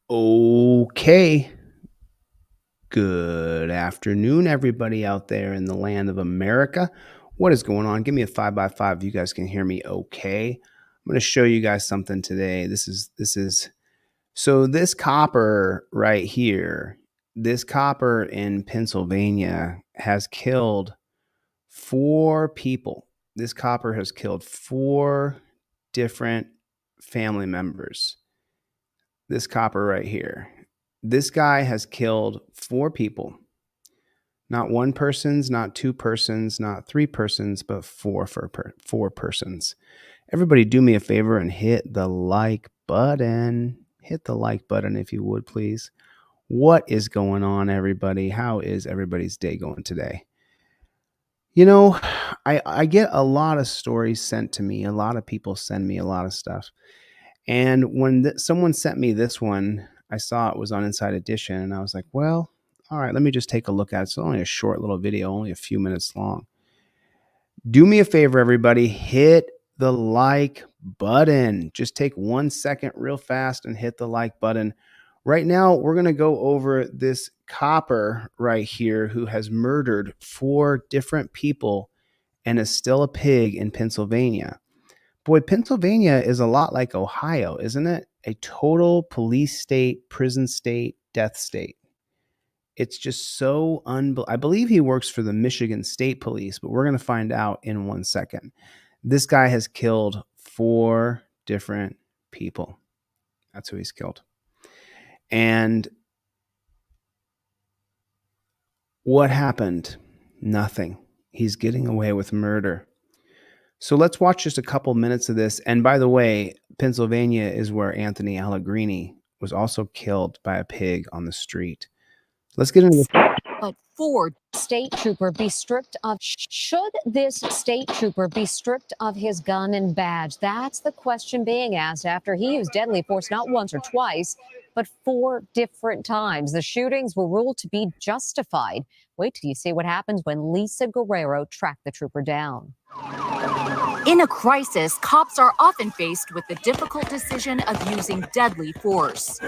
Okay. Good afternoon, everybody out there in the land of America. What is going on? Give me a 5x5 if you guys can hear me okay. I'm going to show you guys something today. So this copper right here, this copper in Pennsylvania has killed 4 people. This copper has killed 4 different family members. This copper right here. This guy has killed 4 people. Not one person's, not 2 persons, not 3 persons, but 4 persons. Everybody do me a favor and hit the like button. Hit the like button if you would, please. What is going on, everybody? How is everybody's day going today? You know, I get a lot of stories sent to me. A lot of people send me a lot of stuff. And when someone sent me this one, I saw it was on Inside Edition, and I was like, well, all right, let me just take a look at it. It's only a short little video, only a few minutes long. Do me a favor, everybody. Hit the like button. Just take 1 second real fast and hit the like button. Right now, we're going to go over this copper right here who has murdered 4 different people and is still a pig in Pennsylvania. Boy, Pennsylvania is a lot like Ohio, isn't it? A total police state, prison state, death state. It's just so I believe he works for the Michigan State Police, but we're going to find out in 1 second. This guy has killed 4 different people. That's who he's killed. And what happened? Nothing. He's getting away with murder. So let's watch just a couple minutes of this. And by the way, Pennsylvania is where Anthony Allegrini was also killed by a pig on the street. Let's get into this. But state trooper be stripped of, should this state trooper be stripped of his gun and badge? That's the question being asked after he used deadly force not once or twice, but 4 different times. The shootings were ruled to be justified. Wait till you see what happens when Lisa Guerrero tracked the trooper down. In a crisis, cops are often faced with the difficult decision of using deadly force.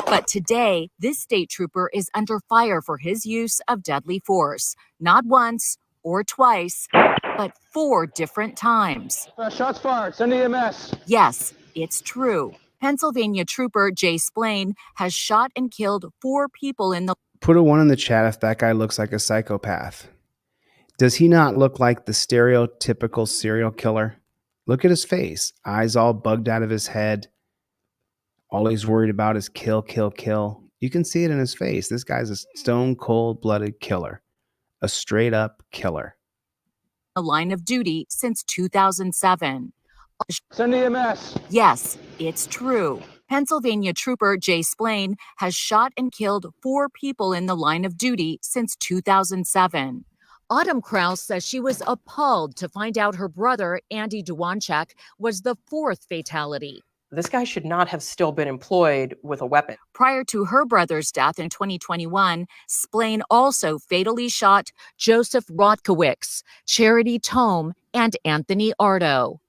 But today, this state trooper is under fire for his use of deadly force, not once or twice, but 4 different times. Shots fired. Send EMS. Yes, it's true. Pennsylvania trooper Jay Splain has shot and killed 4 people in the... Put a 1 in the chat if that guy looks like a psychopath. Does he not look like the stereotypical serial killer? Look at his face. Eyes all bugged out of his head. All he's worried about is kill, kill, kill. You can see it in his face. This guy's a stone cold-blooded killer. A straight-up killer. ...a line of duty since 2007. Send EMS. Yes, it's true. Pennsylvania trooper Jay Splain has shot and killed 4 people in the line of duty since 2007. Autumn Krause says she was appalled to find out her brother, Andy Duwanchek, was the 4th fatality. This guy should not have still been employed with a weapon. Prior to her brother's death in 2021, Splain also fatally shot Joseph Rodkowicz, Charity Tome, and Anthony Ardo.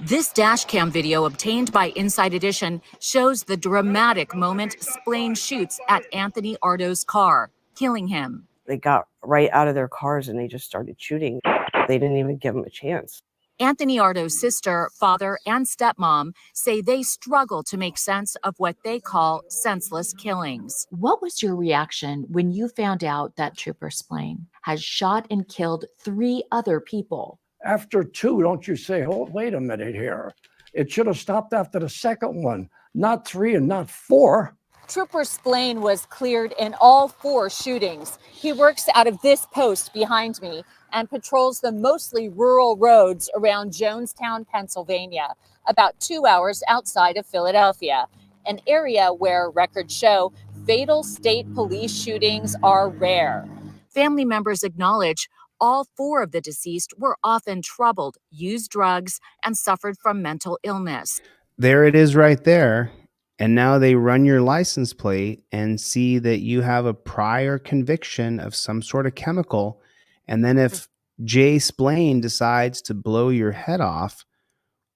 This dashcam video obtained by Inside Edition shows the dramatic moment Splain shoots at Anthony Ardo's car, killing him. They got right out of their cars and they just started shooting. They didn't even give him a chance. Anthony Ardo's sister, father, and stepmom say they struggle to make sense of what they call senseless killings. What was your reaction when you found out that Trooper Splain has shot and killed 3 other people? After 2, don't you say, oh, wait a minute here. It should have stopped after the second one, not 3 and not 4. Trooper Splain was cleared in all 4 shootings. He works out of this post behind me and patrols the mostly rural roads around Jonestown, Pennsylvania, about 2 hours outside of Philadelphia, an area where records show fatal state police shootings are rare. Family members acknowledge all 4 of the deceased were often troubled, used drugs, and suffered from mental illness. There it is right there. And now they run your license plate and see that you have a prior conviction of some sort of chemical. And then if Jay Splain decides to blow your head off,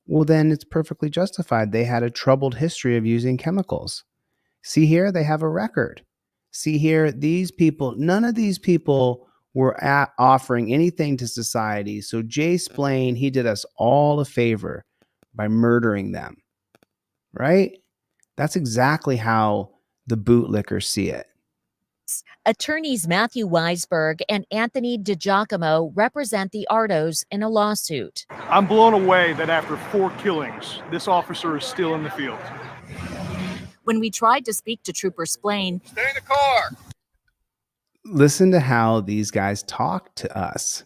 well, then it's perfectly justified. They had a troubled history of using chemicals. See here, they have a record. See here, these people, none of these people were offering anything to society. So Jay Splain, he did us all a favor by murdering them, right? That's exactly how the bootlickers see it. Attorneys Matthew Weisberg and Anthony DiGiacomo represent the Ardos in a lawsuit. I'm blown away that after 4 killings, this officer is still in the field. When we tried to speak to Trooper Splain, Stay in the car. Listen to how these guys talk to us.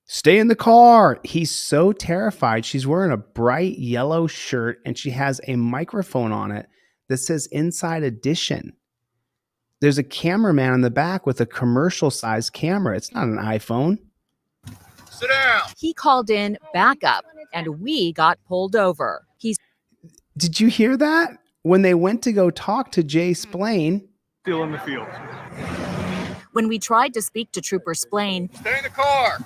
Stay in the car. He's so terrified. She's wearing a bright yellow shirt and she has a microphone on it that says Inside Edition. There's a cameraman in the back with a commercial sized camera. It's not an iPhone. Sit down. he called in backup and we got pulled over. Did you hear that? When they went to go talk to Jay Splain, Still in the field. When we tried to speak to Trooper Splain, Stay in the car.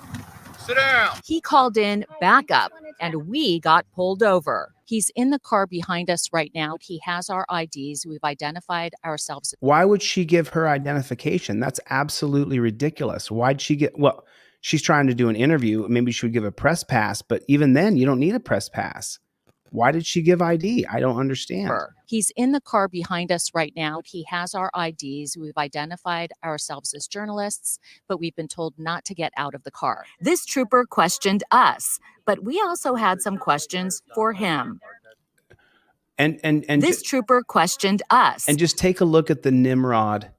Sit down. he called in backup and we got pulled over. He's in the car behind us right now. He has our IDs. We've identified ourselves. why would she give her identification? That's absolutely ridiculous. Why'd she get, well, she's trying to do an interview. Maybe she would give a press pass, but even then, you don't need a press pass. Why did she give ID? I don't understand. He's in the car behind us right now. He has our IDs. We've identified ourselves as journalists, but we've been told not to get out of the car. This trooper questioned us, but we also had some questions for him. And This trooper questioned us. And just take a look at the Nimrod.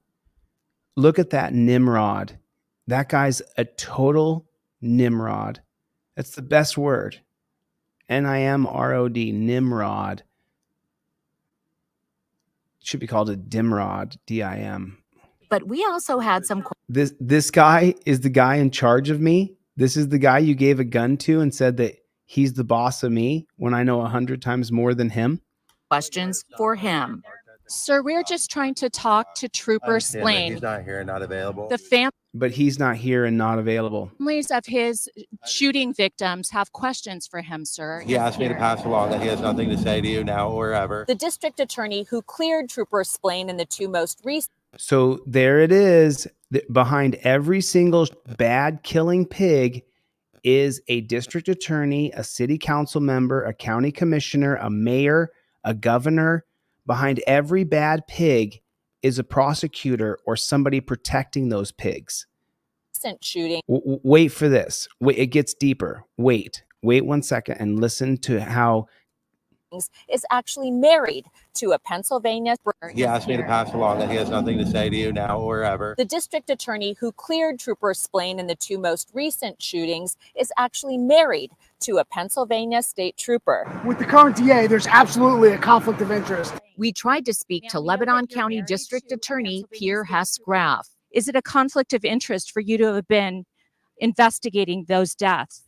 Look at that Nimrod. That guy's a total Nimrod. That's the best word. Nimrod. Nimrod. It should be called a Dimrod. DIM. But we also had some This guy is the guy in charge of me. This is the guy you gave a gun to and said that he's the boss of me when I know 100 times more than him. questions for him. Sir, we're just trying to talk to Trooper Splain. He's not here, not available. The But he's not here and not available. families of his shooting victims have questions for him, sir. He asked me to pass along that he has nothing to say to you now or ever. The district attorney who cleared Trooper Splain in the two most recent So there it is. Behind every single bad killing pig is a district attorney, a city council member, a county commissioner, a mayor, a governor. Behind every bad pig is a prosecutor or somebody protecting those pigs. shooting Wait for this. Wait, it gets deeper. Wait 1 second and listen to how is actually married to a Pennsylvania. He asked me to pass along that he has nothing to say to you now or ever. The district attorney who cleared Trooper Splain in the two most recent shootings is actually married to a Pennsylvania state trooper. With the current DA, there's absolutely a conflict of interest. We tried to speak to Lebanon County District Attorney Pierre Hess-Graf. Is it a conflict of interest for you to have been investigating those deaths?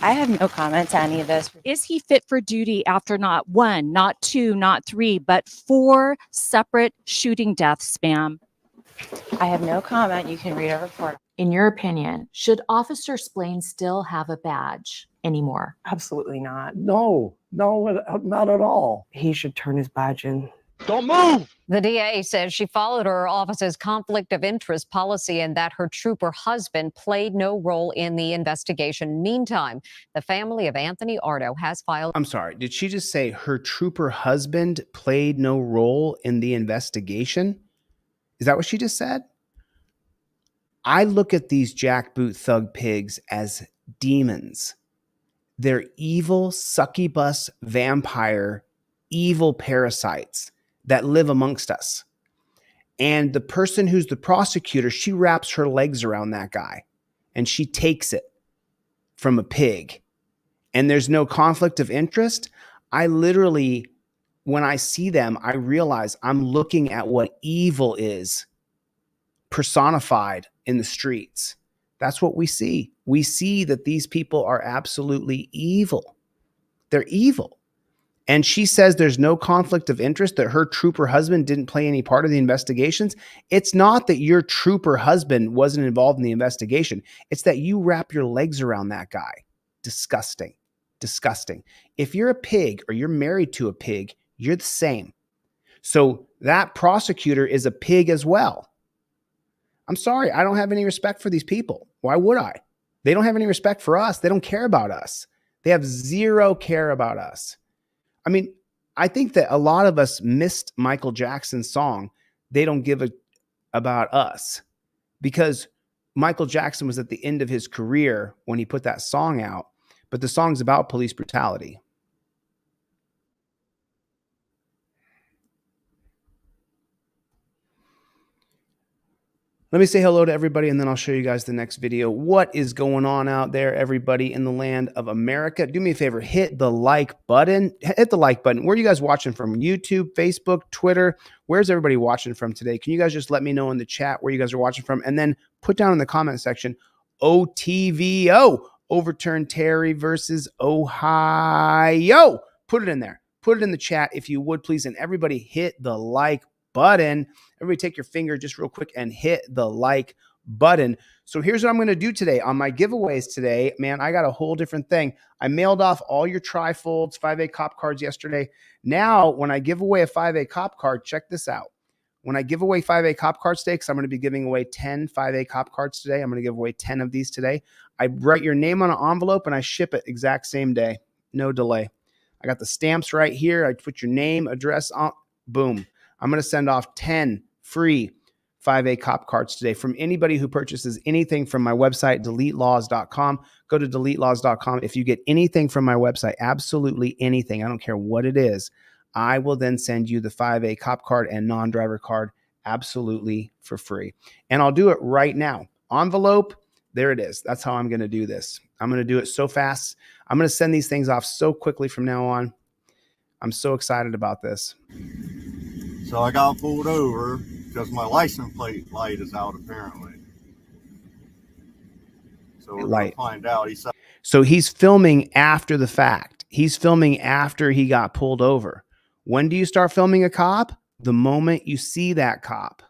I have no comment to any of this. Is he fit for duty after not one, not two, not three, but 4 separate shooting deaths, ma'am? I have no comment. You can read a report. In your opinion, should Officer Splain still have a badge anymore? Absolutely not. No, not at all. He should turn his badge in. Don't move. The DA says she followed her office's conflict of interest policy and that her trooper husband played no role in the investigation. Meantime, the family of Anthony Ardo has filed. I'm sorry. Did she just say her trooper husband played no role in the investigation? Is that what she just said? I look at these jackboot thug pigs as demons. They're evil, succubus, vampire, evil parasites that live amongst us. And the person who's the prosecutor, she wraps her legs around that guy and she takes it from a pig. And there's no conflict of interest. I literally, when I see them, I realize I'm looking at what evil is personified in the streets. That's what we see. We see that these people are absolutely evil. They're evil. And she says there's no conflict of interest, that her trooper husband didn't play any part of the investigations. It's not that your trooper husband wasn't involved in the investigation. It's that you wrap your legs around that guy. Disgusting. Disgusting. If you're a pig or you're married to a pig, you're the same. So that prosecutor is a pig as well. I'm sorry. I don't have any respect for these people. Why would I? They don't have any respect for us. They don't care about us. They have zero care about us. I mean, I think that a lot of us missed Michael Jackson's song, They Don't Give a About Us, because Michael Jackson was at the end of his career when he put that song out, but the song's about police brutality. Let me say hello to everybody, and then I'll show you guys the next video. What is going on out there, everybody in the land of America? Do me a favor, hit the like button. Hit the like button. Where are you guys watching from? YouTube, Facebook, Twitter? Where's everybody watching from today? Can you guys just let me know in the chat where you guys are watching from? And then put down in the comment section, OTVO, overturn Terry versus Ohio. Put it in there. Put it in the chat if you would, please. And everybody hit the like button. Everybody take your finger just real quick and hit the like button. So here's what I'm going to do today on my giveaways today. Man, I got a whole different thing. I mailed off all your trifolds, 5A cop cards yesterday. Now, when I give away a 5A cop card, check this out. When I give away 5A cop cards today, because I'm going to be giving away 10 5A cop cards today. I'm going to give away 10 of these today. I write your name on an envelope and I ship it exact same day. No delay. I got the stamps right here. I put your name, address on, boom. I'm going to send off 10 free 5A cop cards today from anybody who purchases anything from my website, deletelaws.com. Go to deletelaws.com. If you get anything from my website, absolutely anything, I don't care what it is, I will then send you the 5A cop card and non-driver card absolutely for free. And I'll do it right now. Envelope, there it is. That's how I'm going to do this. I'm going to do it so fast. I'm going to send these things off so quickly from now on. I'm so excited about this. So I got pulled over because my license plate light is out, apparently. So we're going to find out. So he's filming after the fact. He's filming after he got pulled over. When do you start filming a cop? The moment you see that cop.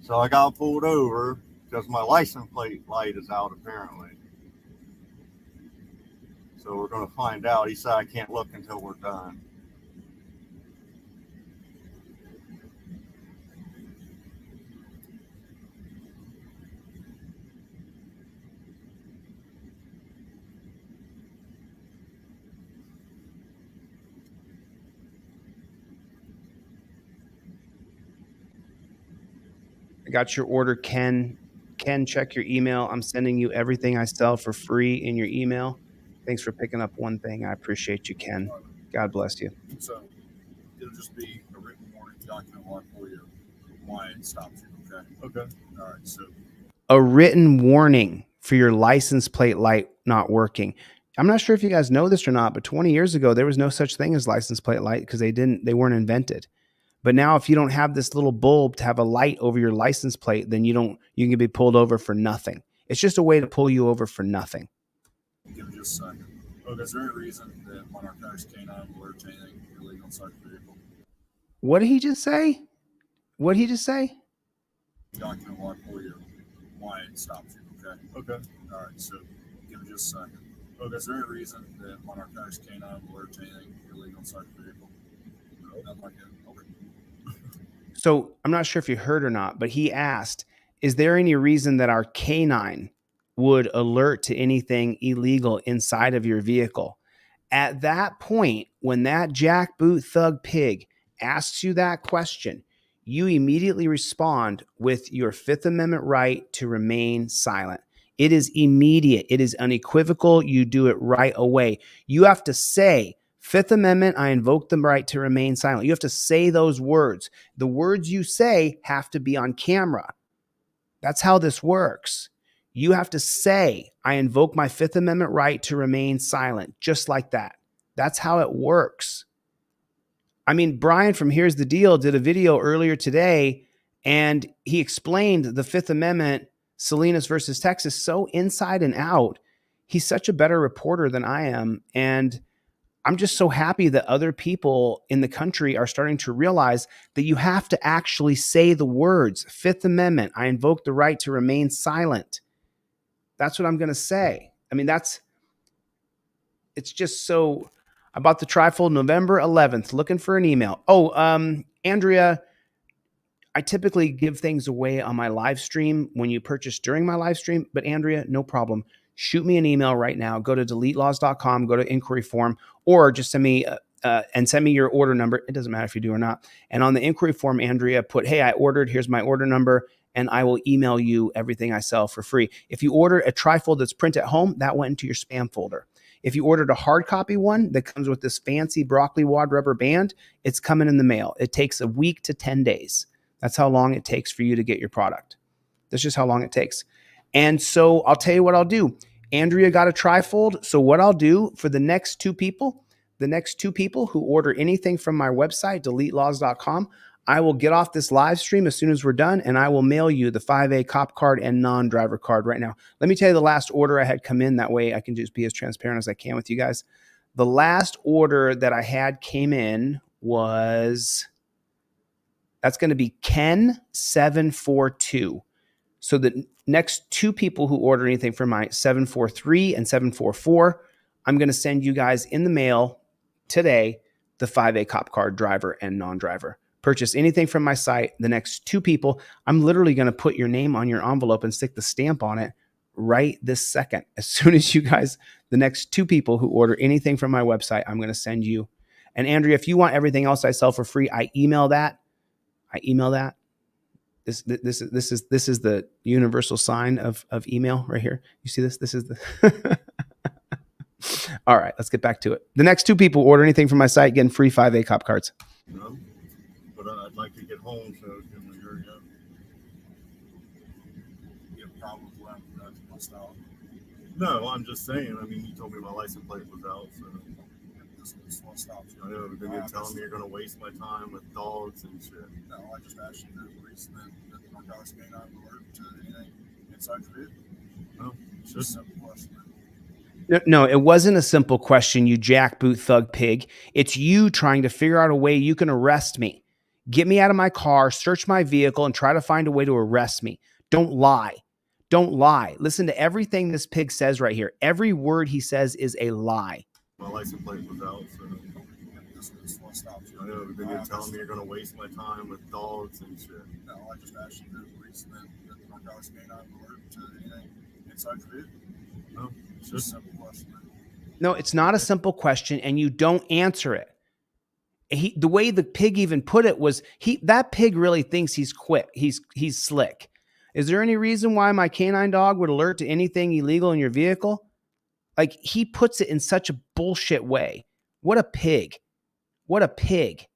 So I got pulled over because my license plate light is out, apparently. So we're going to find out. He said I can't look until we're done. I got your order, Ken. Ken, check your email. I'm sending you everything I sell for free in your email. Thanks for picking up one thing. I appreciate you, Ken. God bless you. So it'll just be a written warning document log for you why it stops you. Okay. Okay. All right. So a written warning for your license plate light not working. I'm not sure if you guys know this or not, but 20 years ago, there was no such thing as license plate light because they weren't invented. But now if you don't have this little bulb to have a light over your license plate, then you can be pulled over for nothing. It's just a way to pull you over for nothing. give me just a second. Okay, is there any reason that Monarch Tires canine will alert to anything illegal inside the vehicle? What did he just say? What did he just say? Document log for you why it stops you. Okay. Okay. All right. So give me just a second. Okay, is there any reason that Monarch Tires canine will alert to anything illegal inside the vehicle? No, nothing like that. Okay. So I'm not sure if you heard or not, but he asked, is there any reason that our canine would alert to anything illegal inside of your vehicle? At that point, when that jackboot thug pig asks you that question, you immediately respond with your Fifth Amendment right to remain silent. It is immediate. It is unequivocal. You do it right away. You have to say, Fifth Amendment, I invoke the right to remain silent. You have to say those words. The words you say have to be on camera. That's how this works. You have to say, I invoke my Fifth Amendment right to remain silent, just like that. That's how it works. I mean, Brian from Here's the Deal did a video earlier today, and he explained the Fifth Amendment, Salinas versus Texas, so inside and out. He's such a better reporter than I am, and I'm just so happy that other people in the country are starting to realize that you have to actually say the words, Fifth Amendment, I invoke the right to remain silent. That's what I'm going to say. I mean, it's just so. I bought the trifold November 11th, looking for an email. Oh, Andrea, I typically give things away on my live stream when you purchase during my live stream, but Andrea, no problem. Shoot me an email right now. Go to deletelaws.com, go to inquiry form, or just send me your order number. It doesn't matter if you do or not. And on the inquiry form, Andrea, put, hey, I ordered, here's my order number, and I will email you everything I sell for free. If you order a trifold that's print at home, that went into your spam folder. If you ordered a hard copy one that comes with this fancy broccoli wad rubber band, it's coming in the mail. It takes a week to 10 days. That's how long it takes for you to get your product. That's just how long it takes. And so I'll tell you what I'll do. Andrea got a trifold. So what I'll do for the next two people who order anything from my website, deletelaws.com, I will get off this live stream as soon as we're done, and I will mail you the 5A cop card and non-driver card right now. Let me tell you the last order I had come in. That way I can just be as transparent as I can with you guys. The last order that I had came in was, that's going to be Ken 742. So the next two people who order anything from my 743 and 744, I'm going to send you guys in the mail today the 5A cop card, driver and non-driver. Purchase anything from my site. The next two people, I'm literally going to put your name on your envelope and stick the stamp on it right this second. As soon as you guys, the next two people who order anything from my website, I'm going to send you. And Andrea, if you want everything else I sell for free, I email that. This is the universal sign of email right here. You see this? This is the. All right, let's get back to it. The next two people order anything from my site, getting free 5A cop cards. No, but I'd like to get home, so can we hurry up? You have a problem with what that's my style. No, I'm just saying. I mean, you told me my license plate was out, so. This one stops you. I know, but then you're telling me you're going to waste my time with dogs and shit. No, I just asked you if there's a reason that the narcotics may not alert to anything inside your vehicle. No, It's just a simple question. No, it wasn't a simple question, you jackboot thug pig. It's you trying to figure out a way you can arrest me. Get me out of my car, search my vehicle, and try to find a way to arrest me. Don't lie. Don't lie. Listen to everything this pig says right here. Every word he says is a lie. My license plate was out, so. This one stops you. I know, but then you're telling me you're going to waste my time with dogs and shit. No, I just asked you if there's a reason that the narcotics may not alert to anything inside your vehicle. No, It's just a simple question. No, it's not a simple question, and you don't answer it. The way the pig even put it was, that pig really thinks he's quick. He's slick. Is there any reason why my canine dog would alert to anything illegal in your vehicle? Like, he puts it in such a bullshit way. What a pig. What a pig.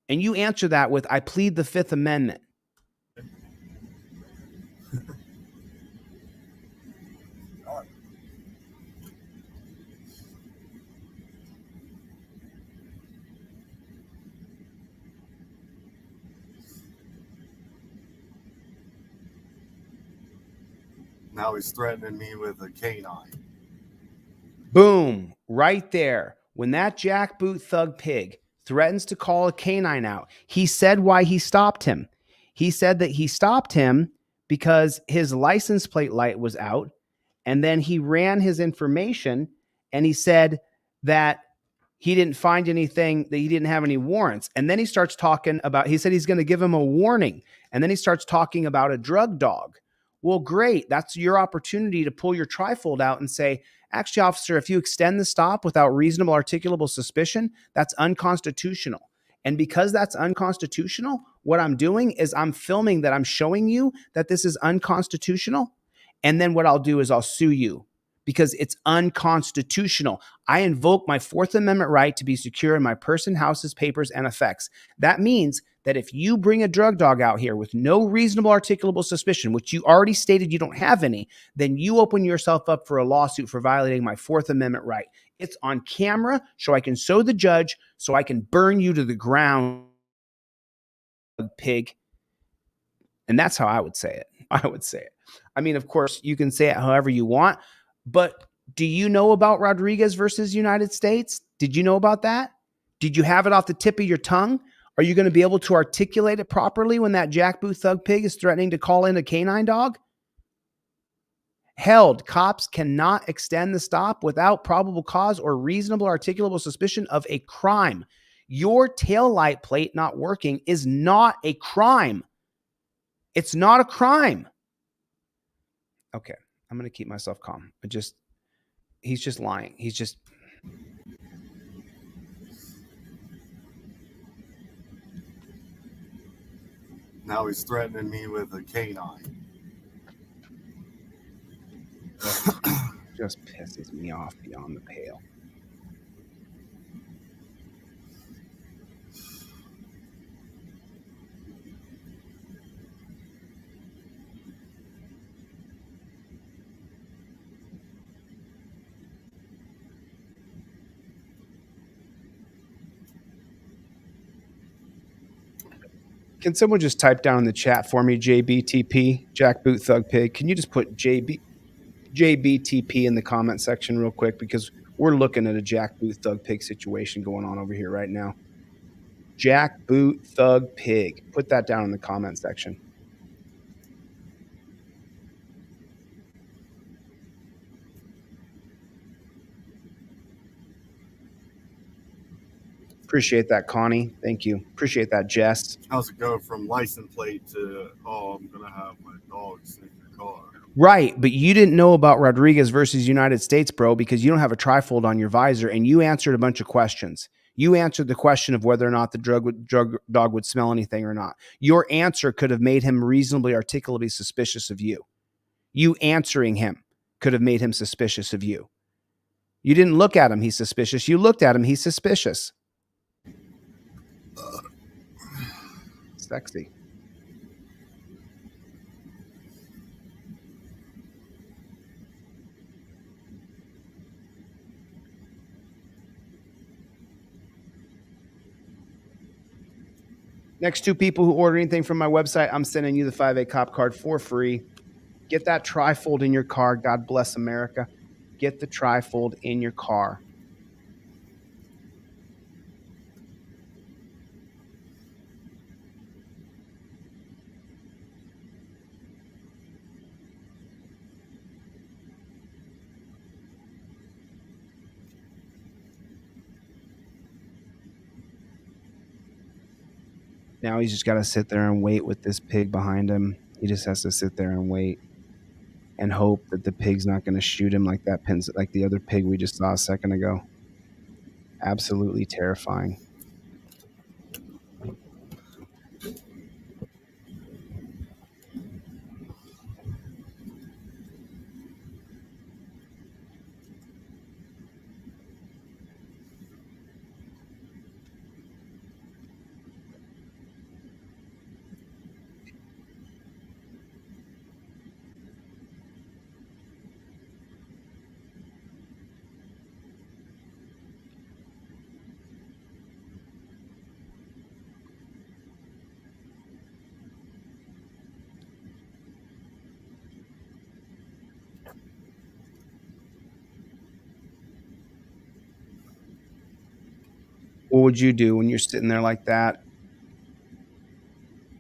And you answer that with, I plead the Fifth Amendment. Now he's threatening me with a canine. Boom, right there. When that jackboot thug pig threatens to call a canine out, he said why he stopped him. He said that he stopped him because his license plate light was out, and then he ran his information, and he said that he didn't find anything, that he didn't have any warrants. And then he starts talking about, he said he's going to give him a warning, and then he starts talking about a drug dog. Well, great. That's your opportunity to pull your trifold out and say, actually, officer, if you extend the stop without reasonable articulable suspicion, that's unconstitutional. And because that's unconstitutional, what I'm doing is I'm filming that I'm showing you that this is unconstitutional. And then what I'll do is I'll sue you because it's unconstitutional. I invoke my Fourth Amendment right to be secure in my person, houses, papers, and effects. That means that if you bring a drug dog out here with no reasonable articulable suspicion, which you already stated you don't have any, then you open yourself up for a lawsuit for violating my Fourth Amendment right. It's on camera, so I can show the judge, so I can burn you to the ground, pig. And that's how I would say it. I would say it. I mean, of course, you can say it however you want, but do you know about Rodriguez versus United States? Did you know about that? Did you have it off the tip of your tongue? Are you going to be able to articulate it properly when that jackboot thug pig is threatening to call in a canine dog? held. Cops cannot extend the stop without probable cause or reasonable articulable suspicion of a crime. Your taillight plate not working is not a crime. It's not a crime. Okay, I'm going to keep myself calm. He's just lying. Now he's threatening me with a canine. Just pisses me off beyond the pale. Can someone just type down in the chat for me, JBTP, Jackboot Thug Pig? Can you just put JBTP in the comment section real quick? Because we're looking at a Jackboot Thug Pig situation going on over here right now. Jackboot Thug Pig. Put that down in the comment section. Appreciate that, Connie. Thank you. Appreciate that, Jess. How's it go from license plate to, oh, I'm going to have my dog sniff your car? Right, but you didn't know about Rodriguez versus United States, bro, because you don't have a trifold on your visor, and you answered a bunch of questions. You answered the question of whether or not the dog would smell anything or not. Your answer could have made him reasonably articulately suspicious of you. You answering him could have made him suspicious of you. You didn't look at him, he's suspicious. You looked at him, he's suspicious. Sexy. Next two people who order anything from my website, I'm sending you the 5A cop card for free. Get that trifold in your car. God bless America. Get the trifold in your car. Now he's just got to sit there and wait with this pig behind him. He just has to sit there and wait and hope that the pig's not going to shoot him like like the other pig we just saw a second ago. Absolutely terrifying. What would you do when you're sitting there like that?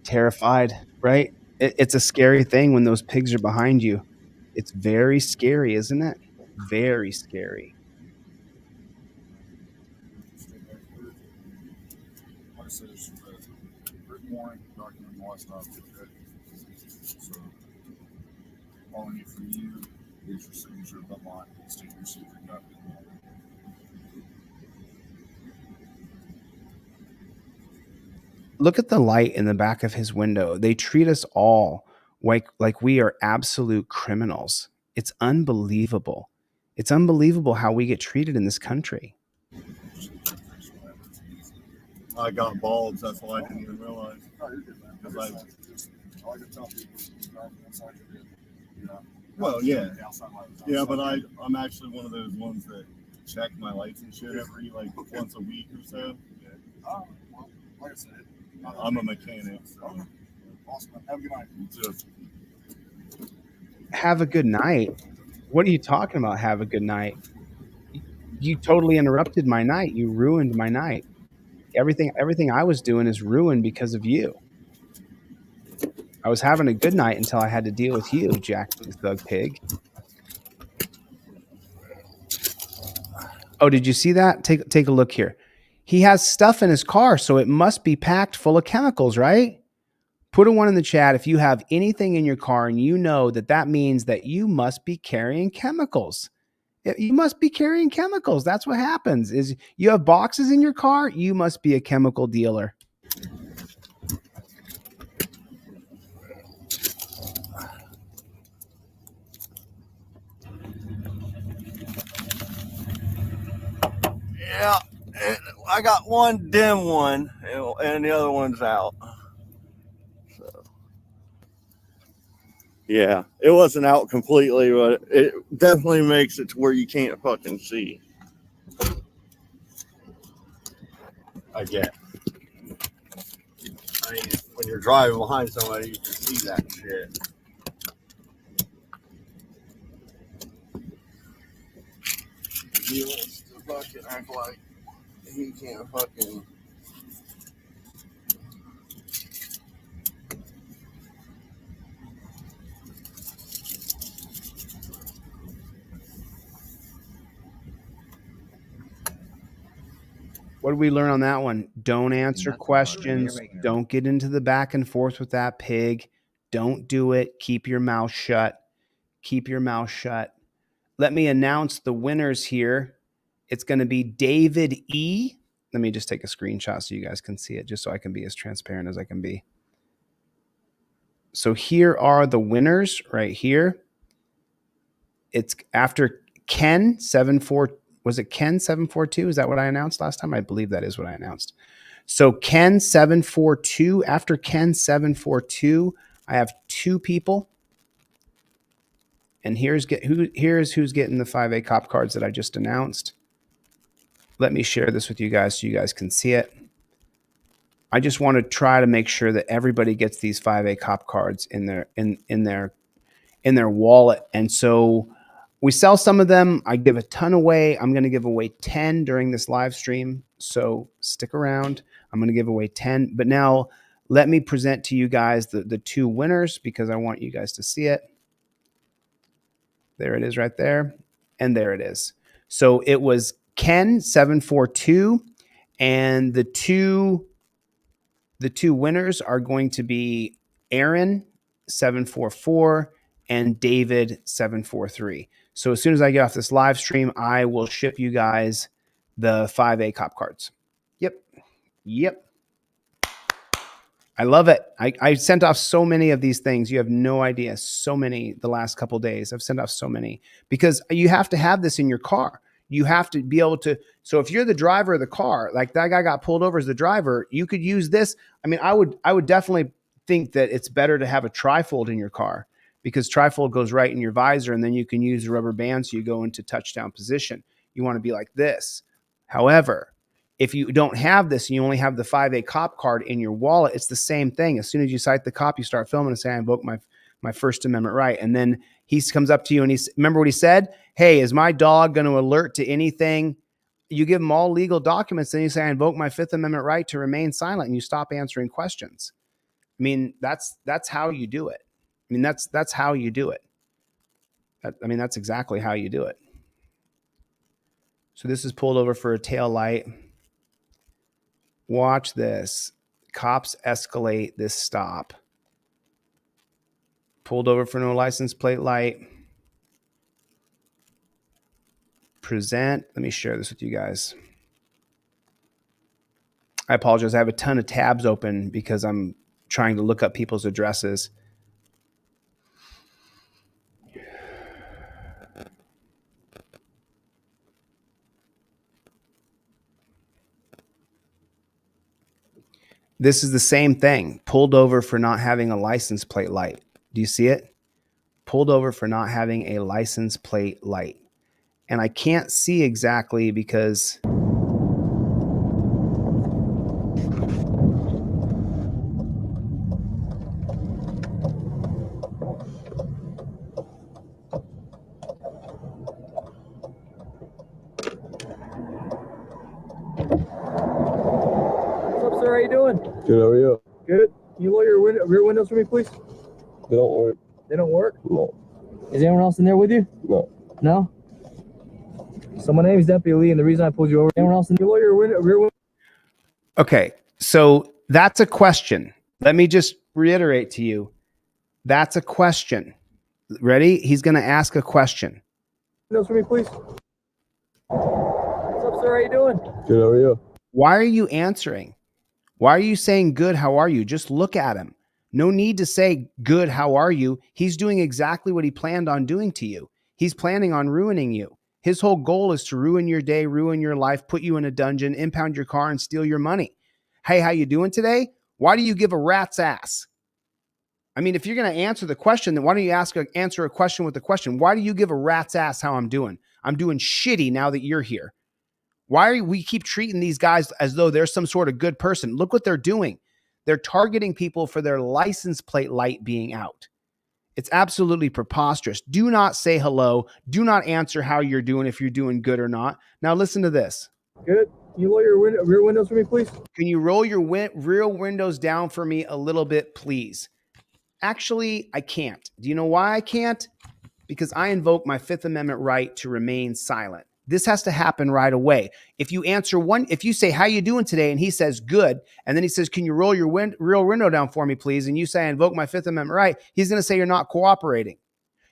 Terrified, right? It's a scary thing when those pigs are behind you. It's very scary, isn't it? Very scary. Like I said, it's written warning, document my lifestyle. So, all I need from you is your signature, but mine, state your secret document. Look at the light in the back of his window. They treat us all like we are absolute criminals. It's unbelievable. It's unbelievable how we get treated in this country. I got bulbs, that's why I didn't even realize. Well, yeah. Yeah, but I'm actually one of those ones that check my lights and shit every once a week or so. Well, like I said, I'm a mechanic. So. Awesome. Have a good night. You too. Have a good night. What are you talking about? Have a good night. You totally interrupted my night. You ruined my night. Everything I was doing is ruined because of you. I was having a good night until I had to deal with you, Jack the Thug Pig. Oh, did you see that? Take a look here. He has stuff in his car, so it must be packed full of chemicals, right? Put a 1 in the chat if you have anything in your car and you know that means that you must be carrying chemicals. You must be carrying chemicals. That's what happens. Is you have boxes in your car, you must be a chemical dealer. Yeah, I got one dim one, and the other one's out. So, yeah, it wasn't out completely, but it definitely makes it to where you can't fucking see. I get. I mean, when you're driving behind somebody, you can see that shit. He wants to fucking act like he can't fucking. What did we learn on that one? Don't answer questions. Don't get into the back and forth with that pig. Don't do it. Keep your mouth shut. Keep your mouth shut. Let me announce the winners here. It's going to be David E. Let me just take a screenshot so you guys can see it, just so I can be as transparent as I can be. So here are the winners right here. It's after Ken 74. Was it Ken 742? Is that what I announced last time? I believe that is what I announced. So Ken 742. After Ken 742, I have 2 people. And here's who's getting the 5A cop cards that I just announced. Let me share this with you guys so you guys can see it. I just want to try to make sure that everybody gets these 5A cop cards in their wallet. And so we sell some of them. I give a ton away. I'm going to give away 10 during this live stream. So stick around. I'm going to give away 10. But now let me present to you guys the 2 winners because I want you guys to see it. There it is right there. And there it is. So it was Ken 742 and the two winners are going to be Aaron 744 and David 743. So as soon as I get off this live stream, I will ship you guys the 5A cop cards. Yep. I love it. I sent off so many of these things. You have no idea. So many the last couple of days. I've sent off so many because you have to have this in your car. You have to be able to. So if you're the driver of the car, like that guy got pulled over as the driver, you could use this. I mean, I would definitely think that it's better to have a trifold in your car because trifold goes right in your visor and then you can use the rubber band so you go into touchdown position. You want to be like this. However, if you don't have this and you only have the 5A cop card in your wallet, it's the same thing. As soon as you cite the cop, you start filming and say, I invoke my First Amendment right. And then he comes up to you and remember what he said? Hey, is my dog going to alert to anything? You give him all legal documents. Then you say, I invoke my Fifth Amendment right to remain silent, and you stop answering questions. I mean, that's how you do it. I mean, that's how you do it. That's exactly how you do it. So this is pulled over for a tail light. Watch this. Cops escalate this stop. Pulled over for no license plate light. Present. Let me share this with you guys. I apologize. I have a ton of tabs open because I'm trying to look up people's addresses. This is the same thing. Pulled over for not having a license plate light. Do you see it? Pulled over for not having a license plate light. And I can't see exactly because What's up, sir? How you doing? Good, how are you? Good. Can you lower your rear windows for me, please? They don't work. They don't work? No. Is anyone else in there with you? No. No? So my name is Deputy Lee, and the reason I pulled you over, anyone else in your lawyer rear window? Okay, so that's a question. Let me just reiterate to you. That's a question. Ready? He's going to ask a question. Windows for me, please. What's up, sir? How you doing? Good, how are you? Why are you answering? Why are you saying good, how are you? Just look at him. No need to say good, how are you? He's doing exactly what he planned on doing to you. He's planning on ruining you. His whole goal is to ruin your day, ruin your life, put you in a dungeon, impound your car, and steal your money. Hey, how you doing today? Why do you give a rat's ass? I mean, if you're going to answer the question, then why don't you answer a question with the question? Why do you give a rat's ass how I'm doing? I'm doing shitty now that you're here. Why are we keep treating these guys as though they're some sort of good person? Look what they're doing. They're targeting people for their license plate light being out. It's absolutely preposterous. Do not say hello. Do not answer how you're doing, if you're doing good or not. Now listen to this. Good. Can you roll your rear windows for me, please? Can you roll your rear windows down for me a little bit, please? Actually, I can't. Do you know why I can't? Because I invoke my Fifth Amendment right to remain silent. This has to happen right away. If you answer one, if you say, how you doing today? And he says, good. And then he says, can you roll your rear window down for me, please? And you say, I invoke my Fifth Amendment right. He's going to say you're not cooperating.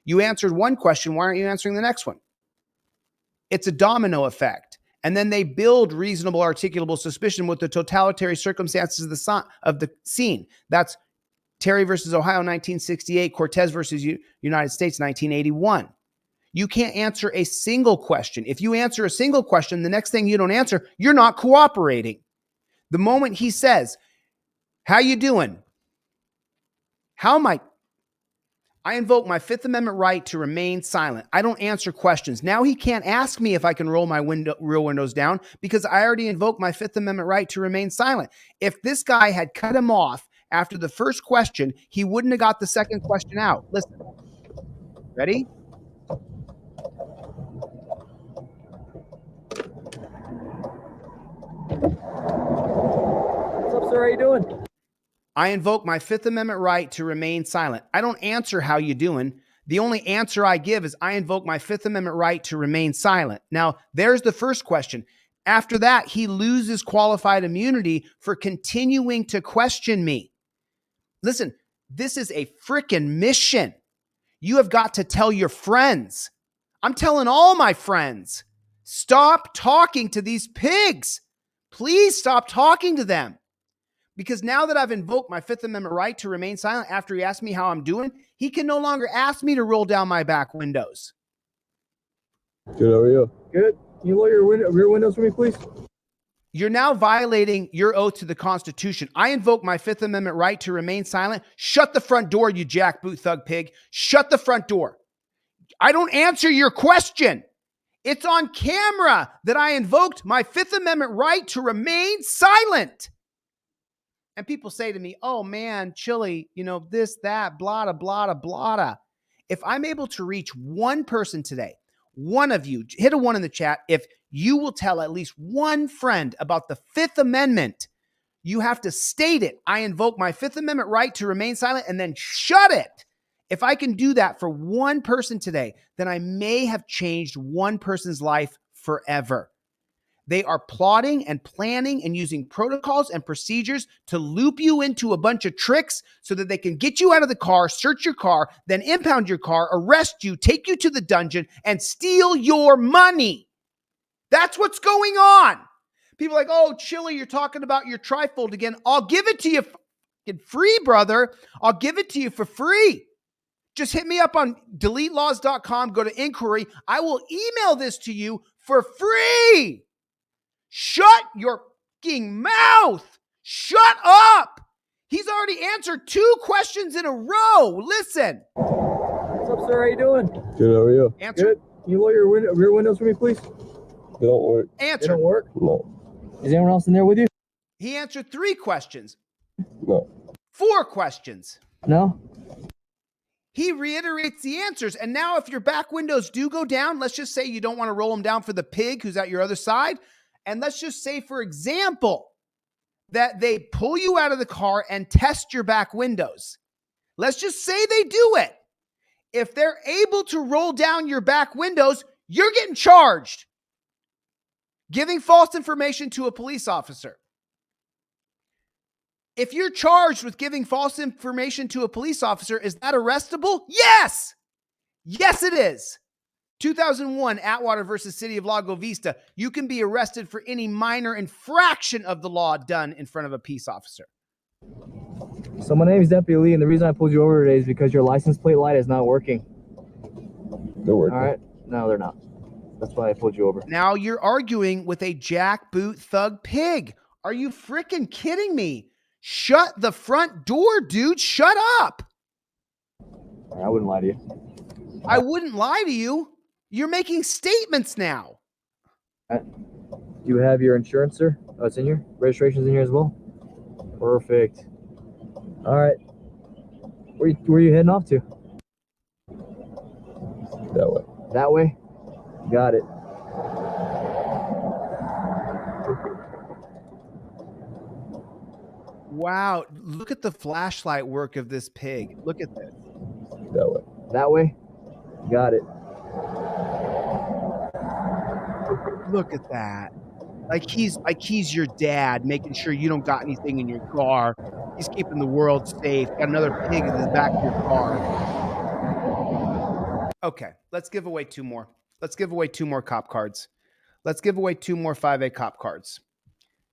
You answered one question. Why aren't you answering the next one? It's a domino effect. And then they build reasonable, articulable suspicion with the totalitarian circumstances of the scene. That's Terry versus Ohio, 1968, Cortez versus United States, 1981. You can't answer a single question. If you answer a single question, the next thing you don't answer, you're not cooperating. The moment he says, how you doing? How am I invoke my Fifth Amendment right to remain silent. I don't answer questions. Now he can't ask me if I can roll my rear windows down because I already invoked my Fifth Amendment right to remain silent. If this guy had cut him off after the first question, he wouldn't have got the second question out. Listen. Ready? What's up, sir? How you doing? I invoke my Fifth Amendment right to remain silent. I don't answer how you doing. The only answer I give is I invoke my Fifth Amendment right to remain silent. Now, there's the first question. After that, he loses qualified immunity for continuing to question me. Listen, this is a freaking mission. You have got to tell your friends. I'm telling all my friends, stop talking to these pigs. Please stop talking to them. Because now that I've invoked my Fifth Amendment right to remain silent after he asked me how I'm doing, he can no longer ask me to roll down my back windows. Good, how are you? Good. Can you roll your rear windows for me, please? You're now violating your oath to the Constitution. I invoke my Fifth Amendment right to remain silent. Shut the front door, you jackboot thug pig. Shut the front door. I don't answer your question. It's on camera that I invoked my Fifth Amendment right to remain silent. And people say to me, oh man, Chille, you know, this, that, blah, blah, blah. If I'm able to reach one person today, one of you, hit a one in the chat. If you will tell at least one friend about the Fifth Amendment, you have to state it. I invoke my Fifth Amendment right to remain silent and then shut it. If I can do that for one person today, then I may have changed one person's life forever. They are plotting and planning and using protocols and procedures to loop you into a bunch of tricks so that they can get you out of the car, search your car, then impound your car, arrest you, take you to the dungeon, and steal your money. That's what's going on. People are like, oh, Chille, you're talking about your trifold again. I'll give it to you free, brother. I'll give it to you for free. Just hit me up on deletelaws.com. Go to inquiry. I will email this to you for free. Shut your fucking mouth. Shut up. He's already answered 2 questions in a row. Listen. What's up, sir? How you doing? Good, how are you? Answer. Good. Can you roll your rear windows for me, please? They don't work. Answer. They don't work? No. Is anyone else in there with you? He answered 3 questions. No. 4 questions. No? He reiterates the answers. And now if your back windows do go down, let's just say you don't want to roll them down for the pig who's at your other side. And let's just say, for example, that they pull you out of the car and test your back windows. Let's just say they do it. If they're able to roll down your back windows, you're getting charged. Giving false information to a police officer. If you're charged with giving false information to a police officer, is that arrestable? Yes! Yes, it is. 2001, Atwater versus City of Lago Vista. You can be arrested for any minor infraction of the law done in front of a peace officer. So my name is Deputy Lee, and the reason I pulled you over today is because your license plate light is not working. They're working. All right? No, they're not. That's why I pulled you over. Now you're arguing with a jackboot thug pig. Are you freaking kidding me? Shut the front door, dude. Shut up. I wouldn't lie to you. I wouldn't lie to you. You're making statements now. Do you have your insurance, sir? Oh, it's in here? Registration's in here as well? Perfect. All right. Where are you heading off to? That way. That way? Got it. Wow. Look at the flashlight work of this pig. Look at this. That way. That way? Got it. Look at that. Like he's your dad, making sure you don't got anything in your car. He's keeping the world safe. Got another pig in the back of your car. Okay, let's give away two more. Let's give away two more cop cards. Let's give away two more 5A cop cards.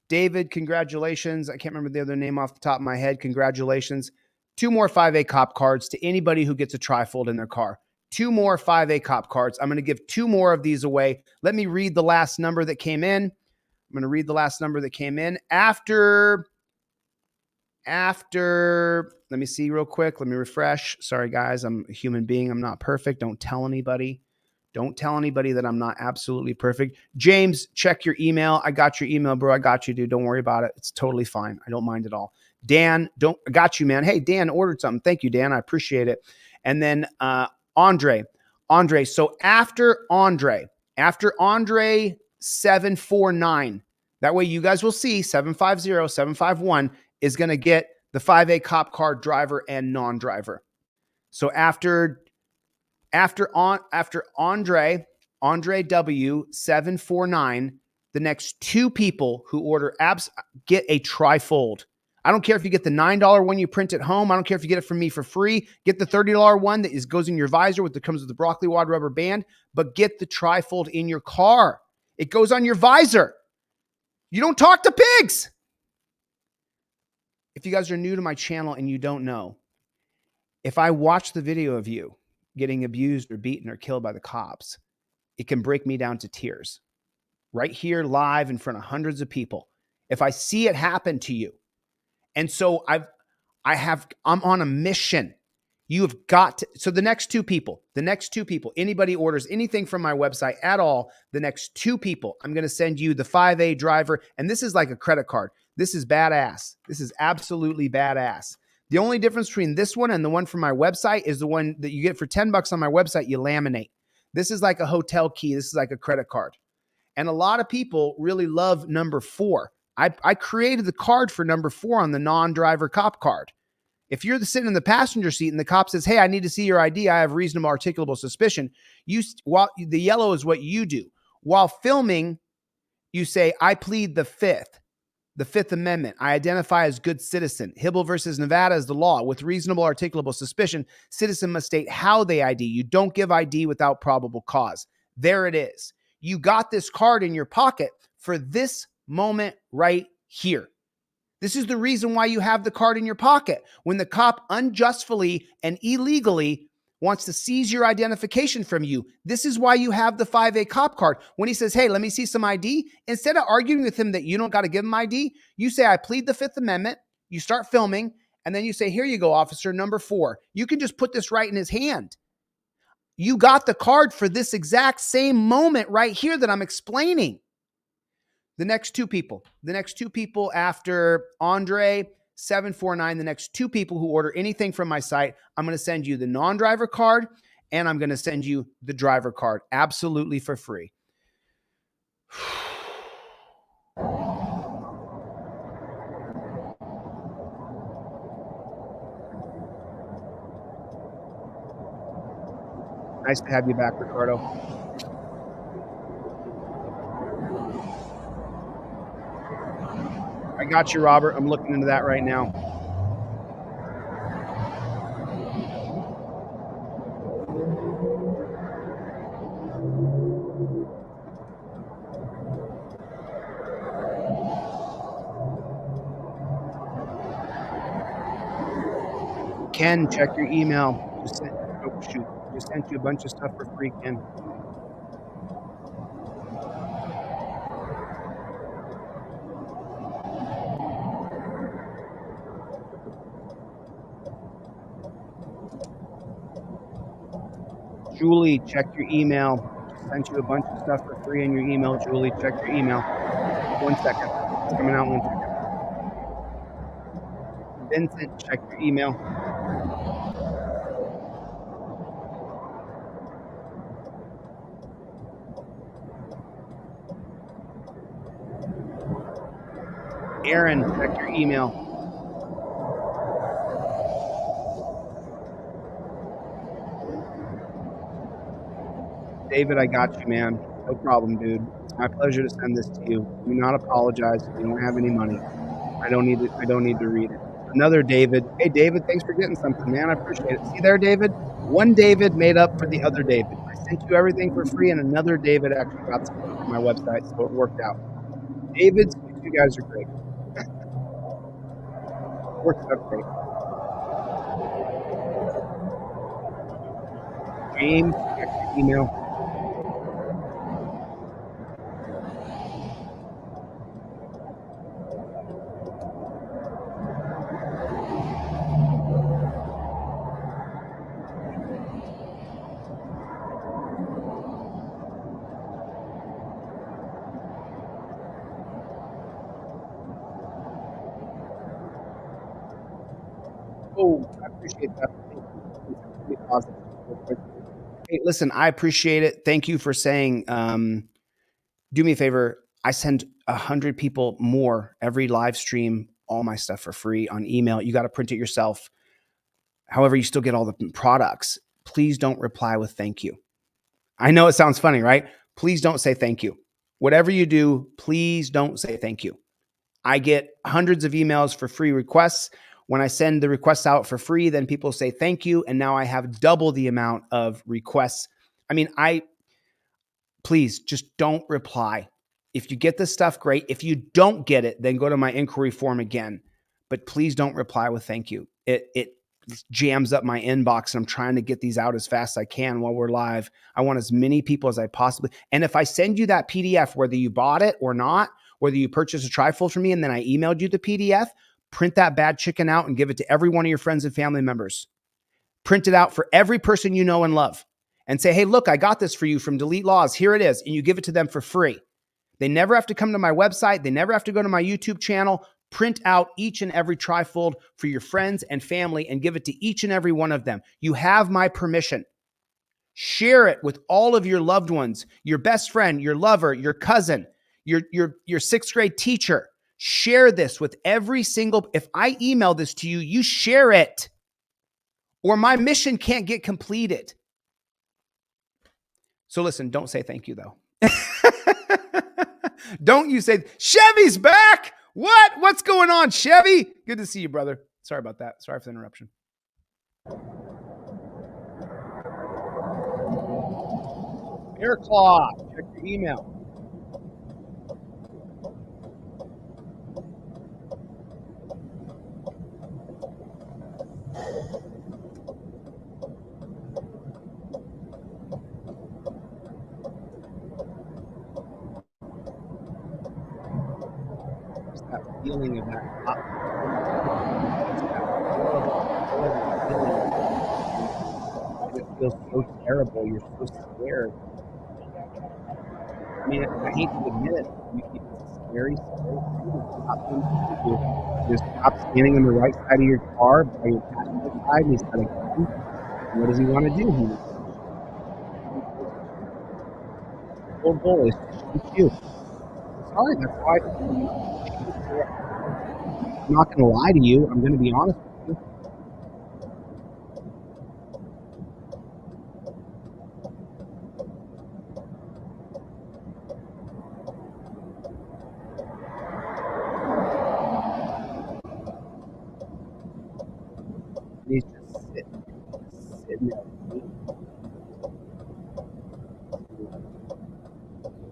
David, congratulations. I can't remember the other name off the top of my head. Congratulations. Two more 5A cop cards to anybody who gets a trifold in their car. Two more 5A cop cards. I'm going to give two more of these away. Let me read the last number that came in. I'm going to read the last number that came in. After, let me see real quick. Let me refresh. Sorry, guys. I'm a human being. I'm not perfect. Don't tell anybody. Don't tell anybody that I'm not absolutely perfect. James, check your email. I got your email, bro. I got you, dude. Don't worry about it. It's totally fine. I don't mind at all. Dan, I got you, man. Hey, Dan ordered something. Thank you, Dan. I appreciate it. And then Andre. So after Andre 749, that way you guys will see 750, 751 is going to get the 5A cop car driver and non-driver. So after Andre W 749, the next two people who order abs get a trifold. I don't care if you get the $9 one you print at home. I don't care if you get it from me for free. Get the $30 one that goes in your visor comes with the broccoli wad rubber band, but get the trifold in your car. It goes on your visor. You don't talk to pigs. If you guys are new to my channel and you don't know, if I watch the video of you getting abused or beaten or killed by the cops, it can break me down to tears. Right here, live in front of hundreds of people. If I see it happen to you, and so I'm on a mission. You have got to, so the next two people, anybody orders anything from my website at all, the next two people, I'm going to send you the 5A driver. And this is like a credit card. This is badass. This is absolutely badass. The only difference between this one and the one from my website is the one that you get for $10 on my website, you laminate. This is like a hotel key. This is like a credit card. And a lot of people really love number 4. I created the card for number 4 on the non-driver cop card. If you're sitting in the passenger seat and the cop says, hey, I need to see your ID, I have reasonable articulable suspicion. The yellow is what you do. While filming, you say, I plead the Fifth Amendment. I identify as good citizen. Hibble versus Nevada is the law. With reasonable articulable suspicion, citizen must state how they ID. You don't give ID without probable cause. There it is. You got this card in your pocket for this moment right here. This is the reason why you have the card in your pocket. When the cop unjustly and illegally wants to seize your identification from you, this is why you have the 5A cop card. When he says, hey, let me see some ID, instead of arguing with him that you don't got to give him ID, you say, I plead the Fifth Amendment. You start filming, and then you say, here you go, officer, number 4. You can just put this right in his hand. You got the card for this exact same moment right here that I'm explaining. The next two people after Andre 749, the next two people who order anything from my site, I'm going to send you the non-driver card and I'm going to send you the driver card absolutely for free. Nice to have you back, Ricardo. got you, Robert. I'm looking into that right now. Ken, check your email. Just sent you a bunch of stuff for free, Ken. Julie, check your email. Just sent you a bunch of stuff for free in your email. Julie, check your email. 1 second. It's coming out in 1 second. Vincent, check your email. Aaron, check your email. David, I got you, man. No problem, dude. It's my pleasure to send this to you. Do not apologize if you don't have any money. I don't need to read it. Another David. Hey, David, thanks for getting something, man. I appreciate it. See there, David? One David made up for the other David. I sent you everything for free, and another David actually got something from my website, so it worked out. Davids, you guys are great. Works out great. James, check your email. Oh, I appreciate that. Hey, listen, I appreciate it. Thank you for saying, do me a favor. I send 100 people more every live stream, all my stuff for free on email. You got to print it yourself. However, you still get all the products. Please don't reply with thank you. I know it sounds funny, right? Please don't say thank you. Whatever you do, please don't say thank you. I get hundreds of emails for free requests. When I send the requests out for free, then people say thank you. And now I have double the amount of requests. I mean, please just don't reply. If you get this stuff, great. If you don't get it, then go to my inquiry form again. But please don't reply with thank you. It jams up my inbox, and I'm trying to get these out as fast as I can while we're live. I want as many people as I possibly. And if I send you that PDF, whether you bought it or not, whether you purchased a trifold from me and then I emailed you the PDF, print that bad chicken out and give it to every one of your friends and family members. Print it out for every person you know and love and say, hey, look, I got this for you from Delete Laws. Here it is. And you give it to them for free. They never have to come to my website. They never have to go to my YouTube channel. Print out each and every trifold for your friends and family and give it to each and every one of them. You have my permission. Share it with all of your loved ones, your best friend, your lover, your cousin, your sixth grade teacher. Share this with every single, if I email this to you, you share it or my mission can't get completed. So listen, don't say thank you though. Don't you say, Chevy's back. What? What's going on, Chevy? Good to see you, brother. Sorry about that. Sorry for the interruption. Bear Claw, check your email. Just that feeling of that hot. It feels so terrible. You're so scared. I mean, I hate to admit it. It's scary, scary. You just stop standing on the right side of your car by your passenger side and he's got a gun. What does he want to do? The whole goal is to shoot you. Sorry, that's why I'm not going to lie to you. I'm going to be honest with you. He's just sitting there.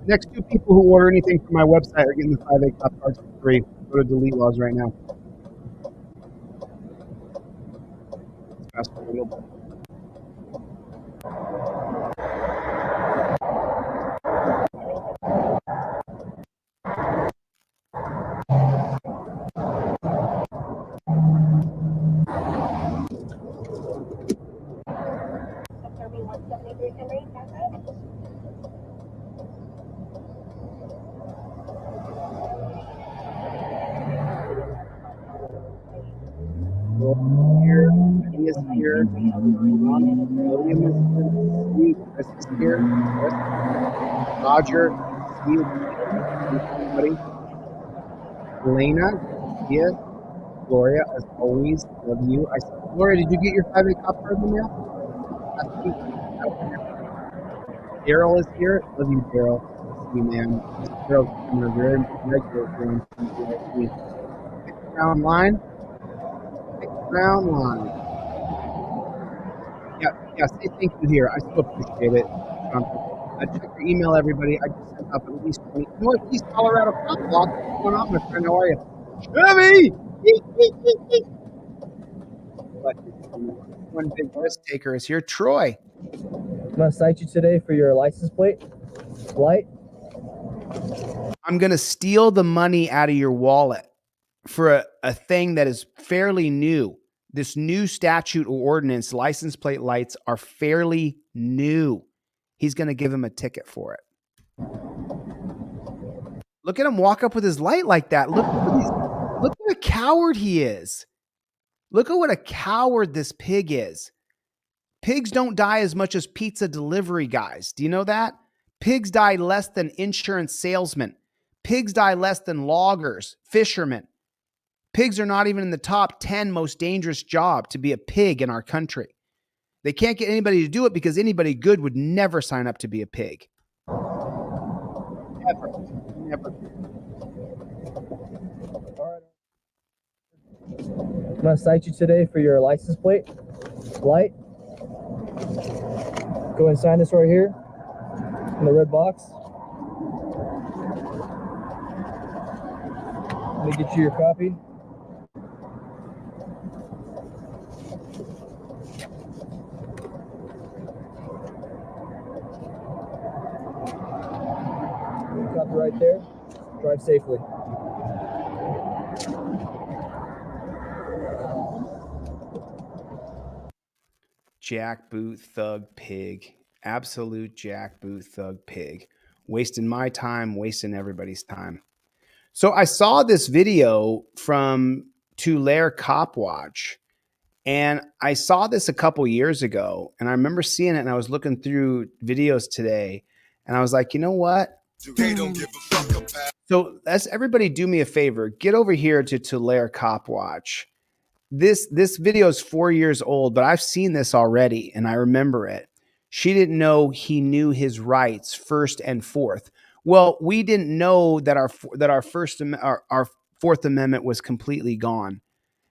The next two people who order anything from my website are getting the 5A Cop cards for free. Go to Delete Laws right now. Fast forward a little bit. Here, he is here. William is here. Chris is here. Chris. Roger. Steve. Everybody. Elena. Yes. Gloria, as always, love you. Gloria, did you get your 5A Cop card in the mail? Daryl is here. Love you, Daryl. See you, man. Daryl's becoming a very regular friend. Next round line. Round line. Yeah, say thank you here. I still appreciate it. Check your email, everybody. I just sent up at least 20. Northeast Colorado Cop Block. What's going on, my friend? How are you? Chevy! One big risk taker is here. Troy. I'm going to cite you today for your license plate flight. I'm going to steal the money out of your wallet for a thing that is fairly new. This new statute or ordinance, license plate lights, are fairly new. He's going to give him a ticket for it. Look at him walk up with his light like that. Look what a coward he is. Look at what a coward this pig is. Pigs don't die as much as pizza delivery guys. Do you know that? Pigs die less than insurance salesmen. Pigs die less than loggers, fishermen. Pigs are not even in the top 10 most dangerous job to be a pig in our country. They can't get anybody to do it because anybody good would never sign up to be a pig. Never. I'm going to cite you today for your license plate flight. Go and sign this right here in the red box. Let me get you your copy. Copy right there. Drive safely. Jackboot thug pig. Absolute jackboot thug pig. Wasting my time, wasting everybody's time. So I saw this video from Tulare Cop Watch, and I saw this a couple years ago, and I remember seeing it, and I was looking through videos today, and I was like, you know what? So let's everybody do me a favor. Get over here to Tulare Cop Watch. This video is 4 years old, but I've seen this already, and I remember it. She didn't know he knew his rights, first and fourth. Well, we didn't know that our Fourth Amendment was completely gone.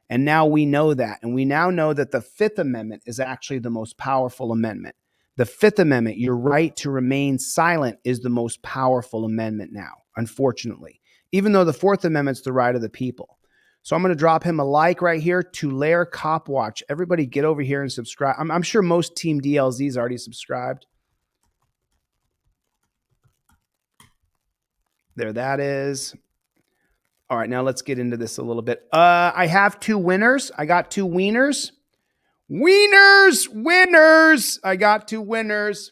And now we know that. And we now know that the Fifth Amendment is actually the most powerful amendment. The Fifth Amendment, your right to remain silent, is the most powerful amendment now, unfortunately, even though the Fourth Amendment's the right of the people. So I'm going to drop him a like right here, Tulare Cop Watch. Everybody get over here and subscribe. I'm sure most Team DLZ's already subscribed. There that is. All right, now let's get into this a little bit. I have two winners. I got two wieners. Wieners! I got two winners.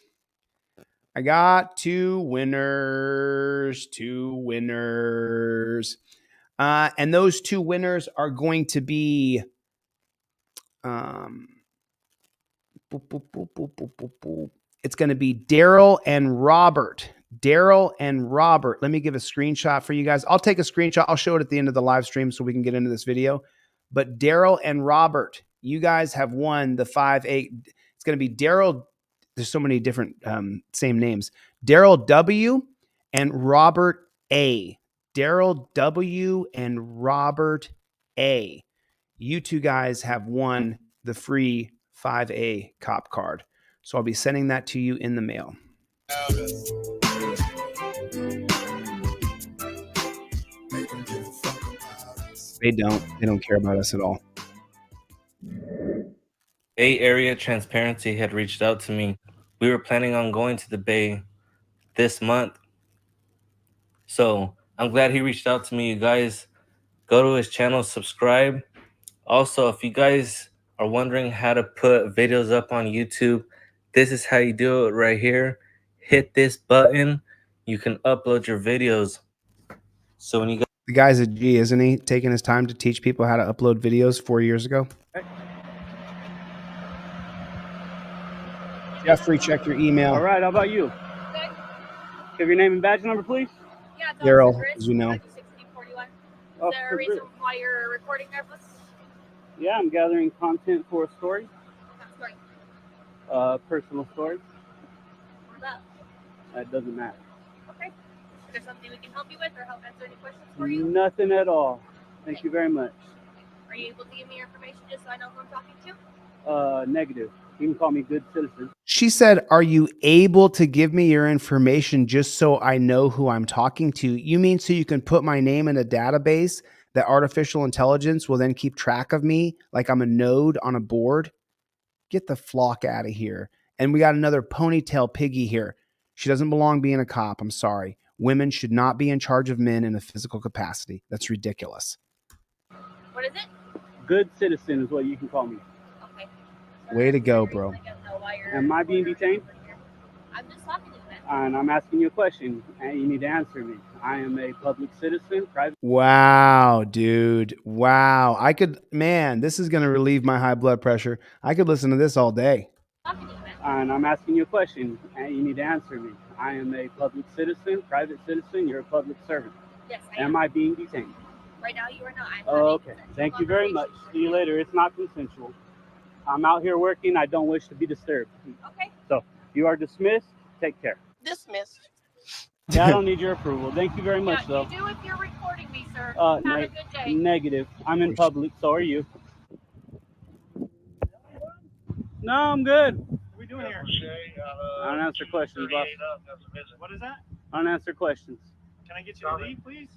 Two winners. And those two winners are going to be it's going to be Daryl and Robert. Let me give a screenshot for you guys. I'll take a screenshot. I'll show it at the end of the live stream so we can get into this video. But Daryl and Robert, you guys have won the 5A. It's going to be Daryl. There's so many different same names. Daryl W. and Robert A. Daryl W. and Robert A. You two guys have won the free 5A cop card. So I'll be sending that to you in the mail. They don't care about us at all. Bay Area Transparency had reached out to me. We were planning on going to the Bay this month. So I'm glad he reached out to me. You guys go to his channel, subscribe. Also, if you guys are wondering how to put videos up on YouTube, this is how you do it right here. Hit this button. You can upload your videos. So when you the guy's a G, isn't he? Taking his time to teach people how to upload videos 4 years ago. Jeffrey, check your email. All right, how about you? Good. Give your name and badge number, please. Yeah, it's Daryl, Officer Gris, as you know. 1641. Is there a reason why you're recording there, please? Yeah, I'm gathering content for a story. What story? Personal story. What's that? That doesn't matter. Okay. Is there something we can help you with or help answer any questions for you? Nothing at all. Thank you very much. Are you able to give me your information just so I know who I'm talking to? Negative. You can call me good citizen. She said, are you able to give me your information just so I know who I'm talking to? You mean so you can put my name in a database that artificial intelligence will then keep track of me like I'm a node on a board? Get the flock out of here. And we got another ponytail piggy here. She doesn't belong being a cop. I'm sorry. Women should not be in charge of men in a physical capacity. That's ridiculous. What is it? Good citizen is what you can call me. Okay. Way to go, bro. Am I being detained? I'm just talking to you, man. And I'm asking you a question, and you need to answer me. I am a public citizen, private. Wow, dude. Wow. This is going to relieve my high blood pressure. I could listen to this all day. And I'm asking you a question, and you need to answer me. I am a public citizen, private citizen. You're a public servant. Yes, I am. Am I being detained? Right now, you are not. I'm Okay. Thank you very much. See you later. It's not consensual. I'm out here working. I don't wish to be disturbed. Okay. So you are dismissed. Take care. Dismissed. Yeah, I don't need your approval. Thank you very much, though. You do if you're recording me, sir. Have a good day. Negative. I'm in public. So are you. No, I'm good. What are we doing here? I don't answer questions, boss. What is that? I don't answer questions. Can I get you to leave, please?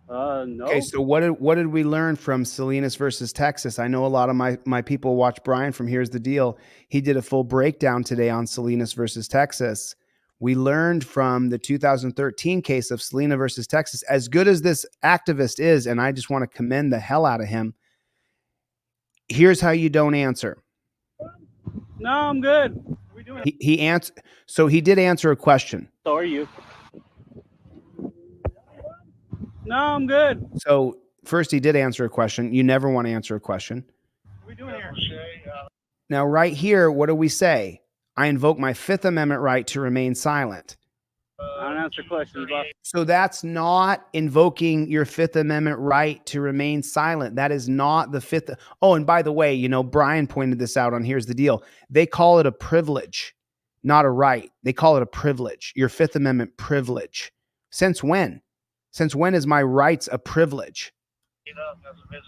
No. Okay, so what did we learn from Salinas versus Texas? I know a lot of my people watch Brian from Here's the Deal. He did a full breakdown today on Salinas versus Texas. We learned from the 2013 case of Salinas versus Texas, as good as this activist is, and I just want to commend the hell out of him. Here's how you don't answer. No, I'm good. What are we doing? He answered. So he did answer a question. So are you. No, I'm good. So first he did answer a question. You never want to answer a question. What are we doing here? Now, right here, what do we say? I invoke my Fifth Amendment right to remain silent. I don't answer questions, boss. So that's not invoking your Fifth Amendment right to remain silent. That is not the Fifth. Oh, and by the way, Brian pointed this out on Here's the Deal. They call it a privilege, not a right. They call it a privilege, your Fifth Amendment privilege. Since when? Since when is my rights a privilege?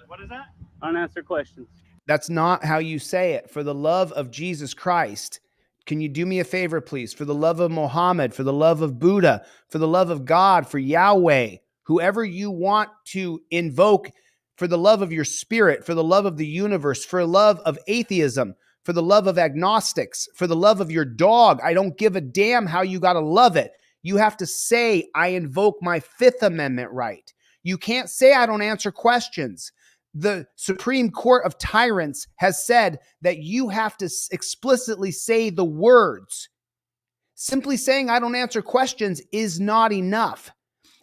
What is that? I don't answer questions. That's not how you say it. For the love of Jesus Christ, can you do me a favor, please? For the love of Muhammad, for the love of Buddha, for the love of God, for Yahweh, whoever you want to invoke, for the love of your spirit, for the love of the universe, for love of atheism, for the love of agnostics, for the love of your dog. I don't give a damn how you got to love it. You have to say, I invoke my Fifth Amendment right. You can't say, I don't answer questions. The Supreme Court of Tyrants has said that you have to explicitly say the words. Simply saying, I don't answer questions is not enough.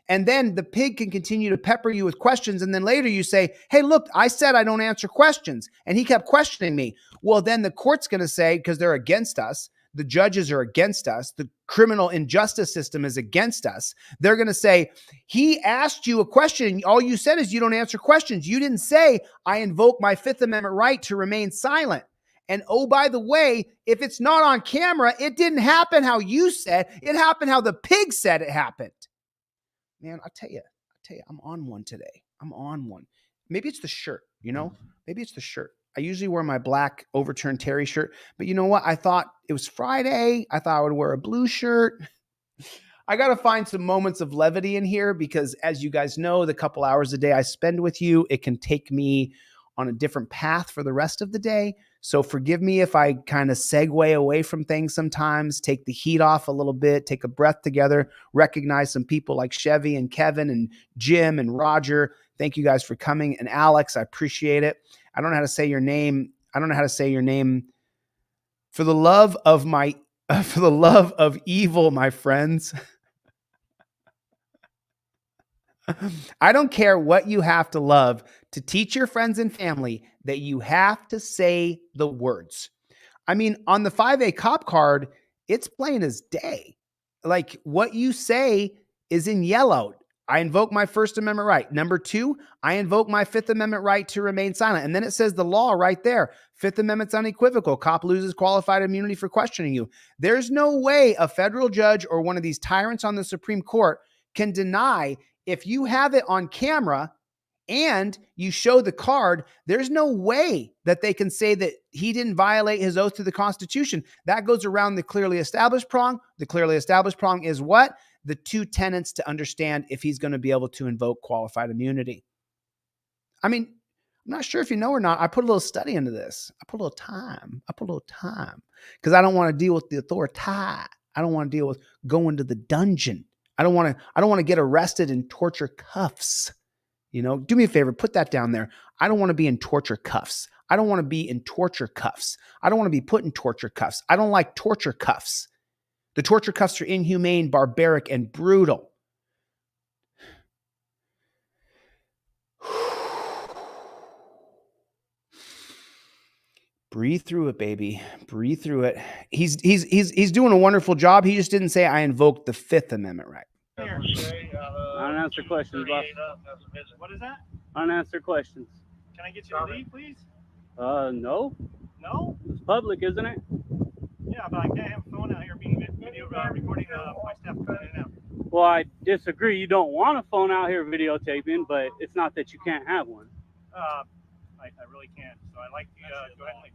And then the pig can continue to pepper you with questions. And then later you say, hey, look, I said I don't answer questions. And he kept questioning me. Well, then the court's going to say, because they're against us, the judges are against us, the criminal injustice system is against us. They're going to say, he asked you a question. All you said is you don't answer questions. You didn't say, I invoke my Fifth Amendment right to remain silent. And oh, by the way, if it's not on camera, it didn't happen how you said. It happened how the pig said it happened. Man, I tell you, I'm on one today. I'm on one. Maybe it's the shirt, Maybe it's the shirt. I usually wear my black overturned terry shirt, but you know what? I thought it was Friday. I thought I would wear a blue shirt. I got to find some moments of levity in here because, as you guys know, the couple hours a day I spend with you, it can take me on a different path for the rest of the day. So forgive me if I kind of segue away from things sometimes, take the heat off a little bit, take a breath together, recognize some people like Chevy and Kevin and Jim and Roger. Thank you guys for coming. And Alex, I appreciate it. I don't know how to say your name. I don't know how to say your name. For the love of evil, my friends. I don't care what you have to love to teach your friends and family that you have to say the words. I mean, on the 5A cop card, it's plain as day. Like what you say is in yellow. I invoke my First Amendment right. Number 2, I invoke my Fifth Amendment right to remain silent. And then it says the law right there. Fifth Amendment's unequivocal. Cop loses qualified immunity for questioning you. There's no way a federal judge or one of these tyrants on the Supreme Court can deny if you have it on camera and you show the card, there's no way that they can say that he didn't violate his oath to the Constitution. That goes around the clearly established prong. The clearly established prong is what? The 2 tenets to understand if he's going to be able to invoke qualified immunity. I mean, I'm not sure if you know or not. I put a little study into this. I put a little time because I don't want to deal with the authority. I don't want to deal with going to the dungeon. I don't want to get arrested in torture cuffs. You know, do me a favor, put that down there. I don't want to be in torture cuffs. I don't want to be in torture cuffs. I don't want to be put in torture cuffs. I don't like torture cuffs. The torture cuffs are inhumane, barbaric, and brutal. Breathe through it, baby. Breathe through it. He's doing a wonderful job. He just didn't say I invoked the Fifth Amendment right. Unanswered questions, boss. What is that? Unanswered questions. Can I get you to leave, please? No. No? It's public, isn't it? Yeah, but I can't have a phone out here being video recording my staff coming in and out. Well, I disagree. You don't want a phone out here videotaping, but it's not that you can't have one. I really can't. So I like to go ahead and leave.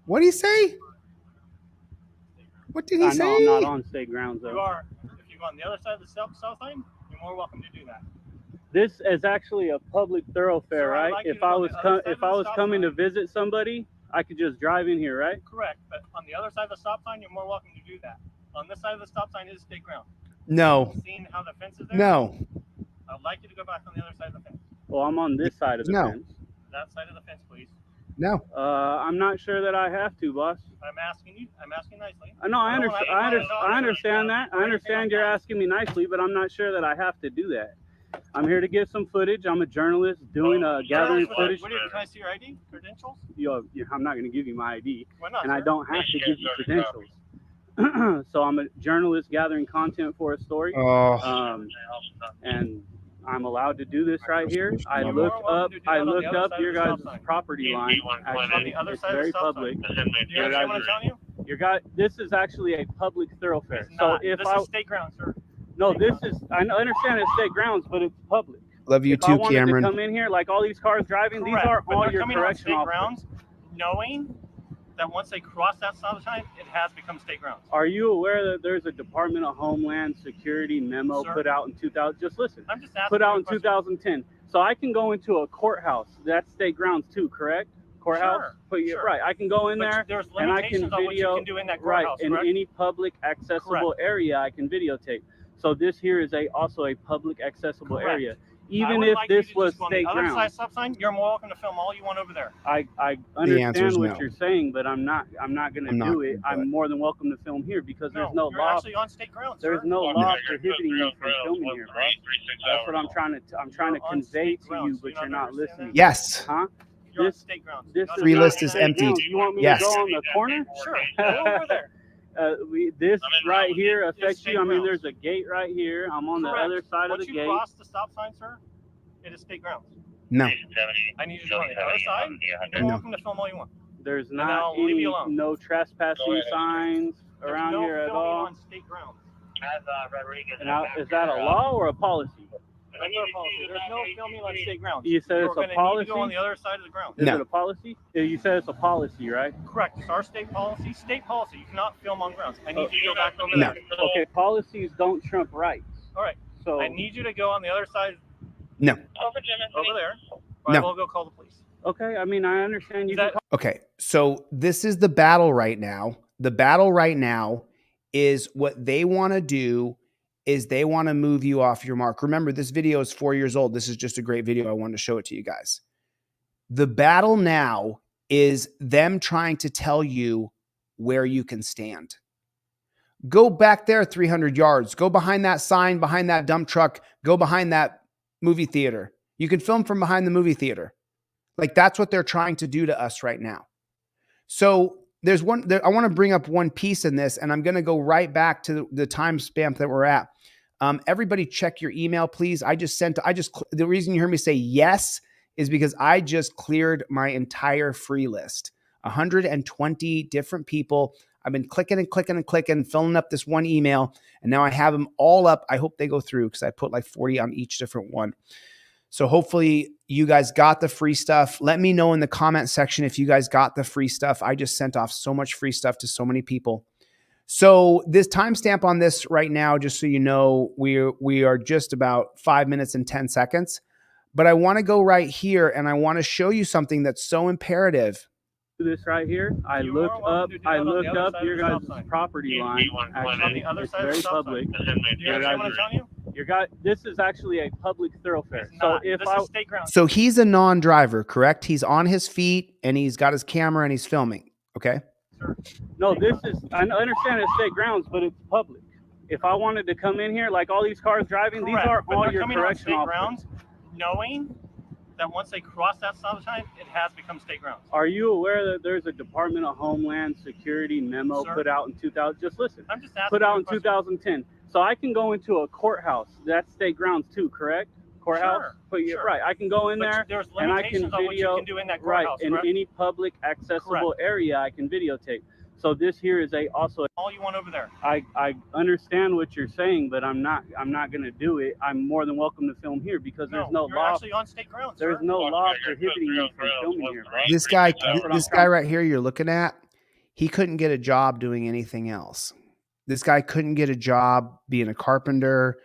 What did he say? What did he say? I'm not on state grounds, though. You are. If you go on the other side of the south side, you're more welcome to do that. This is actually a public thoroughfare, Sir, right? like if I was coming to visit somebody, I could just drive in here, right? Correct. But on the other side of the stop sign, you're more welcome to do that. On this side of the stop sign is state ground. No. Seen how the fence is there? No. I'd like you to go back on the other side of the fence. Well, I'm on this side of the fence. That side of the fence, please. No. I'm not sure that I have to, boss. I'm asking you. I'm asking nicely. No, I understand that. I understand you're asking me nicely, but I'm not sure that I have to do that. I'm here to get some footage. I'm a journalist doing gathering footage. Can I see your ID credentials? I'm not going to give you my ID, Why not, and sir? I don't have to give you credentials. So I'm a journalist gathering content for a story, and I'm allowed to do this right here. I looked up your guys' property line. Actually, it's very public. This is actually a public thoroughfare. So this is state ground, sir. No, this is. I understand it's state grounds, but it's public. Love you if too, I wanted Cameron. to come in here, like all these cars driving, Correct. these are But all they're your coming on correction state officers. grounds, knowing that once they cross that stop sign, it has become state grounds. Are you aware that there's a Department of Homeland Security memo put out in 2000? Just listen. I'm just asking. Put out in 2010. So I can go into a courthouse. That's state grounds too, correct? Courthouse. Sure. Right. I can go in there there's and I can limitations on what you video. can do in that Right. courthouse, In correct? any public accessible area, I can videotape. So this here is also a public accessible Correct. area. I Even would if like you this to was just go on state the other grounds. side stop sign, you're more welcome to film all you want over there. I The answer is understand what no. you're saying, but I'm not going to do it. I'm more than welcome to film here because there's no you're law. actually on state grounds. There's sir. no law prohibiting you from filming here, bro. That's what I'm trying to convey to you, but you're not listening. Yes. Huh? You're on state grounds. This Free not list is state empty. grounds. You want me Yes. to go on the corner? Sure. Go over there. This right here affects state you. I mean, grounds. there's a gate right here. I'm on the Correct. other side Once of the you gate. cross the stop sign, sir, it is state grounds. No. I need you to go on the other side. You're No. welcome to film all you want. There's then not I'll leave you alone. no trespassing signs around There's no here at filming all. on state grounds. Now, is that a law or a policy? That's our policy. There's no filming on state grounds. You said it's a policy? Need to go on the other side of the ground. Is No. it a policy? You said it's a policy, right? Correct. It's our state policy. State policy. You cannot film on grounds. I need you to go back over No. there. Okay, policies don't trump rights. All right. So I need you to go on the other side No. over there. Or No. I will go call the police. okay, I mean, I understand you. Okay, so this is the battle right now. The battle right now is what they want to do is they want to move you off your mark. Remember, this video is 4 years old. This is just a great video. I wanted to show it to you guys. The battle now is them trying to tell you where you can stand. Go back there 300 yards. Go behind that sign, behind that dump truck. Go behind that movie theater. You can film from behind the movie theater. Like that's what they're trying to do to us right now. So there's one, I want to bring up one piece in this, and I'm going to go right back to the time stamp that we're at. Everybody check your email, please. The reason you hear me say yes is because I just cleared my entire free list. 120 different people. I've been clicking and clicking and clicking, filling up this one email, and now I have them all up. I hope they go through because I put like 40 on each different one. So hopefully you guys got the free stuff. Let me know in the comment section if you guys got the free stuff. I just sent off so much free stuff to so many people. So this timestamp on this right now, just so you know, we are just about 5 minutes and 10 seconds. But I want to go right here and I want to show you something that's so imperative. This right here, I looked up your guys' property line. Actually, it's very public. This is actually a public thoroughfare. So So he's a non-driver, correct? He's on his feet and he's got his camera and he's filming. Okay. No, this is, I understand it's state grounds, but it's public. If I wanted to come in here, like all these cars driving, Correct, these are but all they're your coming on correction state officers. grounds, knowing that once they cross that stop sign, it has become state grounds. Are you aware that there's a Department of Homeland Security memo put out in 2000? Just listen. I'm just asking. Put out in 2010. So I can go into a courthouse. That's state grounds too, correct? Courthouse. Sure. Right. I can go in there there's and I can limitations on what you video. can do in that Right. courthouse, In correct? any public accessible area, I can videotape. So this here is also all you want over there. I understand what you're saying, but I'm not going to do it. I'm more than welcome to film here because there's no you're law. Actually on state grounds. There's no law prohibiting you from filming here, bro. This guy right here you're looking at, he couldn't get a job doing anything else. This guy couldn't get a job being a carpenter,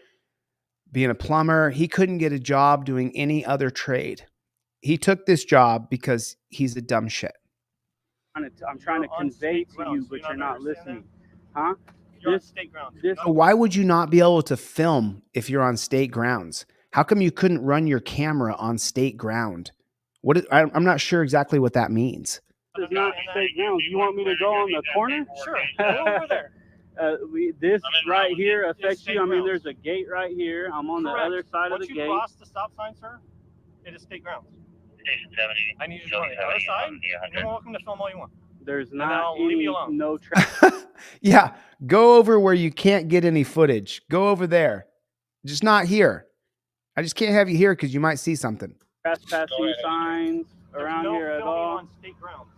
being a plumber. He couldn't get a job doing any other trade. He took this job because he's a dumb shit. I'm trying to convey to you, but you're not listening. Huh? You're on state grounds. So why would you not be able to film if you're on state grounds? How come you couldn't run your camera on state ground? I'm not sure exactly what that means. It's not state grounds. You want me to go on the corner? Sure. Go over there. This right here affects you. I mean, there's a gate right here. I'm on Correct. the other side of the Once you gate. cross the stop sign, sir, it is state grounds. I need you to go on the other side. You're welcome to film all you want. There's And not I'll leave you alone. no traffic. Yeah, go over where you can't get any footage. Go over there. Just not here. I just can't have you here because you might see something. Trespassing signs around no here at filming all. on state grounds.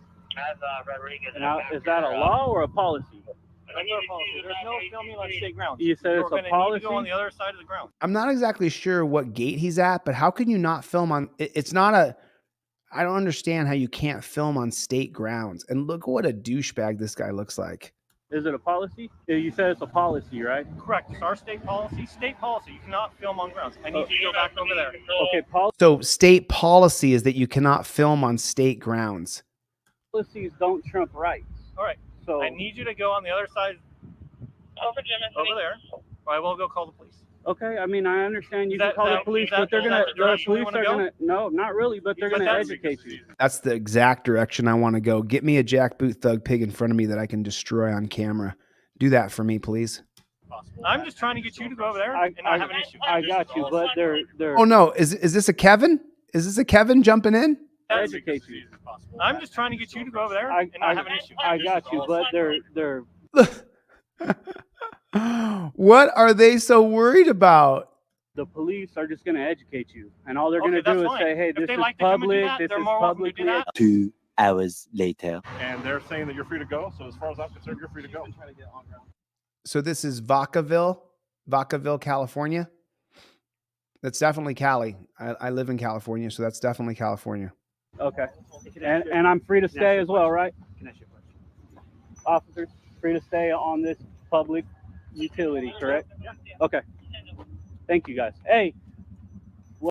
Now, is that a law or a policy? That's our policy. There's no filming on state grounds. You said it's You're a gonna need policy? to go on the other side of the ground. I'm not exactly sure what gate he's at, but how can you not film on it's not a I don't understand how you can't film on state grounds. And look what a douchebag this guy looks like. Is it a policy? You said it's a policy, right? Correct. It's our state policy. State policy. You cannot film on grounds. I need you to go back over there. Okay, So state policy is that you cannot film on state grounds. policies don't trump rights. All right. So I need you to go on the other side over there, or I will go call the police. okay, I mean, I understand you Is can that- call the that- police, is that- but they're is gonna that the direction we police wanna are go? gonna no, not really, but they're But gonna that's- educate you. That's the exact direction I want to go. Get me a jackboot thug pig in front of me that I can destroy on camera. Do that for me, please. I'm just trying to get you to go over there and not have an issue. I got you, but they're Oh no, is this a Kevin? Is this a Kevin jumping in? educate you. I'm just trying to get you to go over there and not have an issue. I got you, but they're What are they so worried about? the police are just gonna educate you, and all they're Okay, gonna that's do is fine. say, "Hey, If this they is like to come and do public. that, This they're is more welcome to do publicly." that. 2 hours later. And they're saying that you're free to go. So as far as I'm concerned, you're free to go. So this is Vacaville, California. That's definitely Cali. I live in California, so that's definitely California. Okay. And I'm free to stay as well, right? Officers, free to stay on this public utility, correct? Okay. Thank you, guys. Hey.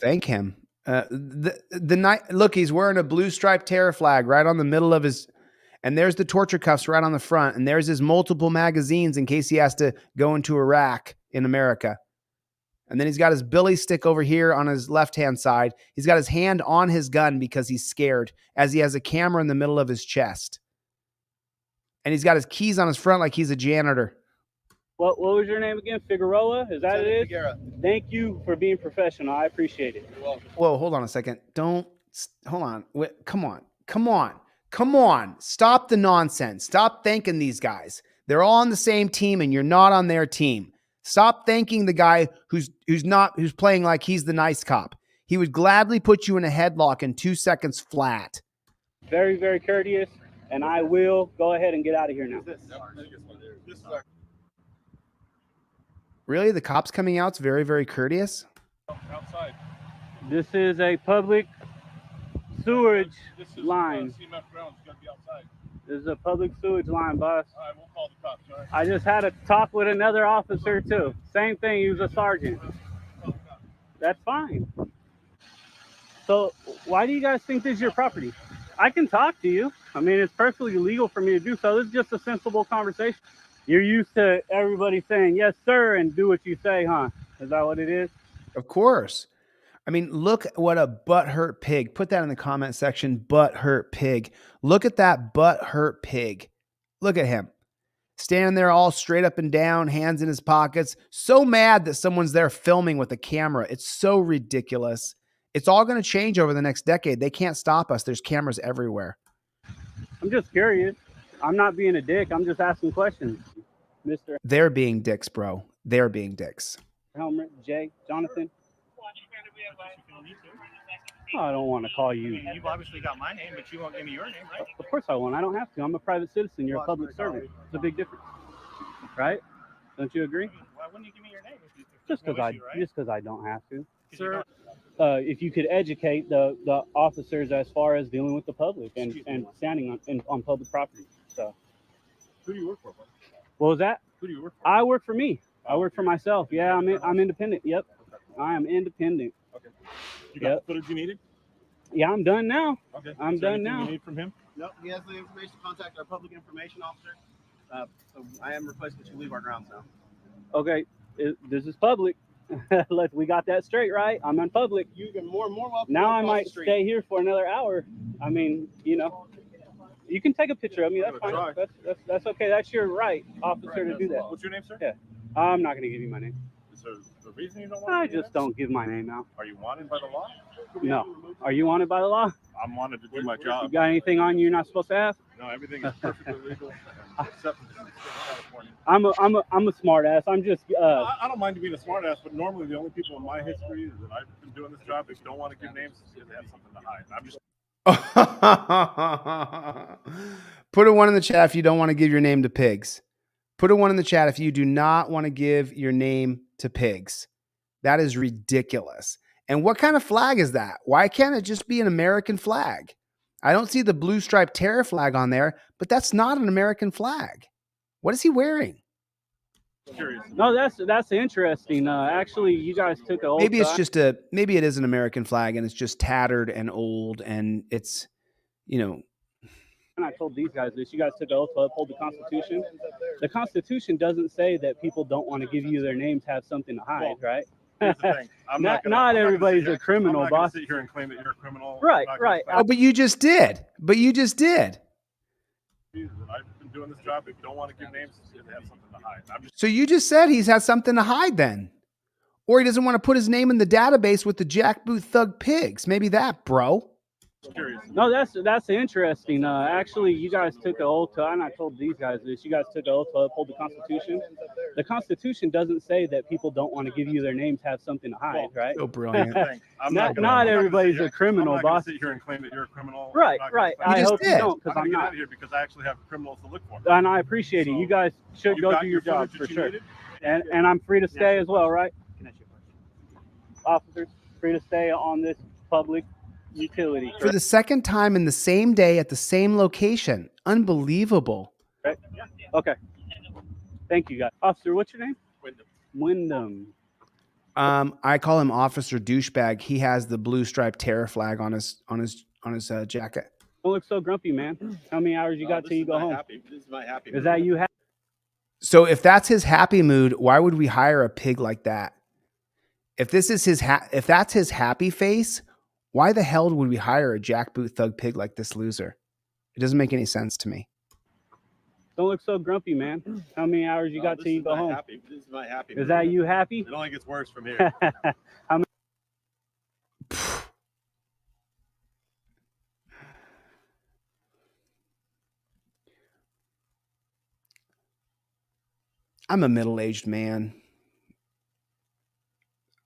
Thank him. The night. Look, he's wearing a blue striped terror flag right on the middle of his. And there's the torture cuffs right on the front. And there's his multiple magazines in case he has to go into Iraq in America. And then he's got his billy stick over here on his left-hand side. He's got his hand on his gun because he's scared, as he has a camera in the middle of his chest. And he's got his keys on his front like he's a janitor. What was your name again? Figueroa? Is that it? Figueroa. Thank you for being professional. I appreciate it. You're welcome. Whoa, hold on a second. Hold on. Wait, come on. Stop the nonsense. Stop thanking these guys. They're all on the same team and you're not on their team. Stop thanking the guy who's playing like he's the nice cop. He would gladly put you in a headlock in 2 seconds flat. Very, very courteous, and I will go ahead and get out of here now. Really? The cops coming out's very, very courteous? Outside. This is a public sewage line. This is a public sewage line, boss. All right, we'll call the cops. All right. I just had a talk with another officer, too. Same thing. He was a sergeant. That's fine. So why do you guys think this is your property? I can talk to you. I mean, it's perfectly legal for me to do so. This is just a sensible conversation. You're used to everybody saying, yes, sir, and do what you say, huh? Is that what it is? Of course. I mean, look what a butthurt pig. Put that in the comment section, butthurt pig. Look at that butthurt pig. Look at him. Standing there all straight up and down, hands in his pockets. So mad that someone's there filming with a camera. It's so ridiculous. It's all going to change over the next decade. They can't stop us. There's cameras everywhere. I'm just curious. I'm not being a dick. I'm just asking questions, Mr. They're being dicks, bro. They're being dicks. Helmut, Jay, Jonathan. Oh, I don't want to call you. You've obviously got my name, but you won't give me your name, right? Of course I won't. I don't have to. I'm a private citizen. You're a public servant. It's a big difference, right? Don't you agree? Why wouldn't you give me your name? Just because I don't have to. Sir, if you could educate the officers as far as dealing with the public and standing on public property. So, Who do you work for? Bro? What was that? Who do you work for? I work for me. I work for myself. Yeah, I'm independent. Yep, I am independent. Okay. You got the footage you needed? Yeah, I'm done now. Okay. I'm done now. You need from him? No, he has the information to contact our public information officer. So I am requesting that you leave our grounds now. Okay, this is public. We got that straight, right? I'm in public. You can more welcome. Now I might stay here for another hour. I mean, you can take a picture of me. That's fine. That's okay. That's your right, officer, to do that. What's your name, sir? Yeah. I'm not going to give you my name. Is there the reason you don't want I to do just don't give my name out. Are you wanted by the law? No. Are you wanted by the law? I'm wanted to do my job. You got anything on you you're not supposed to have? No, everything is perfectly legal except in the state of California. I'm a smart ass. I'm just I don't mind you being a smart ass, but normally the only people in my history that I've been doing this job that don't want to give names is they have something to hide. I'm just Put a 1 in the chat if you don't want to give your name to pigs. Put a 1 in the chat if you do not want to give your name to pigs. That is ridiculous. And what kind of flag is that? Why can't it just be an American flag? I don't see the blue striped terror flag on there, but that's not an American flag. What is he wearing? curious. No, that's interesting. Actually, you guys took an old. Maybe it's just maybe it is an American flag and it's just tattered and old and it's, And I told these guys this. You guys took an oath to uphold the Constitution. The Constitution doesn't say that people don't want to give you their names have something to hide, right? Here's the thing. Not everybody's a criminal, I'm not gonna boss. sit here and claim that you're a criminal. Right. Oh, but you just did. I've been doing this job. If you don't want to give names, they have something to hide. So you just said he's had something to hide then. Or he doesn't want to put his name in the database with the jackboot thug pigs. Maybe that, bro. Curious. No, that's interesting. Actually, you guys took an oath to, and I told these guys this. You guys took an oath to uphold the Constitution. The Constitution doesn't say that people don't want to give you their names have something to hide, right? So brilliant. Not everybody's a criminal, I'm not boss. Sit here and claim that you're a criminal. Right. I hope you don't, because I'm I'm not not. here because I actually have criminals to look for. And I appreciate it. You guys should go do your job for sure. And I'm free to stay as well, right? Officers, free to stay on this public utility. For the second time in the same day at the same location. Unbelievable. Correct? Okay. Thank you, guys. Officer, what's your name? Wyndham. I call him Officer Douchebag. He has the blue striped terror flag on his jacket. Don't look so grumpy, man. How many hours you got till you go home? This is my happy. Is that you happy? So if that's his happy mood, why would we hire a pig like that? If this is if that's his happy face, why the hell would we hire a jackboot thug pig like this loser? It doesn't make any sense to me. Don't look so grumpy, man. How many hours you got till you go home? This is my happy. Is that you happy? It only gets worse from here. How many? I'm a middle-aged man.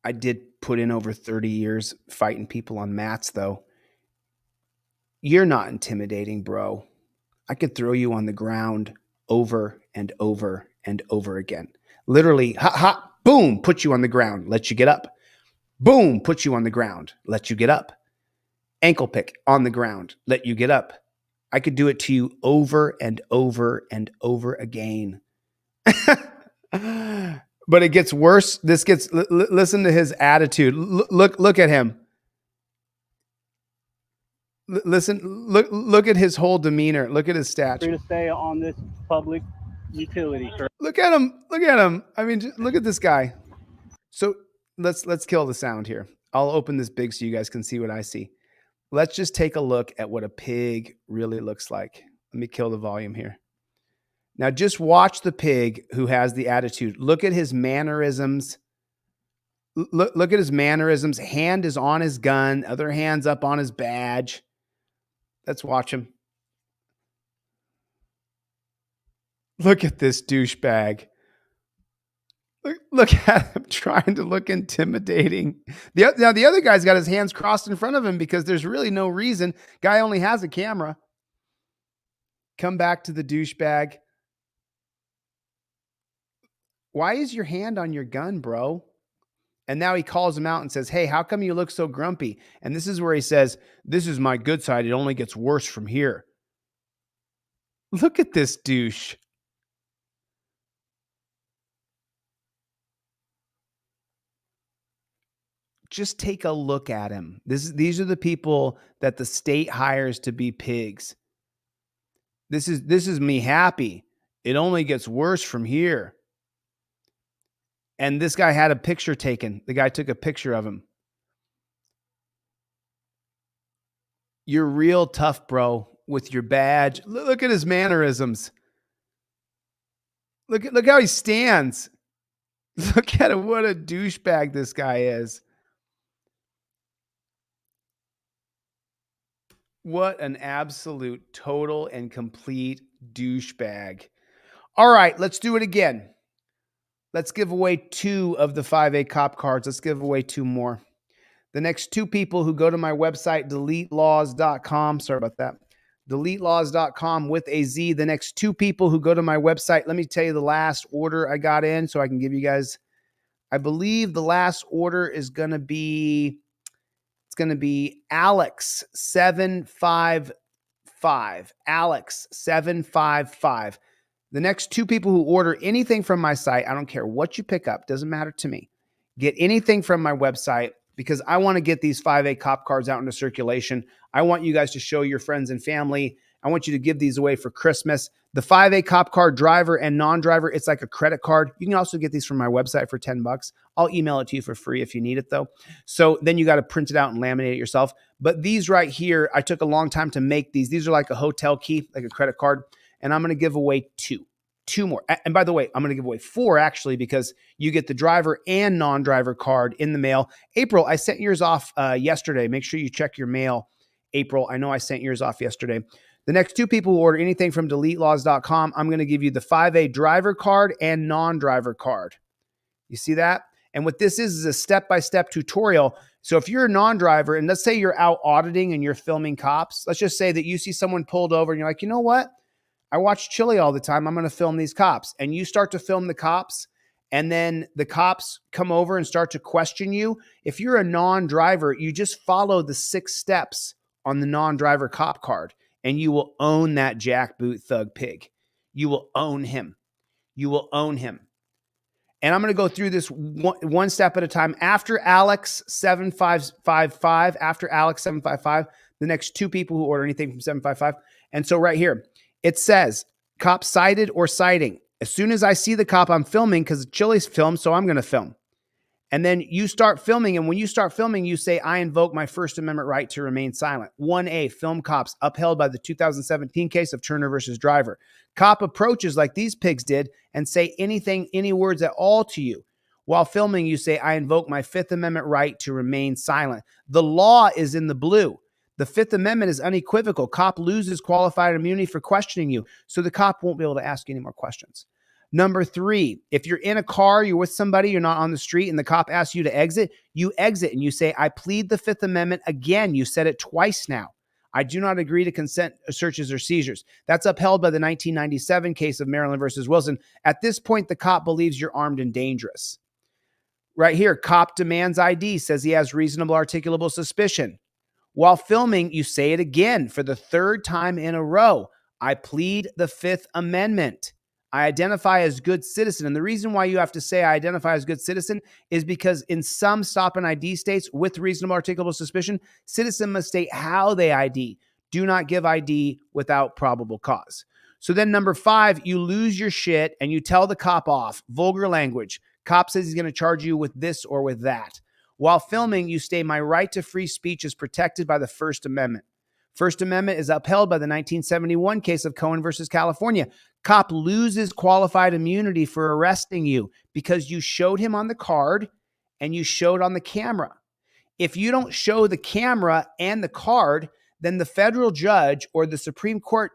I did put in over 30 years fighting people on mats, though. You're not intimidating, bro. I could throw you on the ground over and over and over again. Literally, ha, boom, put you on the ground, let you get up. Boom, put you on the ground, let you get up. Ankle pick on the ground, let you get up. I could do it to you over and over and over again. But it gets worse. This gets, listen to his attitude. Look at him. Listen, look at his whole demeanor. Look at his stature. Free to stay on this public utility. Look at him. Look at him. I mean, just look at this guy. So let's kill the sound here. I'll open this big so you guys can see what I see. Let's just take a look at what a pig really looks like. Let me kill the volume here. Now just watch the pig who has the attitude. Look at his mannerisms. Look at his mannerisms. Hand is on his gun. Other hand's up on his badge. Let's watch him. Look at this douchebag. Look at him trying to look intimidating. Now the other guy's got his hands crossed in front of him because there's really no reason. Guy only has a camera. Come back to the douchebag. Why is your hand on your gun, bro? And now he calls him out and says, hey, how come you look so grumpy? And this is where he says, this is my good side. It only gets worse from here. Look at this douche. Just take a look at him. These are the people that the state hires to be pigs. This is me happy. It only gets worse from here. And this guy had a picture taken. The guy took a picture of him. You're real tough, bro, with your badge. Look at his mannerisms. Look how he stands. Look at him. What a douchebag this guy is. What an absolute total and complete douchebag. All right, let's do it again. Let's give away 2 of the 5A cop cards. Let's give away 2 more. The next 2 people who go to my website, deletelaws.com. Sorry about that. Deletelaws.com with a Z. The next 2 people who go to my website, let me tell you the last order I got in so I can give you guys, I believe the last order is going to be, it's going to be Alex 755. Alex 755. The next 2 people who order anything from my site, I don't care what you pick up, doesn't matter to me. Get anything from my website because I want to get these 5A cop cards out into circulation. I want you guys to show your friends and family. I want you to give these away for Christmas. The 5A cop card driver and non-driver, it's like a credit card. You can also get these from my website for $10. I'll email it to you for free if you need it though. So then you got to print it out and laminate it yourself. But these right here, I took a long time to make these. These are like a hotel key, like a credit card. And I'm going to give away 2 more. And by the way, I'm going to give away 4 actually, because you get the driver and non-driver card in the mail. April, I sent yours off yesterday. Make sure you check your mail. April, I know I sent yours off yesterday. The next 2 people who order anything from deletelaws.com, I'm going to give you the 5A driver card and non-driver card. You see that? And what this is a step-by-step tutorial. So if you're a non-driver and let's say you're out auditing and you're filming cops, let's just say that you see someone pulled over and you're like, you know what? I watch Chille all the time. I'm going to film these cops. And you start to film the cops and then the cops come over and start to question you, if you're a non-driver, you just follow the 6 steps on the non-driver cop card, and you will own that jackboot thug pig. You will own him. You will own him. And I'm going to go through this one step at a time. After Alex 7555, the next 2 people who order anything from 755. And so right here, it says cop cited or citing. As soon as I see the cop, I'm filming because Chille's filmed, so I'm going to film. And then you start filming, and when you start filming, you say, I invoke my First Amendment right to remain silent. 1A, film cops, upheld by the 2017 case of Turner versus Driver. Cop approaches like these pigs did and say anything, any words at all to you. While filming, you say, I invoke my Fifth Amendment right to remain silent. The law is in the blue. The Fifth Amendment is unequivocal. Cop loses qualified immunity for questioning you, so the cop won't be able to ask you any more questions. Number 3, if you're in a car, you're with somebody, you're not on the street, and the cop asks you to exit, you exit and you say, I plead the Fifth Amendment again. You said it twice now. I do not agree to consent searches or seizures. That's upheld by the 1997 case of Maryland versus Wilson. At this point, the cop believes you're armed and dangerous. Right here, cop demands ID, says he has reasonable articulable suspicion. While filming, you say it again for the 3rd time in a row. I plead the Fifth Amendment. I identify as good citizen. And the reason why you have to say I identify as good citizen is because in some stop and ID states with reasonable articulable suspicion, citizen must state how they ID. Do not give ID without probable cause. So then number 5, you lose your shit and you tell the cop off. Vulgar language. Cop says he's going to charge you with this or with that. While filming, you state my right to free speech is protected by the First Amendment. First Amendment is upheld by the 1971 case of Cohen versus California. Cop loses qualified immunity for arresting you because you showed him on the card and you showed on the camera. If you don't show the camera and the card, then the federal judge or the Supreme Court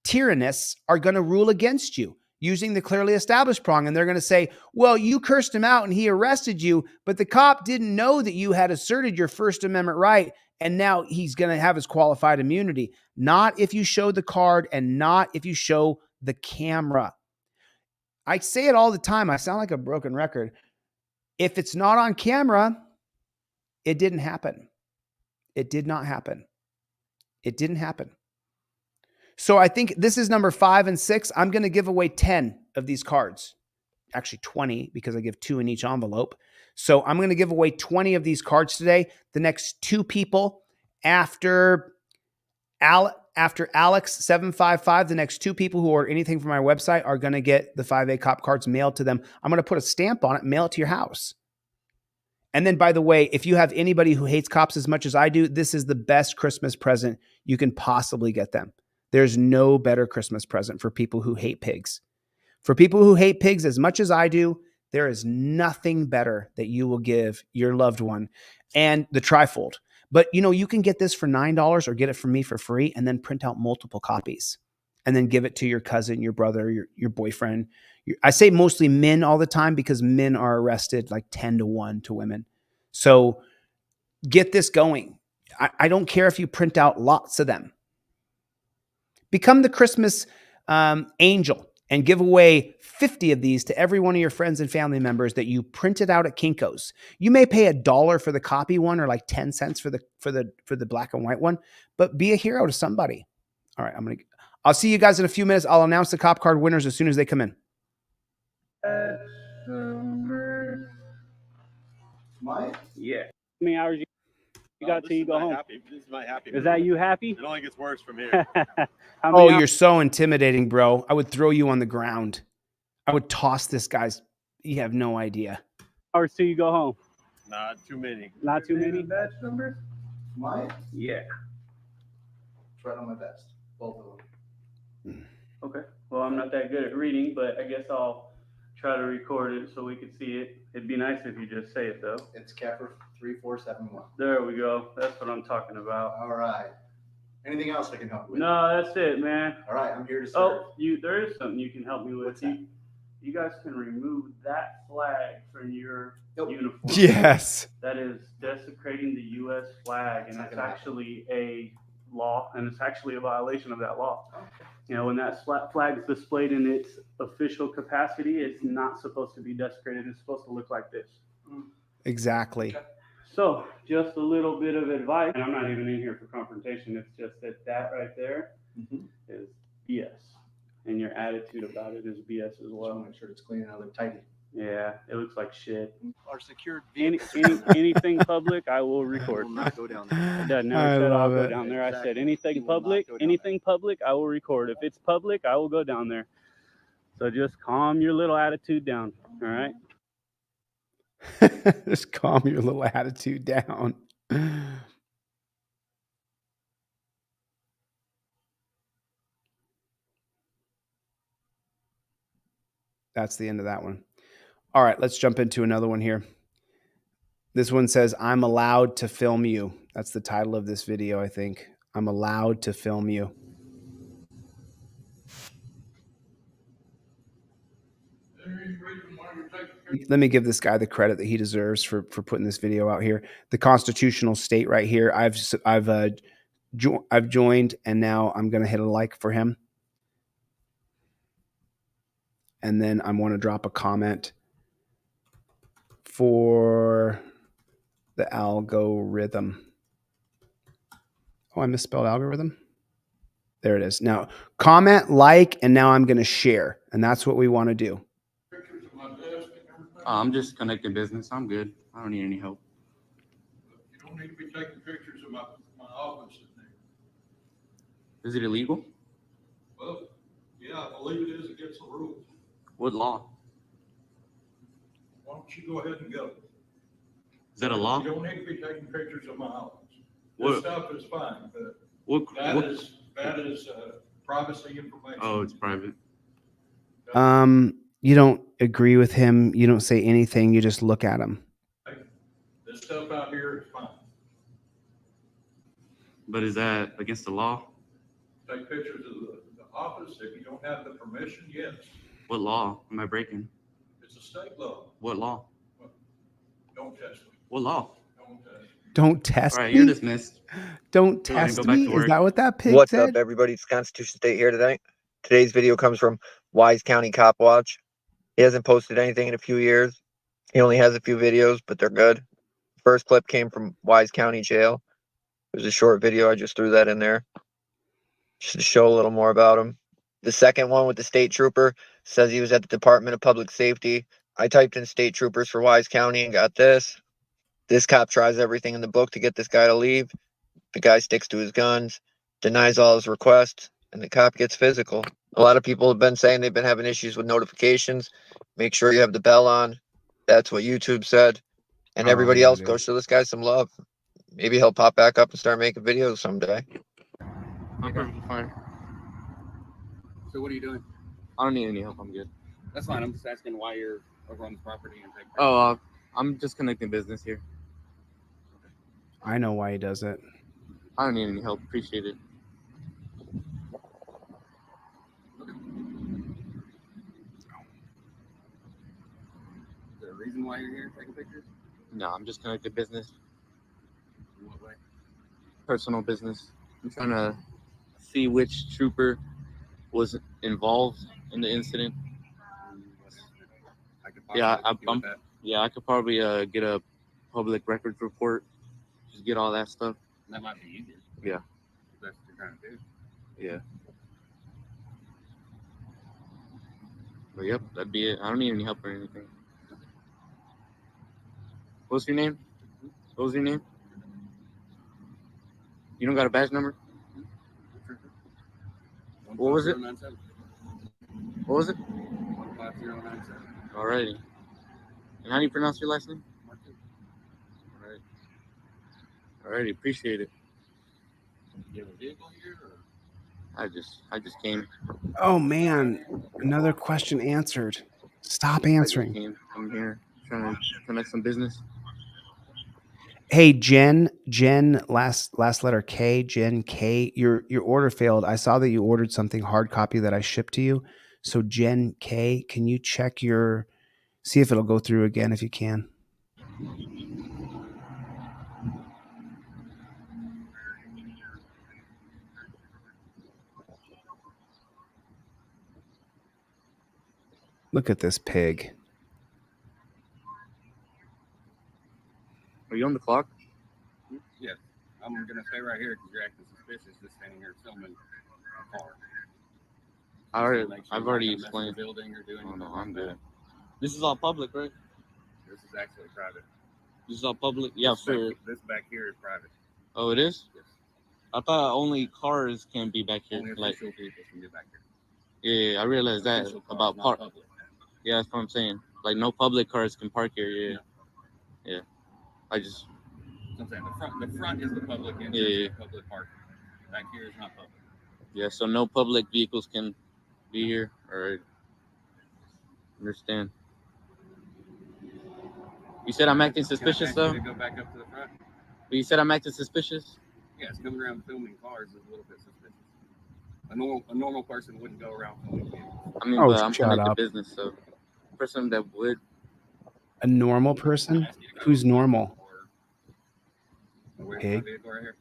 tyrannists are going to rule against you using the clearly established prong. And they're going to say, well, you cursed him out and he arrested you, but the cop didn't know that you had asserted your First Amendment right. And now he's going to have his qualified immunity. Not if you show the card and not if you show the camera. I say it all the time. I sound like a broken record. If it's not on camera, it didn't happen. It did not happen. It didn't happen. So I think this is number 5 and 6. I'm going to give away 10 of these cards. Actually 20 because I give 2 in each envelope. So I'm going to give away 20 of these cards today. The next 2 people after Alex 755, the next 2 people who order anything from my website are going to get the 5A cop cards mailed to them. I'm going to put a stamp on it, mail it to your house. And then, by the way, if you have anybody who hates cops as much as I do, this is the best Christmas present you can possibly get them. There's no better Christmas present for people who hate pigs. For people who hate pigs as much as I do, there is nothing better that you will give your loved one. And the trifold. But, you can get this for $9 or get it from me for free and then print out multiple copies and then give it to your cousin, your brother, your boyfriend. I say mostly men all the time because men are arrested like 10-1 to women. So get this going. I don't care if you print out lots of them. Become the Christmas angel and give away 50 of these to every one of your friends and family members that you printed out at Kinko's. You may pay $1 for the copy one or like 10 cents for the black and white one, but be a hero to somebody. All right, I'll see you guys in a few minutes. I'll announce the cop card winners as soon as they come in. Mike? Yeah. How many hours you got till you go home? This is my happy. Is that you happy? It only gets worse from here. Oh, you're so intimidating, bro. I would throw you on the ground. I would toss this guy's. You have no idea. Hours till you go home? Not too many. Not too many? Badge numbers? Mike? Yeah. Try on my best. Both of them. Okay. Well, I'm not that good at reading, but I guess I'll try to record it so we can see it. It'd be nice if you just say it, though. It's Capper 3471. There we go. That's what I'm talking about. All right. Anything else I can help you with? No, that's it, man. All right, I'm here to serve. Oh, there is something you can help me with. What's that? You guys can remove that flag from your uniform. Yes. That is desecrating the U.S. flag, and it's actually a law, and it's actually a violation of that law. Okay. You know, when that flag is displayed in its official capacity, it's not supposed to be desecrated. It's supposed to look like this. Exactly. So, just a little bit of advice, and I'm not even in here for confrontation. It's just that right there is BS, and your attitude about it is BS as well. Make sure it's clean and I look tidy. Yeah, it looks like shit. Our secured Anything public, I will record. will not go down there. That never I said I'll love go it. down there. I said Exactly. anything You will not public, go down anything public, I will record. If it's public, I will go down there. So just calm your little attitude down. All right. Just calm your little attitude down. That's the end of that one. All right, let's jump into another one here. This one says, I'm allowed to film you. That's the title of this video, I think. I'm allowed to film you. Let me give this guy the credit that he deserves for putting this video out here. The constitutional state right here. I've joined, and now I'm going to hit a like for him. And then I want to drop a comment for the algorithm. Oh, I misspelled algorithm. There it is. Now comment, like, and now I'm going to share. And that's what we want to do. I'm just connecting business. I'm good. I don't need any help. You don't need to be taking pictures of my office in there. Is it illegal? Well, yeah, I believe it is against the rules. What law? Why don't you go ahead and go? Is that a law? You don't need to be taking pictures of my office. What? This stuff is fine, but What? that is privacy information. Oh, it's private. You don't agree with him. You don't say anything. You just look at him. This stuff out here is fine. But is that against the law? Take pictures of the office if you don't have the permission, yes. What law am I breaking? It's a state law. What law? Don't test me. What law? Don't test All right, me. you're dismissed. Don't Go ahead and test go back me. to Is work. that what that pig What's said? up, everybody? It's Constitution State here tonight. Today's video comes from Wise County Cop Watch. He hasn't posted anything in a few years. He only has a few videos, but they're good. First clip came from Wise County Jail. It was a short video. I just threw that in there just to show a little more about him. The second one with the state trooper says he was at the Department of Public Safety. I typed in state troopers for Wise County and got this. This cop tries everything in the book to get this guy to leave. The guy sticks to his guns, denies all his requests, and the cop gets physical. A lot of people have been saying they've been having issues with notifications. Make sure you have the bell on. That's what YouTube said. And everybody yeah, else, dude. go show this guy some love. Maybe he'll pop back up and start making videos someday. I'm perfectly fine. So what are you doing? I don't need any help. I'm good. That's fine. I'm just asking why you're over on the property and taking. Oh, I'm just connecting business here. I know why he does it. I don't need any help. Appreciate it. Is there a reason why you're here taking pictures? No, I'm just connecting business. In what way? Personal business. I'm trying to see which trooper was involved in the incident. I could Yeah, possibly help you with that. I could probably get a public records report. Just get all that stuff. That might be easier. Yeah. If that's what you're trying to do. Yeah. But yep, that'd be it. I don't need any help or anything. What's your name? What was your name? You don't got a badge number? What was it? 15097. What was it? 15097. Alrighty. And how do you pronounce your last name? Alright. Alrighty, appreciate it. You have a vehicle here or? I just came. Oh man, another question answered. Stop answering. I'm here trying to connect some business. Hey, Jen, last letter K, Jen K. Your order failed. I saw that you ordered something hard copy that I shipped to you. So Jen K, can you check see if it'll go through again if you can? Look at this pig. Are you on the clock? Yes. I'm going to stay right here because you're acting suspicious just standing here filming a car. I've already explained. Building or doing Oh, no, I'm good. This is all public, right? This is actually private. This is all public? Yeah, sure. This back here is private. Oh, it is? Yes. I thought only cars can be back here. Only Like, official vehicles can get back here. yeah, I realized that Official cars, about not park. public. Yeah, that's what I'm saying. Like, no public cars can park here. Yeah. Yeah. I just. So I'm saying the front is the public entrance, Yeah. public parking. Back here is not public. Yeah, so no public vehicles can be here. All right. Understand. You said I'm acting suspicious, though? To go back up to the front? But you said I'm acting suspicious? Yes, coming around filming cars is a little bit suspicious. A normal person wouldn't go around filming vehicles. I mean, Oh, but I'm shut connected up. business, so a person that would. A normal person? Who's normal? Where's my Pig? vehicle right here?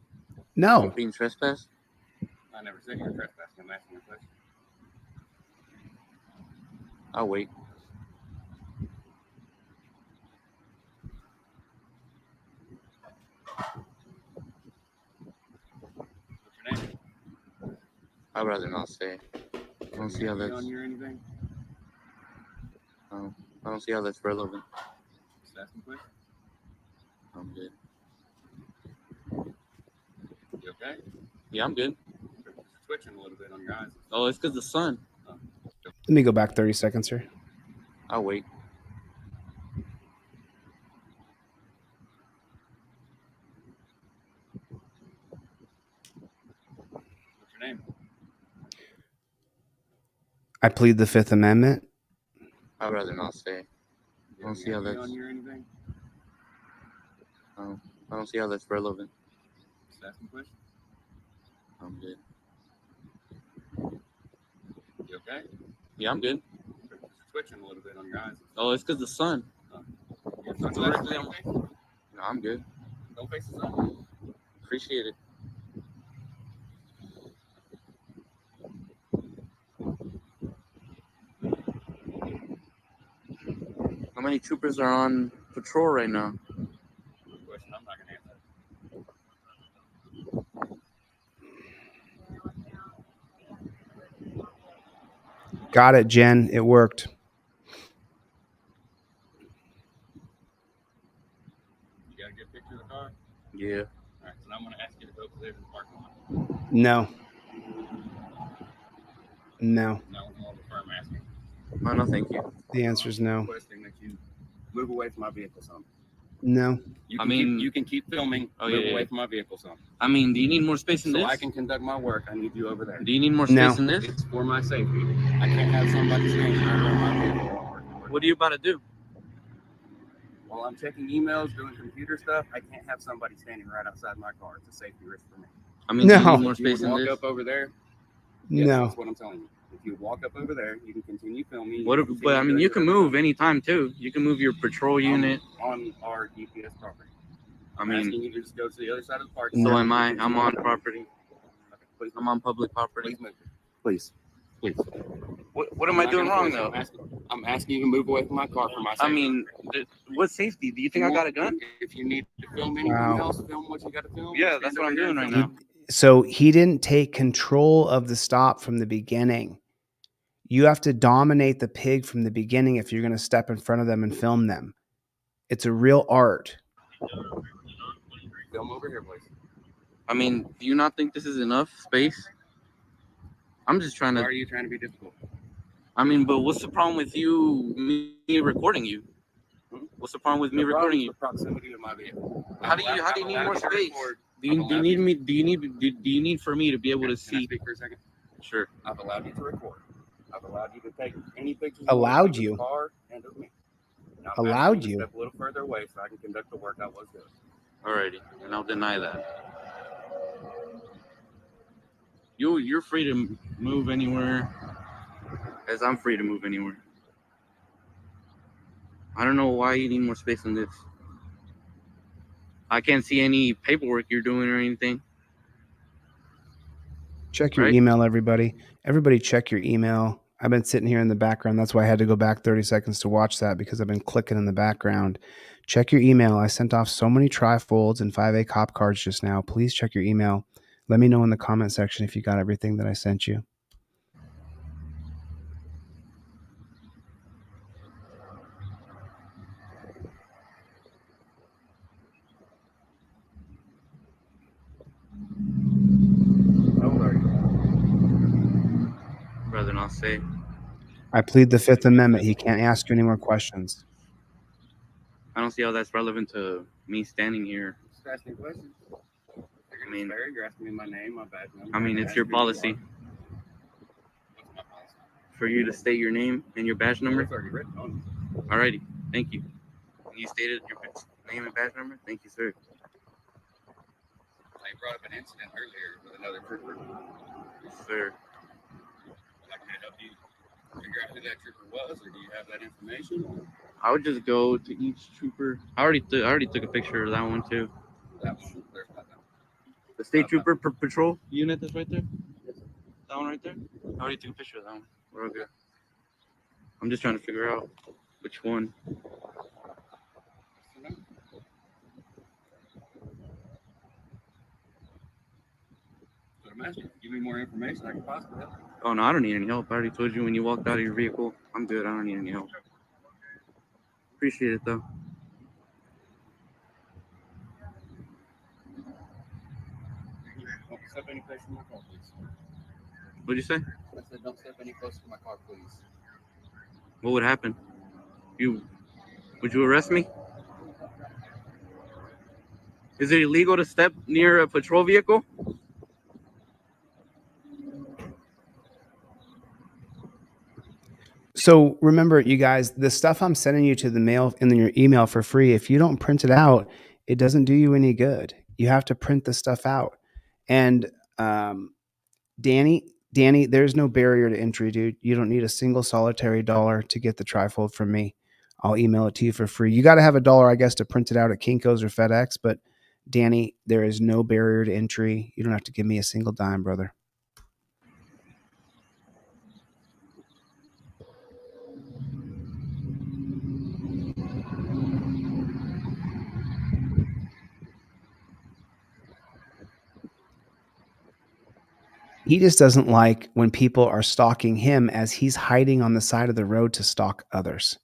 No. Being trespassed? I never said you were trespassing. I'm asking a question. I'll wait. What's your name? I'd rather not say. I don't see how that's. On you or anything? I don't see how that's relevant. Just asking questions. I'm good. You okay? Yeah, I'm good. You're twitching a little bit on your eyes. Oh, it's because the sun. Let me go back 30 seconds here. I'll wait. What's your name? I plead the Fifth Amendment. I'd rather not say. I don't see how that's. On you or anything? I don't see how that's relevant. Just asking questions. I'm good. You okay? Yeah, I'm good. You're twitching a little bit on your eyes. Oh, it's because the sun. You're not directly on No, I'm good. Don't face the sun. Appreciate it. How many troopers are on patrol right now? Question I'm not going to answer. Got it, Jen. It worked. You got a good picture of the car? Yeah. All right, so now I'm going to ask you to go upstairs in the parking lot. No. No. That was more of a firm asking. Oh, no, thank you. The answer is no. Requesting that you move away from my vehicle some. No. You can keep filming. Oh, move yeah, away yeah. from my vehicle some. I mean, do you need more space in So this? I can conduct my work. I need you over there. Do you need more space No. in this? It's for my safety. I can't have somebody standing right around my vehicle while I'm working. What are you about to do? While I'm checking emails, doing computer stuff, I can't have somebody standing right outside my car. It's a safety risk for me. I mean, do you No. need more If you would space in walk this? up over there, yes, No. that's what I'm telling you. If you walk up over there, you can continue filming. What? But I mean, you can move anytime too. You can move your patrol unit. on our DPS property. I I'm asking mean, you to just go to the other side of the park. so am I. I'm on property. Okay, please, I'm on public property. please move. Please. Please. What am I doing wrong though? I'm asking you to move away from my car for my safety. I mean, what safety? Do you think I got a gun? If you need to film anything Wow. else, film what you got to film. Yeah, Stand that's what over I'm here doing and right film. now. So he didn't take control of the stop from the beginning. You have to dominate the pig from the beginning if you're going to step in front of them and film them. It's a real art. Film over here, please. I mean, do you not think this is enough space? I'm just trying Why to. are you trying to be difficult? I mean, but what's the problem with me recording you? What's the problem with me The problem recording is you? the proximity of my vehicle. How do you I'm need allowed more to space? record. Do you need for me to be able to Can I see? speak for a second? Sure. I've allowed you to record. I've allowed you to take any pictures. Allowed of the you? car and of me. Now I'm Allowed asking you? to step a little further away so I can conduct the work I was doing. Alrighty, and I'll deny that. You're free to move anywhere, as I'm free to move anywhere. I don't know why you need more space than this. I can't see any paperwork you're doing or anything. Check your Right. email, everybody. Everybody check your email. I've been sitting here in the background. That's why I had to go back 30 seconds to watch that, because I've been clicking in the background. Check your email. I sent off so many trifolds and 5A cop cards just now. Please check your email. Let me know in the comment section if you got everything that I sent you. Rather not say. I plead the Fifth Amendment. He can't ask you any more questions. I don't see how that's relevant to me standing here. Just asking questions. I mean, you're asking me my name, my badge number. I mean, it's your policy for you to state your name and your badge number. It's already written on it. Alrighty, thank you. You stated your name and badge number. Thank you, sir. I brought up an incident earlier with another trooper. Yes, sir. Can I help you figure out who that trooper was, or do you have that information? I would just go to each trooper. I already took a picture of that one too. That one, there's not that. The state trooper patrol unit that's right there. That one right there. I already took a picture of that one. We're all good. I'm just trying to figure out which one. But imagine, give me more information, I can possibly help you. Oh no, I don't need any help. I already told you when you walked out of your vehicle. I'm good. I don't need any help. Appreciate it though. Don't step any closer to my car, please. What'd you say? I said, don't step any closer to my car, please. What would happen? Would you arrest me? Is it illegal to step near a patrol vehicle? So remember, you guys, the stuff I'm sending you to the mail in your email for free, if you don't print it out, it doesn't do you any good. You have to print the stuff out. And Danny, there's no barrier to entry, dude. You don't need a single solitary dollar to get the trifold from me. I'll email it to you for free. You got to have $1, I guess, to print it out at Kinko's or FedEx. But Danny, there is no barrier to entry. You don't have to give me a single dime, brother. He just doesn't like when people are stalking him as he's hiding on the side of the road to stalk others.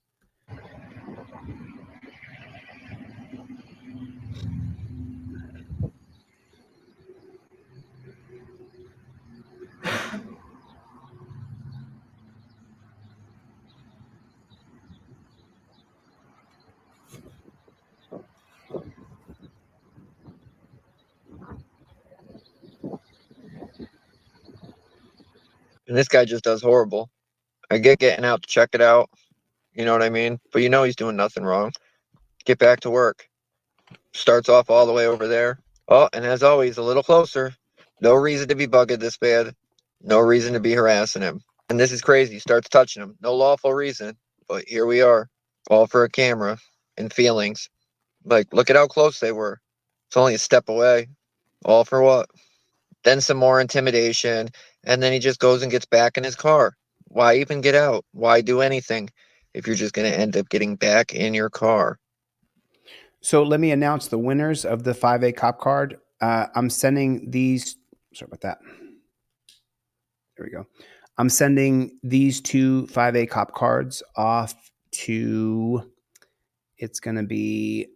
And this guy just does horrible. I get getting out to check it out. You know what I mean? But you know he's doing nothing wrong. Get back to work. Starts off all the way over there. Oh, and as always, a little closer. No reason to be bugging this bad. No reason to be harassing him. And this is crazy. Starts touching him. No lawful reason. But here we are. All for a camera and feelings. Like, look at how close they were. It's only a step away. All for what? Then some more intimidation. And then he just goes and gets back in his car. Why even get out? Why do anything if you're just going to end up getting back in your car? So let me announce the winners of the 5A cop card. I'm sending these. Sorry about that. There we go. I'm sending these 2 5A cop cards off to, it's going to be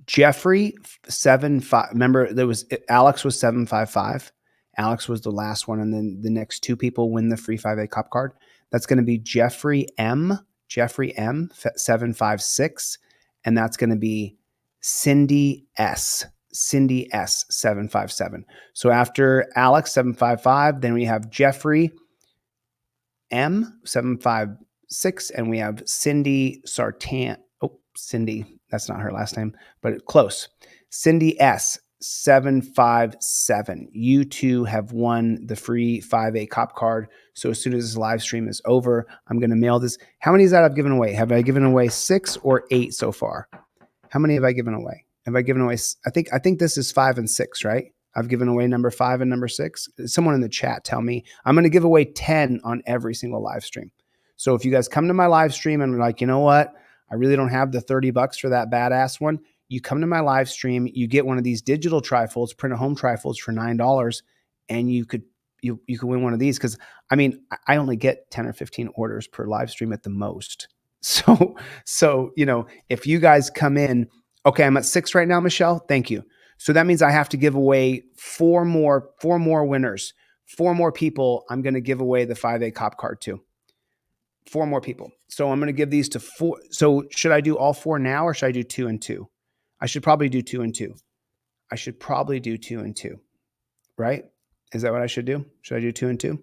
Jeffrey 75. Remember, there was Alex was 755. Alex was the last one, and then the next 2 people win the free 5A cop card. That's going to be Jeffrey M 756, and that's going to be Cindy S 757. So after Alex 755, then we have Jeffrey M 756, and we have Cindy Sartan. Oh, Cindy, that's not her last name, but close. Cindy S 757. You 2 have won the free 5A cop card. So as soon as this live stream is over, I'm going to mail this. How many is that I've given away? Have I given away 6 or 8 so far? How many have I given away? Have I given away? I think this is 5 and 6, right? I've given away number 5 and number 6. Someone in the chat tell me. I'm going to give away 10 on every single live stream. So if you guys come to my live stream and are like, you know what? I really don't have the $30 for that badass one. You come to my live stream, you get one of these digital trifolds, print a home trifolds for $9, and you could win one of these. Because I mean, I only get 10 or 15 orders per live stream at the most. So you know, if you guys come in, okay, I'm at 6 right now, Michelle. Thank you. So that means I have to give away 4 more winners, 4 more people. I'm going to give away the 5A cop card to. 4 more people. So I'm going to give these to 4. So should I do all 4 now, or should I do 2 and 2? I should probably do 2 and 2. I should probably do 2 and 2, right? Is that what I should do? Should I do 2 and 2?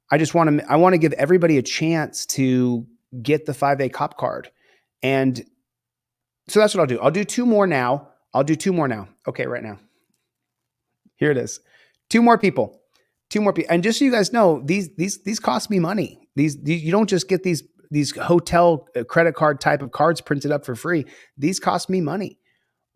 I want to give everybody a chance to get the 5A cop card. And so that's what I'll do. I'll do 2 more now. Okay, right now. Here it is. 2 more people. 2 more people. And just so you guys know, these cost me money. You don't just get these hotel credit card type of cards printed up for free. These cost me money.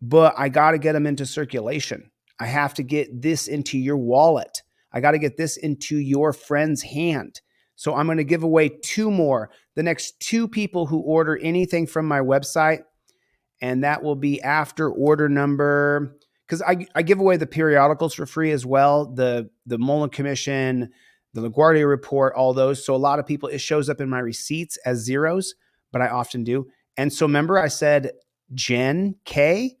But I got to get them into circulation. I have to get this into your wallet. I got to get this into your friend's hand. So I'm going to give away 2 more. The next 2 people who order anything from my website, and that will be after order number, because I give away the periodicals for free as well, the Mullen Commission, the LaGuardia Report, all those. So a lot of people, it shows up in my receipts as zeros, but I often do. And so remember I said Gen K,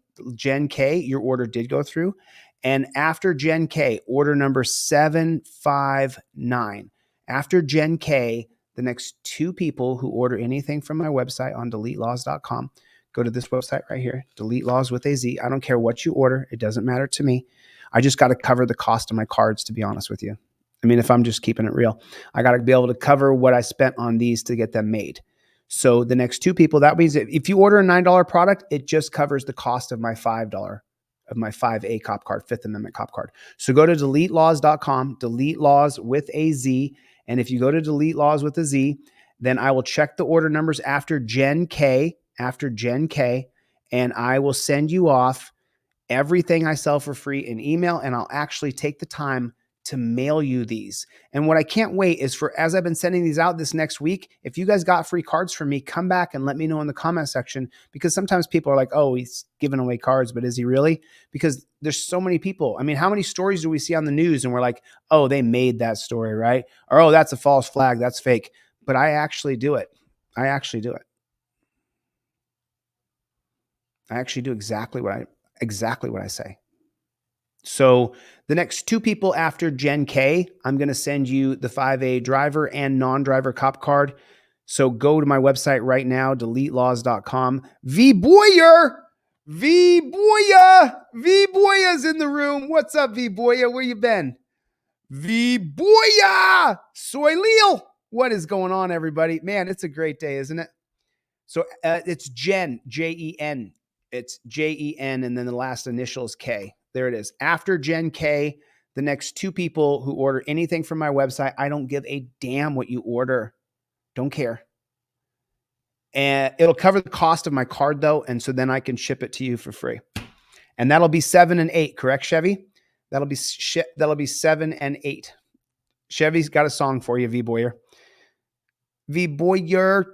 your order did go through. And after Gen K, order number 759. After Gen K, the next 2 people who order anything from my website on deletelaws.com, go to this website right here, Delete Laws with a Z. I don't care what you order. It doesn't matter to me. I just got to cover the cost of my cards, to be honest with you. I mean, if I'm just keeping it real, I got to be able to cover what I spent on these to get them made. So the next 2 people, that means if you order a $9 product, it just covers the cost of my $5, of my 5A cop card, 5th Amendment cop card. So go to deletelaws.com, Delete Laws with a Z. And if you go to Delete Laws with a Z, then I will check the order numbers after Gen K, and I will send you off everything I sell for free in email, and I'll actually take the time to mail you these. And what I can't wait is for, as I've been sending these out this next week, if you guys got free cards from me, come back and let me know in the comment section, because sometimes people are like, oh, he's giving away cards, but is he really? Because there's so many people. I mean, how many stories do we see on the news and we're like, oh, they made that story, right? Or, oh, that's a false flag, that's fake. But I actually do it. I actually do exactly what I say. So the next 2 people after Gen K, I'm going to send you the 5A driver and non-driver cop card. So go to my website right now, deletelaws.com. V-Boyer is in the room. What's up, V-Boyer? Where you been? V-Boyer! Soy Lil. What is going on, everybody? Man, it's a great day, isn't it? So it's Jen, Jen. It's Jen, and then the last initial is K. There it is. After Gen K, the next 2 people who order anything from my website, I don't give a damn what you order. Don't care. And it'll cover the cost of my card, though, and so then I can ship it to you for free. And that'll be 7 and 8, correct, Chevy? That'll be 7 and 8. Chevy's got a song for you, V-Boyer. V-Boyer.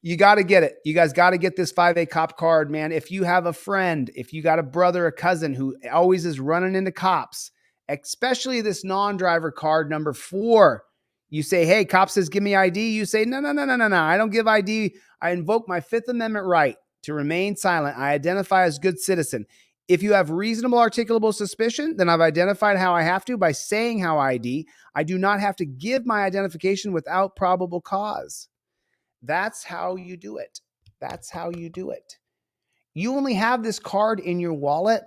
You got to get it. You guys got to get this 5A cop card, man. If you have a friend, if you got a brother, a cousin who always is running into cops, especially this non-driver card number 4, you say, hey, cop says, give me ID. You say, no. I don't give ID. I invoke my 5th Amendment right to remain silent. I identify as good citizen. If you have reasonable articulable suspicion, then I've identified how I have to by saying how I ID. I do not have to give my identification without probable cause. That's how you do it. That's how you do it. You only have this card in your wallet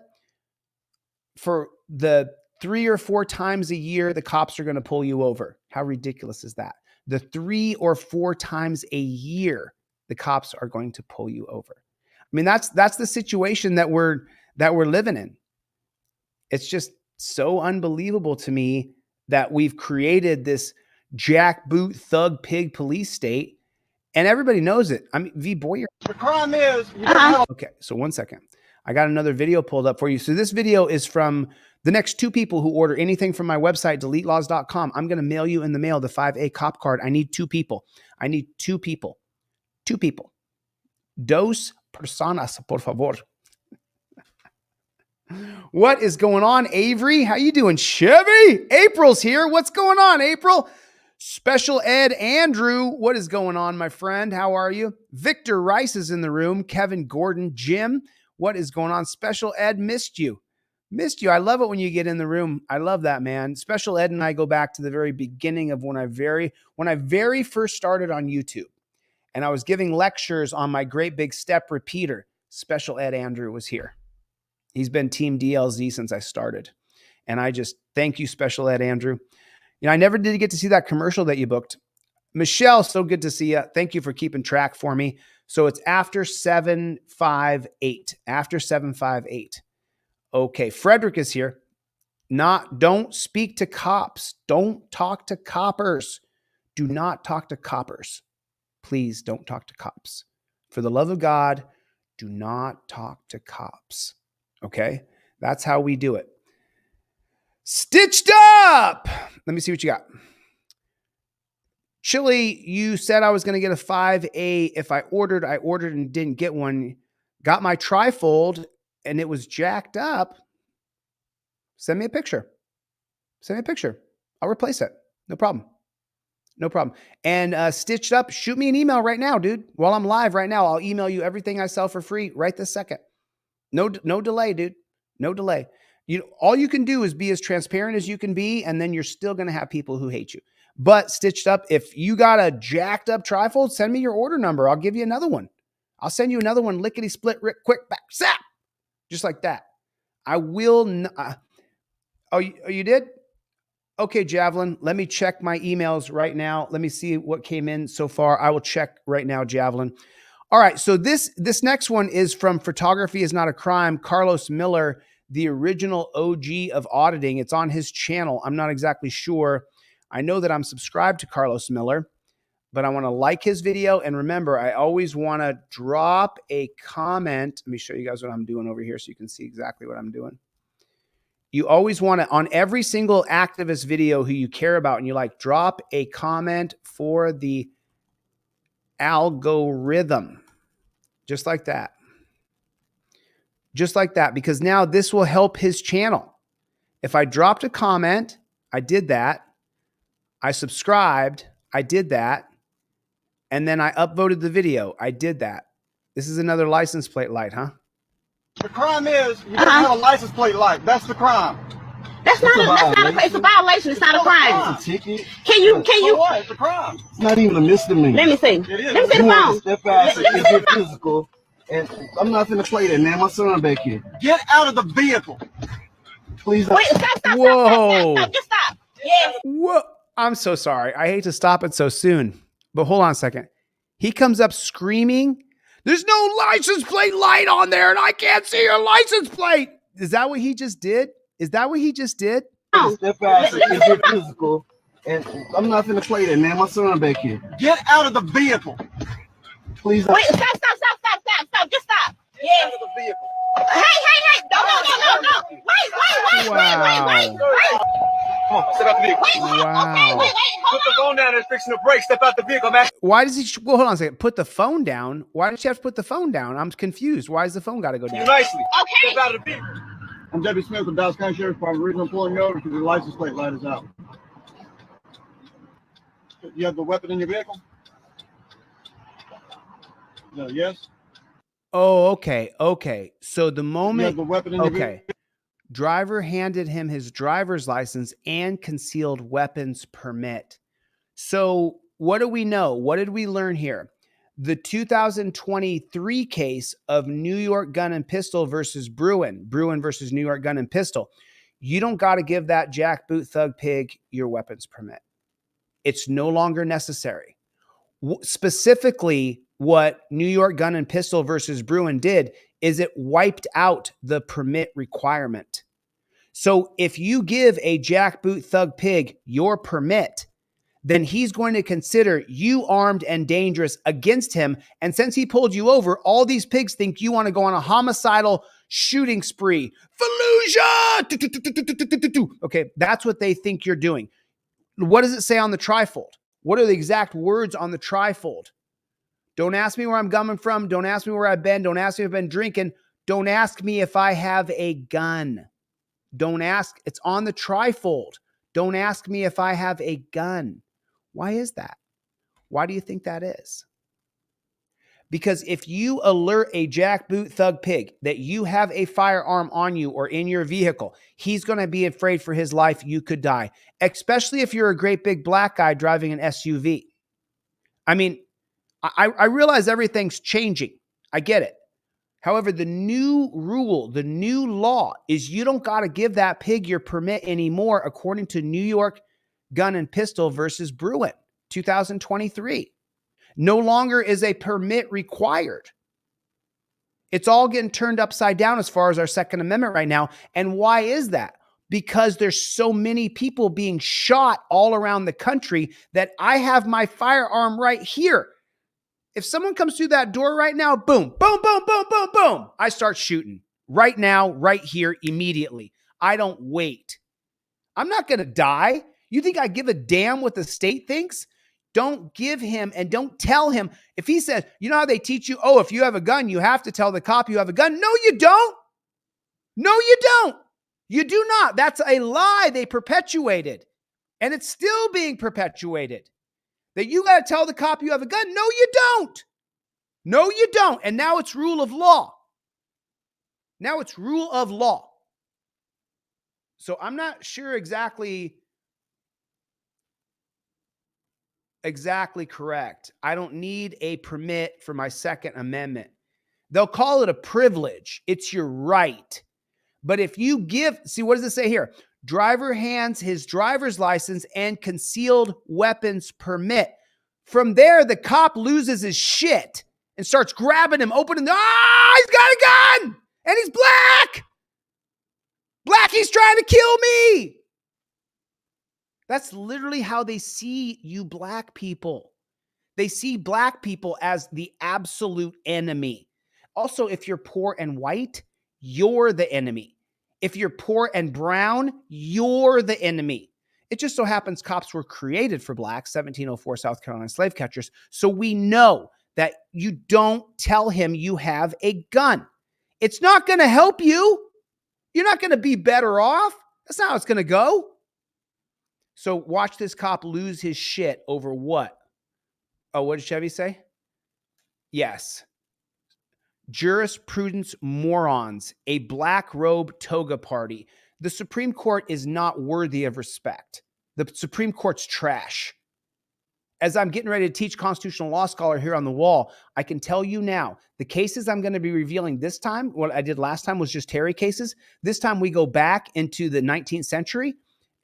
for the 3 or 4 times a year the cops are going to pull you over. How ridiculous is that? The 3 or 4 times a year the cops are going to pull you over. I mean, that's the situation that we're living in. It's just so unbelievable to me that we've created this jackboot thug pig police state. And everybody knows it. I mean, V Boyer. The crime is Okay, so 1 second. I got another video pulled up for you. So this video is from the next 2 people who order anything from my website, deletelaws.com. I'm going to mail you in the mail the 5A cop card. I need 2 people. I need 2 people. 2 people. Dos personas, por favor. What is going on, Avery? How you doing, Chevy? April's here. What's going on, April? Special Ed Andrew, what is going on, my friend? How are you? Victor Rice is in the room. Kevin Gordon, Jim, what is going on? Special Ed, missed you. Missed you. I love it when you get in the room. I love that, man. Special Ed and I go back to the very beginning of when I very first started on YouTube. And I was giving lectures on my great big step repeater. Special Ed Andrew was here. He's been Team DLZ since I started. And I just thank you, Special Ed Andrew. You know, I never did get to see that commercial that you booked. Michelle, so good to see you. Thank you for keeping track for me. So it's after 758. After 758. Okay, Frederick is here. Don't speak to cops. Don't talk to coppers. Do not talk to coppers. Please don't talk to cops. For the love of God, do not talk to cops. Okay? That's how we do it. Stitched up. Let me see what you got. Chille, you said I was going to get a 5A. If I ordered and didn't get one. Got my trifold and it was jacked up. Send me a picture. Send me a picture. I'll replace it. No problem. No problem. And Stitched Up, shoot me an email right now, dude. While I'm live right now, I'll email you everything I sell for free right this second. No delay, dude. No delay. All you can do is be as transparent as you can be, and then you're still going to have people who hate you. But Stitched Up, if you got a jacked up trifold, send me your order number. I'll give you another one. I'll send you another one, lickety split, quick back, zap, just like that. I will. Oh, you did? Okay, Javelin. Let me check my emails right now. Let me see what came in so far. I will check right now, Javelin. All right. So this next one is from Photography is Not a Crime. Carlos Miller, the original OG of auditing. It's on his channel. I'm not exactly sure. I know that I'm subscribed to Carlos Miller, but I want to like his video. And remember, I always want to drop a comment. Let me show you guys what I'm doing over here so you can see exactly what I'm doing. You always want to, on every single activist video who you care about and you like, drop a comment for the algorithm. Just like that. Just like that, because now this will help his channel. If I dropped a comment, I did that. I subscribed, I did that. And then I upvoted the video, I did that. This is another license plate light, huh? The crime is you don't have a license plate light. That's the crime. It's a violation. It's not a crime. It's a ticket. Can you? What? It's a crime. It's not even a misdemeanor. Let me see. It is. Let me see the phone. Step out and get physical. And I'm not gonna play that, man. My son back here. Get out of the vehicle. Please. Wait, stop. Whoa. Just stop. Yes. Whoa. I'm so sorry. I hate to stop it so soon, but hold on a second. He comes up screaming, "There's no license plate light on there and I can't see your license plate." Is that what he just did? Is that what he just did? Step out and get physical. And I'm not gonna play that, man. My son back here. Get out of the vehicle. Please. Wait, stop. Just stop. Yes. Out of the vehicle. Hey. No. Wait. Come on, step out the vehicle. Wow. Wait. Put the phone down and fixing to break. Step out the vehicle, man. Why does he, well, hold on a second. Put the phone down. Why does she have to put the phone down? I'm confused. Why does the phone got to go down? Nicely. Okay. Step out of the vehicle. I'm Debbie Smith with Dallas County Sheriff's Department. Original pulling you over because the license plate light is out. You have the weapon in your vehicle? No, yes? Oh, okay. So the moment, You have the weapon in your vehicle? okay. Driver handed him his driver's license and concealed weapons permit. So what do we know? What did we learn here? The 2023 case of New York Gun and Pistol versus Bruin versus New York Gun and Pistol. You don't got to give that jackboot thug pig your weapons permit. It's no longer necessary. Specifically, what New York Gun and Pistol versus Bruin did is it wiped out the permit requirement. So if you give a jackboot thug pig your permit, then he's going to consider you armed and dangerous against him. And since he pulled you over, all these pigs think you want to go on a homicidal shooting spree. Fallujah! Okay, that's what they think you're doing. What does it say on the trifold? What are the exact words on the trifold? Don't ask me where I'm coming from. Don't ask me where I've been. Don't ask me if I've been drinking. Don't ask me if I have a gun. Don't ask. It's on the trifold. Don't ask me if I have a gun. Why is that? Why do you think that is? Because if you alert a jackboot thug pig that you have a firearm on you or in your vehicle, he's going to be afraid for his life. You could die, especially if you're a great big black guy driving an SUV. I mean, I realize everything's changing. I get it. However, the new rule, the new law is you don't got to give that pig your permit anymore, according to New York Gun and Pistol versus Bruin, 2023. No longer is a permit required. It's all getting turned upside down as far as our Second Amendment right now. And why is that? Because there's so many people being shot all around the country that I have my firearm right here. If someone comes through that door right now, boom, boom, boom, boom, boom, boom, I start shooting right now, right here, immediately. I don't wait. I'm not going to die. You think I give a damn what the state thinks? Don't give him and don't tell him. If he says, you know how they teach you, oh, if you have a gun, you have to tell the cop you have a gun. No, you don't. No, you don't. You do not. That's a lie they perpetuated. And it's still being perpetuated. That you got to tell the cop you have a gun. No, you don't. No, you don't. And now it's rule of law. Now it's rule of law. So I'm not sure exactly correct. I don't need a permit for my Second Amendment. They'll call it a privilege. It's your right. But if you give, see, what does it say here? Driver hands his driver's license and concealed weapons permit. From there, the cop loses his shit and starts grabbing him, opening the, he's got a gun and he's black. He's trying to kill me. That's literally how they see you black people. They see black people as the absolute enemy. Also, if you're poor and white, you're the enemy. If you're poor and brown, you're the enemy. It just so happens cops were created for blacks, 1704 South Carolina slave catchers. So we know that you don't tell him you have a gun. It's not going to help you. You're not going to be better off. That's not how it's going to go. So watch this cop lose his shit over what? Oh, what did Chevy say? Yes. Jurisprudence morons, a black robe toga party. The Supreme Court is not worthy of respect. The Supreme Court's trash. As I'm getting ready to teach constitutional law scholar here on the wall, I can tell you now, the cases I'm going to be revealing this time, what I did last time was just Terry cases. This time we go back into the 19th century.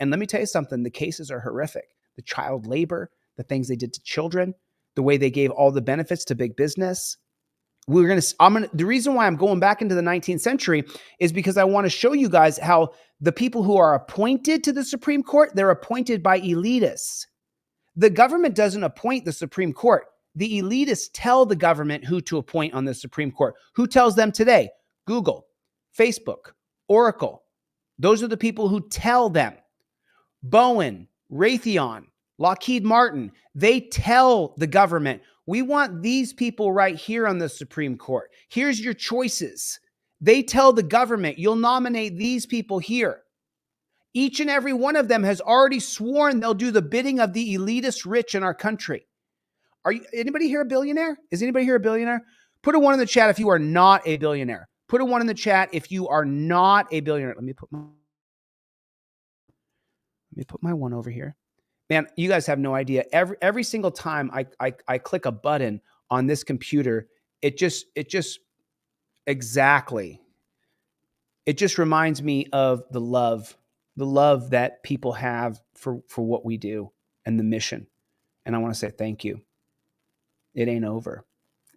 And let me tell you something, the cases are horrific. The child labor, the things they did to children, the way they gave all the benefits to big business. The reason why I'm going back into the 19th century is because I want to show you guys how the people who are appointed to the Supreme Court, they're appointed by elitists. The government doesn't appoint the Supreme Court. The elitists tell the government who to appoint on the Supreme Court. Who tells them today? Google, Facebook, Oracle. Those are the people who tell them. Bowen, Raytheon, Lockheed Martin, they tell the government, we want these people right here on the Supreme Court. Here's your choices. They tell the government, you'll nominate these people here. Each and every one of them has already sworn they'll do the bidding of the elitist rich in our country. Anybody here a billionaire? Is anybody here a billionaire? Put a 1 in the chat if you are not a billionaire. Put a 1 in the chat if you are not a billionaire. Let me put my 1 over here. Man, you guys have no idea. Every single time I click a button on this computer, it just reminds me of the love that people have for what we do and the mission. And I want to say thank you. It ain't over.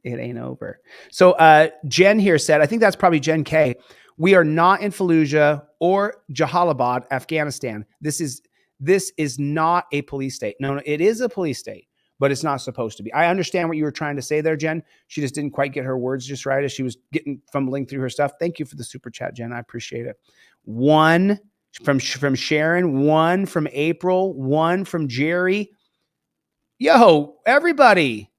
It ain't over. So Jen here said, I think that's probably Jen K. We are not in Fallujah or Jalalabad, Afghanistan. This This is not a police state. No, it is a police state, but it's not supposed to be. I understand what you were trying to say there, Jen. She just didn't quite get her words just right as she was fumbling through her stuff. Thank you for the super chat, Jen. I appreciate it. 1 from Sharon, 1 from April, 1 from Jerry. Yo, everybody.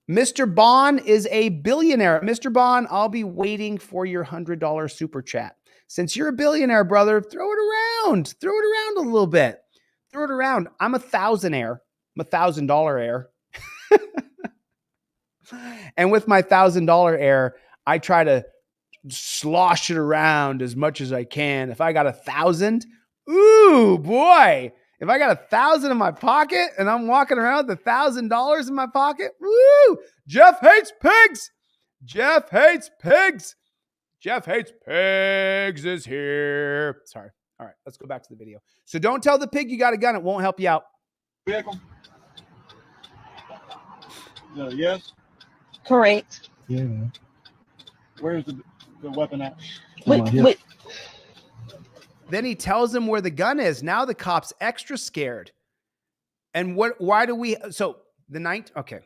Mr. Bond is a billionaire. Mr. Bond, I'll be waiting for your $100 super chat. Since you're a billionaire, brother, throw it around. Throw it around a little bit. Throw it around. I'm a thousandaire. I'm a $1,000 heir. And with my $1,000 heir, I try to slosh it around as much as I can. If I got 1,000, ooh, boy. If I got 1,000 in my pocket and I'm walking around with $1,000 in my pocket, woo! Jeff hates pigs. Jeff hates pigs. Jeff hates pigs is here. Sorry. All right, let's go back to the video. So don't tell the pig you got a gun. It won't help you out. Vehicle. Yes. Correct. Yeah. Where's the weapon at? Wait. Then he tells him where the gun is. Now the cop's extra scared. And why do we, so the night, okay.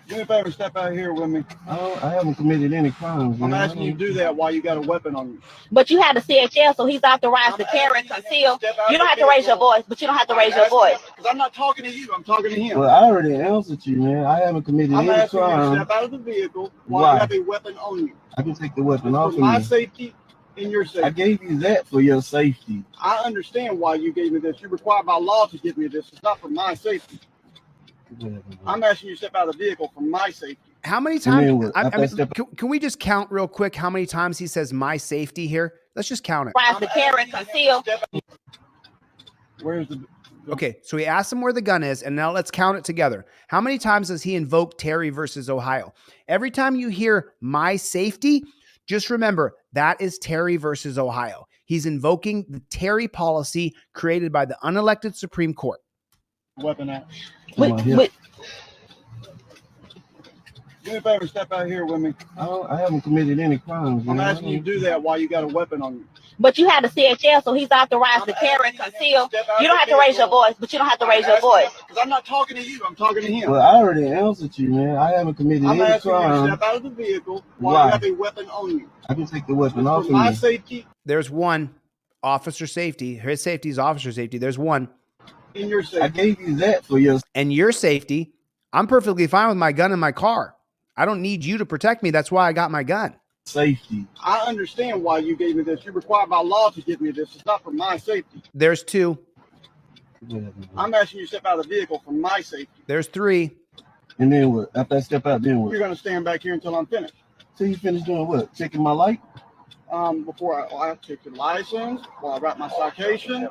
Do me a favor, step out here with me. I haven't committed any crimes. I'm asking you to do that while you got a weapon on you. But you had a CHL, so he's authorized to carry and conceal. You don't have to raise your voice, but you don't have to raise your voice. Because I'm not talking to you, I'm talking to him. Well, I already answered you, man. I haven't committed any crime. I'm asking you to step out of the vehicle while you have a weapon on you. I can take the weapon off of you. For my safety and your safety. I gave you that for your safety. I understand why you gave me this. You're required by law to give me this. It's not for my safety. I'm asking you to step out of the vehicle for my safety. How many times? Can we just count real quick how many times he says my safety here? Let's just count it. Authorized to carry and conceal. Where's the... Okay, so he asked him where the gun is, and now let's count it together. How many times does he invoke Terry versus Ohio? Every time you hear my safety, just remember that is Terry versus Ohio. He's invoking the Terry policy created by the unelected Supreme Court. Weapon at. Wait. Do me a favor, step out here with me. I haven't committed any crimes. I'm asking you to do that while you got a weapon on you. But you had a CHL, so he's authorized to carry and conceal. You don't have to raise your voice, but you don't have to raise your voice. Because I'm not talking to you, I'm talking to him. Well, I already answered you, man. I haven't committed any crime. I'm asking you to step out of the vehicle while you have a weapon on you. I can take the weapon off of you. For my safety. There's one. Officer safety. His safety is officer safety. There's one. In your safety. I gave you that for your... And your safety, I'm perfectly fine with my gun in my car. I don't need you to protect me. That's why I got my gun. Safety. I understand why you gave me this. You're required by law to give me this. It's not for my safety. There's 2. I'm asking you to step out of the vehicle for my safety. There's 3. And then what? After I step out, then what? You're going to stand back here until I'm finished. So you finished doing what? Checking my light? Before I check the license, while I write my citation.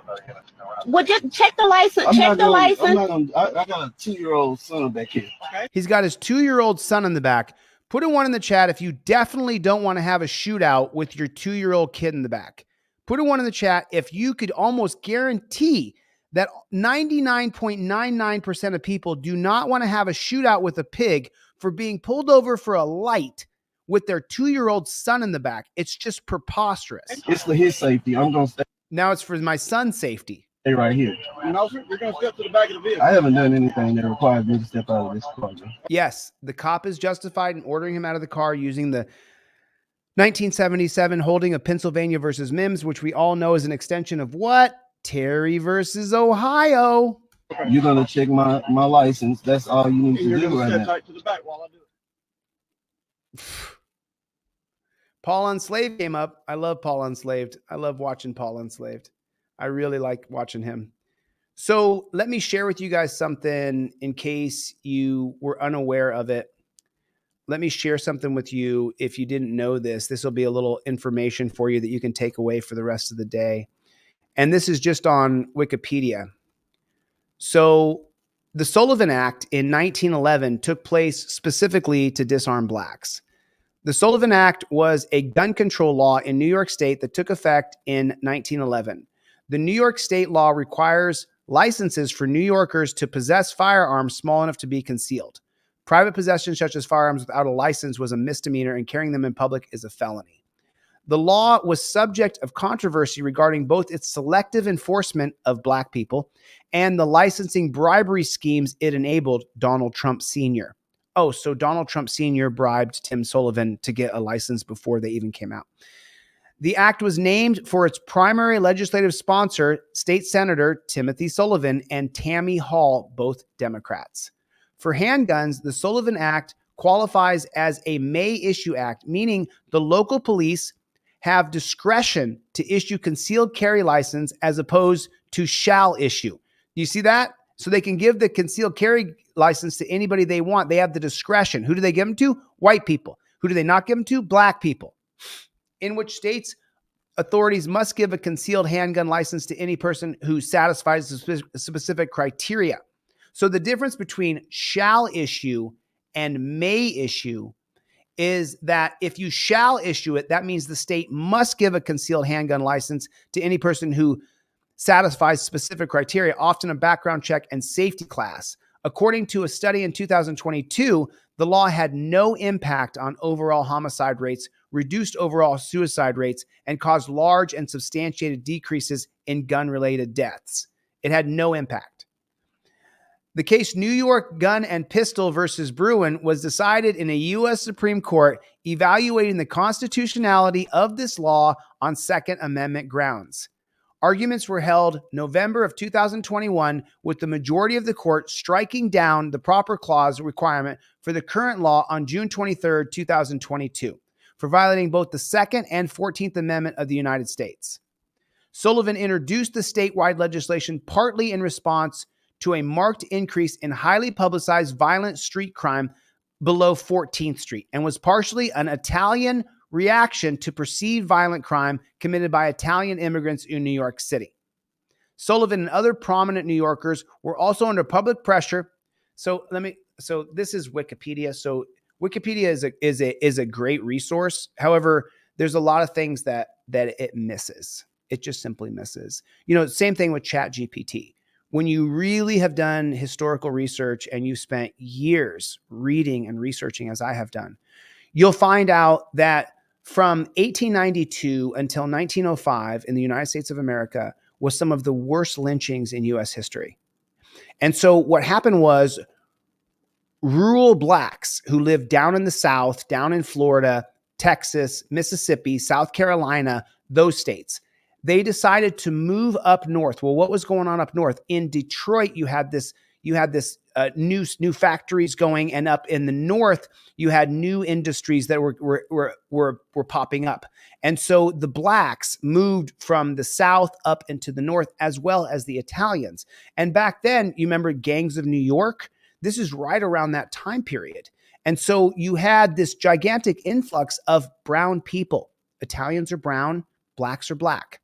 Well, just check the license. Check the license. I got a 2-year-old son back here. Okay. He's got his 2-year-old son in the back. Put a 1 in the chat if you definitely don't want to have a shootout with your 2-year-old kid in the back. Put a 1 in the chat if you could almost guarantee that 99.99% of people do not want to have a shootout with a pig for being pulled over for a light with their 2-year-old son in the back. It's just preposterous. It's for his safety. I'm going to stay. Now it's for my son's safety. Stay right here. No, sir. You're going to step to the back of the vehicle. I haven't done anything that requires me to step out of this car. Yes, the cop is justified in ordering him out of the car using the 1977 holding of Pennsylvania versus Mims, which we all know is an extension of what? Terry versus Ohio. You're going to check my license. That's all you need to do right now. Tight to the back while I do it. Paul Unslaved came up. I love Paul Unslaved. I love watching Paul Unslaved. I really like watching him. So let me share with you guys something in case you were unaware of it. Let me share something with you. If you didn't know this, this will be a little information for you that you can take away for the rest of the day. And this is just on Wikipedia. So the Sullivan Act in 1911 took place specifically to disarm blacks. The Sullivan Act was a gun control law in New York State that took effect in 1911. The New York State law requires licenses for New Yorkers to possess firearms small enough to be concealed. Private possession such as firearms without a license was a misdemeanor, and carrying them in public is a felony. The law was subject of controversy regarding both its selective enforcement of black people and the licensing bribery schemes it enabled Donald Trump Sr. Oh, so Donald Trump Sr. bribed Tim Sullivan to get a license before they even came out. The act was named for its primary legislative sponsor, State Senator Timothy Sullivan and Tammy Hall, both Democrats. For handguns, the Sullivan Act qualifies as a may issue act, meaning the local police have discretion to issue concealed carry license as opposed to shall issue. You see that? So they can give the concealed carry license to anybody they want. They have the discretion. Who do they give them to? White people. Who do they not give them to? Black people. In which states, authorities must give a concealed handgun license to any person who satisfies the specific criteria. So the difference between shall issue and may issue is that if you shall issue it, that means the state must give a concealed handgun license to any person who satisfies specific criteria, often a background check and safety class. According to a study in 2022, the law had no impact on overall homicide rates, reduced overall suicide rates, and caused large and substantiated decreases in gun-related deaths. It had no impact. The case New York Gun and Pistol versus Bruin was decided in a U.S. Supreme Court evaluating the constitutionality of this law on Second Amendment grounds. Arguments were held November of 2021, with the majority of the court striking down the proper clause requirement for the current law on June 23, 2022, for violating both the Second and 14th Amendment of the United States. Sullivan introduced the statewide legislation partly in response to a marked increase in highly publicized violent street crime below 14th Street, and was partially an Italian reaction to perceived violent crime committed by Italian immigrants in New York City. Sullivan and other prominent New Yorkers were also under public pressure. So this is Wikipedia. So Wikipedia is a great resource. However, there's a lot of things that it misses. It just simply misses. Same thing with ChatGPT. When you really have done historical research and you spent years reading and researching, as I have done, you'll find out that from 1892 until 1905 in the United States of America was some of the worst lynchings in U.S. history. And so what happened was rural blacks who lived down in the South, down in Florida, Texas, Mississippi, South Carolina, those states, they decided to move up north. Well, what was going on up north? In Detroit, you had this new factories going, and up in the north, you had new industries that were popping up. And so the blacks moved from the South up into the north, as well as the Italians. And back then, you remember Gangs of New York? This is right around that time period. And so you had this gigantic influx of brown people. Italians are brown, blacks are black.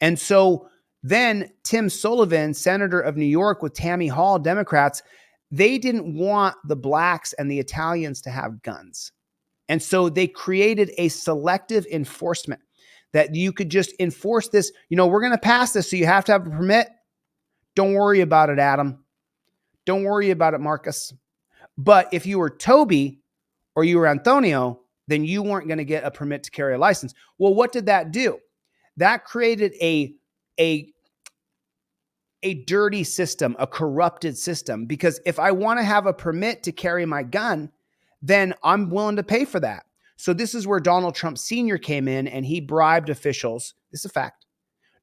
And so then Tim Sullivan, senator of New York, with Tammy Hall, Democrats, they didn't want the blacks and the Italians to have guns. And so they created a selective enforcement that you could just enforce this. We're going to pass this, so you have to have a permit. Don't worry about it, Adam. Don't worry about it, Marcus. But if you were Toby or you were Antonio, then you weren't going to get a permit to carry a license. Well, what did that do? That created a dirty system, a corrupted system, because if I want to have a permit to carry my gun, then I'm willing to pay for that. So this is where Donald Trump Sr. came in, and he bribed officials. This is a fact.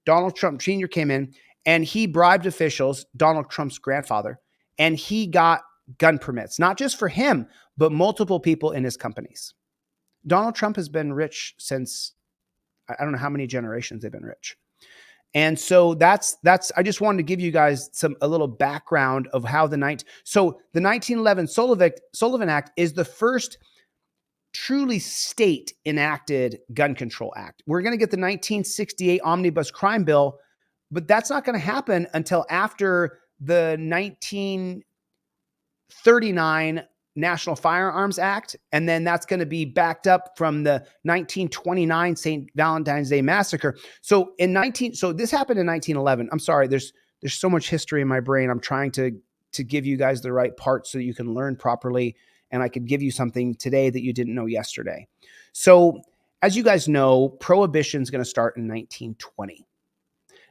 Donald Trump Sr. came in and he bribed officials, Donald Trump's grandfather, and he got gun permits, not just for him, but multiple people in his companies. Donald Trump has been rich since, I don't know how many generations they've been rich. And so that's I just wanted to give you guys a little background of how the 1911 Sullivan Act is the first truly state enacted gun control act. We're going to get the 1968 Omnibus Crime Bill, but that's not going to happen until after the 1939 National Firearms Act, and then that's going to be backed up from the 1929 St. Valentine's Day Massacre. So this happened in 1911. I'm sorry, there's so much history in my brain. I'm trying to give you guys the right parts so that you can learn properly, and I could give you something today that you didn't know yesterday. So as you guys know, prohibition is going to start in 1920.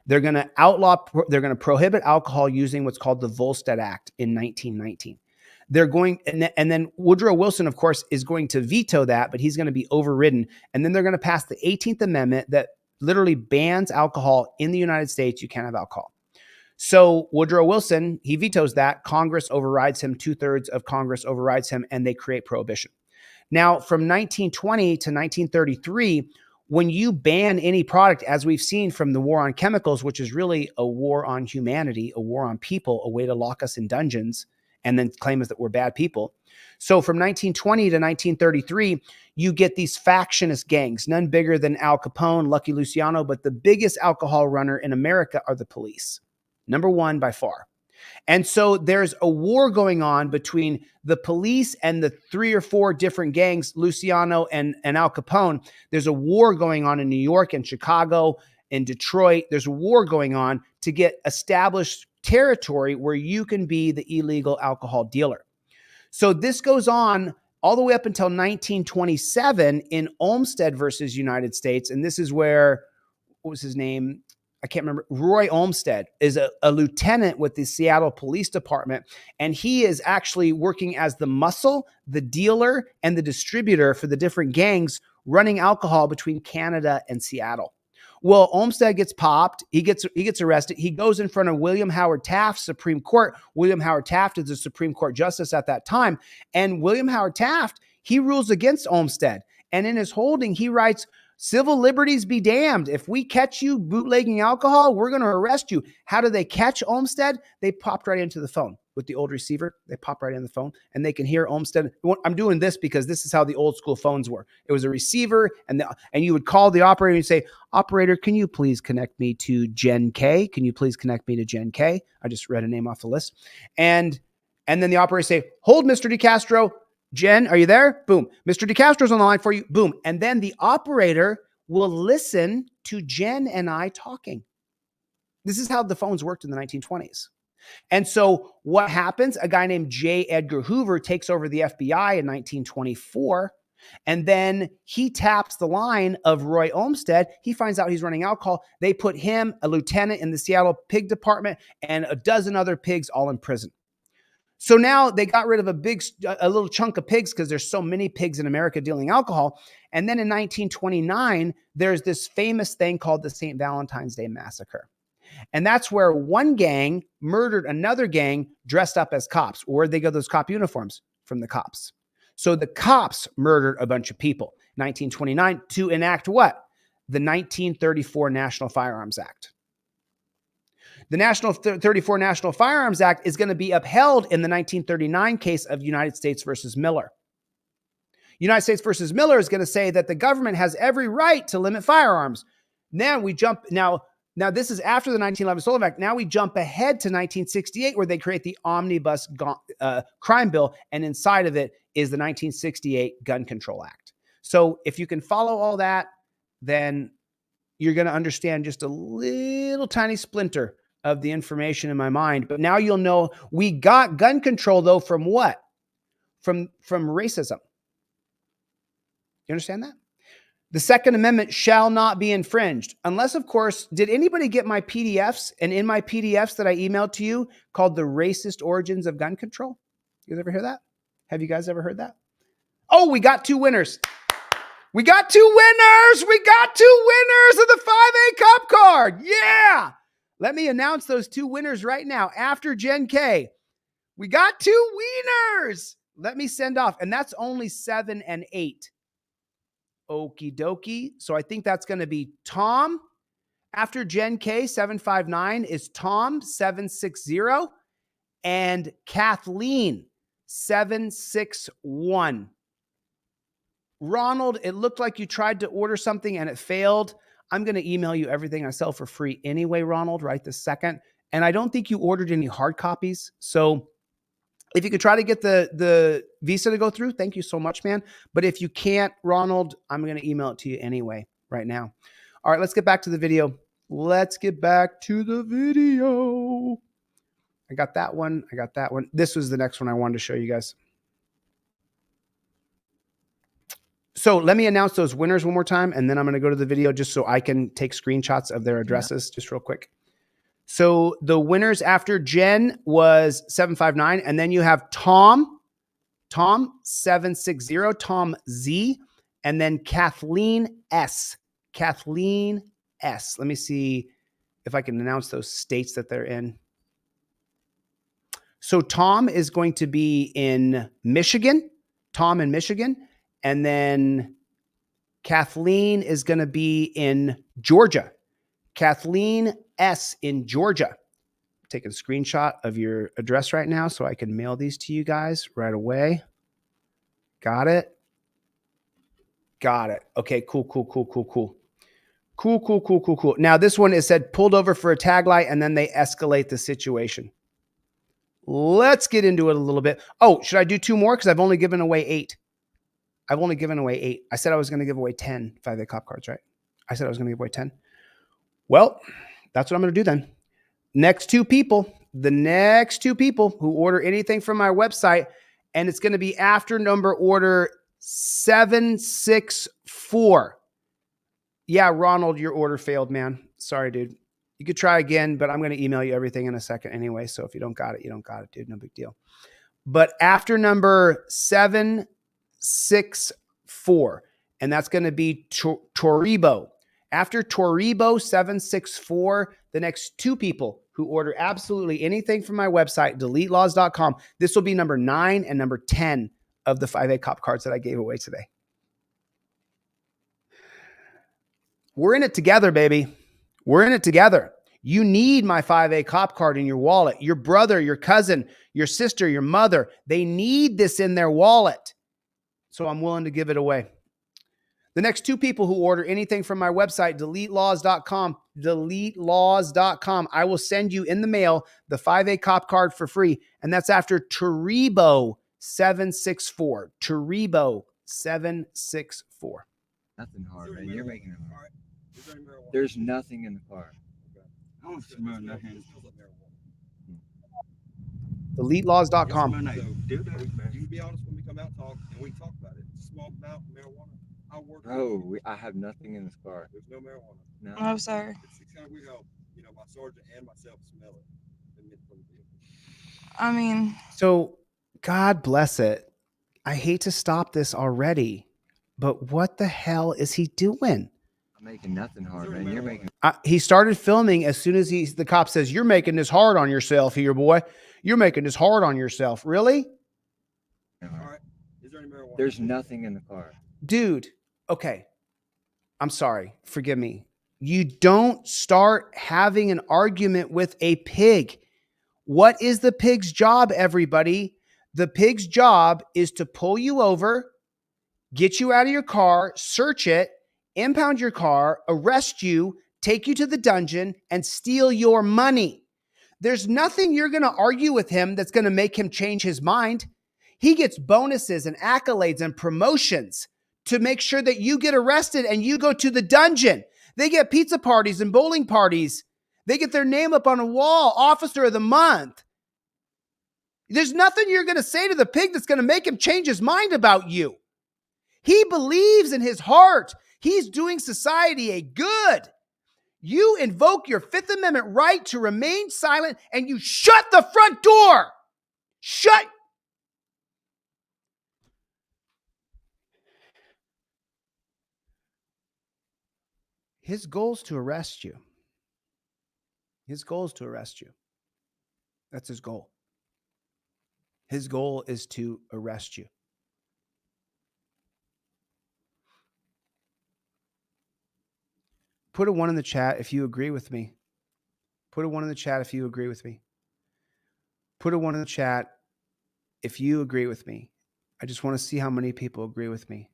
They're going to prohibit alcohol using what's called the Volstead Act in 1919. They're going, and then Woodrow Wilson, of course, is going to veto that, but he's going to be overridden. And then they're going to pass the 18th Amendment that literally bans alcohol in the United States. You can't have alcohol. So Woodrow Wilson, he vetoes that. Congress overrides him. 2/3 of Congress overrides him, and they create prohibition. Now, from 1920 to 1933, when you ban any product, as we've seen from the war on chemicals, which is really a war on humanity, a war on people, a way to lock us in dungeons and then claim us that we're bad people. So from 1920 to 1933, you get these factionist gangs, none bigger than Al Capone, Lucky Luciano, but the biggest alcohol runner in America are the police. Number one by far. And so there's a war going on between the police and the 3 or 4 different gangs, Luciano and Al Capone. There's a war going on in New York and Chicago and Detroit. There's a war going on to get established territory where you can be the illegal alcohol dealer. So this goes on all the way up until 1927 in Olmsted versus United States. And this is where, what was his name? I can't remember. Roy Olmsted is a lieutenant with the Seattle Police Department, and he is actually working as the muscle, the dealer, and the distributor for the different gangs running alcohol between Canada and Seattle. Well, Olmsted gets popped. He gets arrested. He goes in front of William Howard Taft's Supreme Court. William Howard Taft is the Supreme Court justice at that time, and William Howard Taft, he rules against Olmsted, and in his holding, he writes, "Civil liberties be damned. If we catch you bootlegging alcohol, we're going to arrest you." How do they catch Olmsted? They popped right into the phone with the old receiver. They pop right in the phone and they can hear Olmsted. I'm doing this because this is how the old school phones were. It was a receiver and you would call the operator and say, "Operator, can you please connect me to Jen K? Can you please connect me to Jen K?" I just read a name off the list. And then the operator say, "Hold, Mr. DeCastro. Jen, are you there?" Boom. "Mr. DeCastro's on the line for you." Boom. And then the operator will listen to Jen and I talking. This is how the phones worked in the 1920s. And so what happens? A guy named J. Edgar Hoover takes over the FBI in 1924, and then he taps the line of Roy Olmsted. He finds out he's running alcohol. They put him, a lieutenant in the Seattle Pig Department, and a dozen other pigs all in prison. So now they got rid of a little chunk of pigs because there's so many pigs in America dealing alcohol. And then in 1929, there's this famous thing called the St. Valentine's Day Massacre. And that's where one gang murdered another gang dressed up as cops. Where'd they get those cop uniforms? From the cops. So the cops murdered a bunch of people. 1929 to enact what? The 1934 National Firearms Act. The 34 National Firearms Act is going to be upheld in the 1939 case of United States versus Miller. United States versus Miller is going to say that the government has every right to limit firearms. Now we jump, now this is after the 1911 Stolen Act. Now we jump ahead to 1968 where they create the Omnibus Crime Bill, and inside of it is the 1968 Gun Control Act. So if you can follow all that, then you're going to understand just a little tiny splinter of the information in my mind. But now you'll know we got gun control, though, from what? From racism. You understand that? The Second Amendment shall not be infringed. Unless, of course, did anybody get my PDFs? And in my PDFs that I emailed to you called The Racist Origins of Gun Control? You guys ever hear that? Have you guys ever heard that? Oh, we got 2 winners. We got 2 winners. We got 2 winners of the 5A Cup card. Yeah. Let me announce those 2 winners right now after Jen K. We got 2 winners. Let me send off. And that's only 7 and 8. Okie dokie. So I think that's going to be Tom. After Jen K 759 is Tom 760 and Kathleen 761. Ronald, it looked like you tried to order something and it failed. I'm going to email you everything I sell for free anyway, Ronald, right this second. And I don't think you ordered any hard copies. So if you could try to get the visa to go through, thank you so much, man. But if you can't, Ronald, I'm going to email it to you anyway right now. All right, let's get back to the video. Let's get back to the video. I got that one. I got that one. This was the next one I wanted to show you guys. So let me announce those winners one more time, and then I'm going to go to the video just so I can take screenshots of their addresses just real quick. So the winners after Jen was 759, and then you have Tom 760, Tom Z, and then Kathleen S. Kathleen S. Let me see if I can announce those states that they're in. So Tom is going to be in Michigan, Tom in Michigan, and then Kathleen is going to be in Georgia. Kathleen S in Georgia. I'm taking a screenshot of your address right now so I can mail these to you guys right away. Got it? Got it. Okay, cool. Cool. Now this one is said pulled over for a tag light and then they escalate the situation. Let's get into it a little bit. Oh, should I do 2 more? Because I've only given away 8. I've only given away 8. I said I was going to give away 10 5A cop cards, right? I said I was going to give away 10. Well, that's what I'm going to do then. The next 2 people who order anything from my website, and it's going to be after number order 764. Yeah, Ronald, your order failed, man. Sorry, dude. You could try again, but I'm going to email you everything in a second anyway. So if you don't got it, you don't got it, dude. No big deal. But after number 764, and that's going to be Toribo. After Toribo 764, the next 2 people who order absolutely anything from my website, deletelaws.com, this will be number 9 and number 10 of the 5A cop cards that I gave away today. We're in it together, baby. We're in it together. You need my 5A cop card in your wallet. Your brother, your cousin, your sister, your mother, they need this in their wallet. So I'm willing to give it away. The next 2 people who order anything from my website, deletelaws.com, I will send you in the mail the 5A cop card for free. And that's after Toribo 764. Toribo 764. Nothing hard, man. You're making it hard. There's nothing in the car. I don't smell nothing. DeleteLaws.com. So, dude, you can be honest when we come out and talk, and we talk about it. Small amount of marijuana. Bro, I have nothing in this car. There's no marijuana. No. Oh, sir. It's kind of weird how, my sergeant and myself smell it. I mean, So God bless it. I hate to stop this already, but what the hell is he doing? I'm making nothing hard, man. You're making. He started filming as soon as the cop says, "You're making this hard on yourself here, boy. You're making this hard on yourself." Really? All right. Is there any marijuana? There's nothing in the car. Dude, okay. I'm sorry. Forgive me. You don't start having an argument with a pig. What is the pig's job, everybody? The pig's job is to pull you over, get you out of your car, search it, impound your car, arrest you, take you to the dungeon, and steal your money. There's nothing you're going to argue with him that's going to make him change his mind. He gets bonuses and accolades and promotions to make sure that you get arrested and you go to the dungeon. They get pizza parties and bowling parties. They get their name up on a wall, Officer of the Month. There's nothing you're going to say to the pig that's going to make him change his mind about you. He believes in his heart he's doing society a good. You invoke your Fifth Amendment right to remain silent and you shut the front door. Shut. His goal is to arrest you. His goal is to arrest you. That's his goal. His goal is to arrest you. Put a 1 in the chat if you agree with me. Put a 1 in the chat if you agree with me. Put a 1 in the chat if you agree with me. I just want to see how many people agree with me.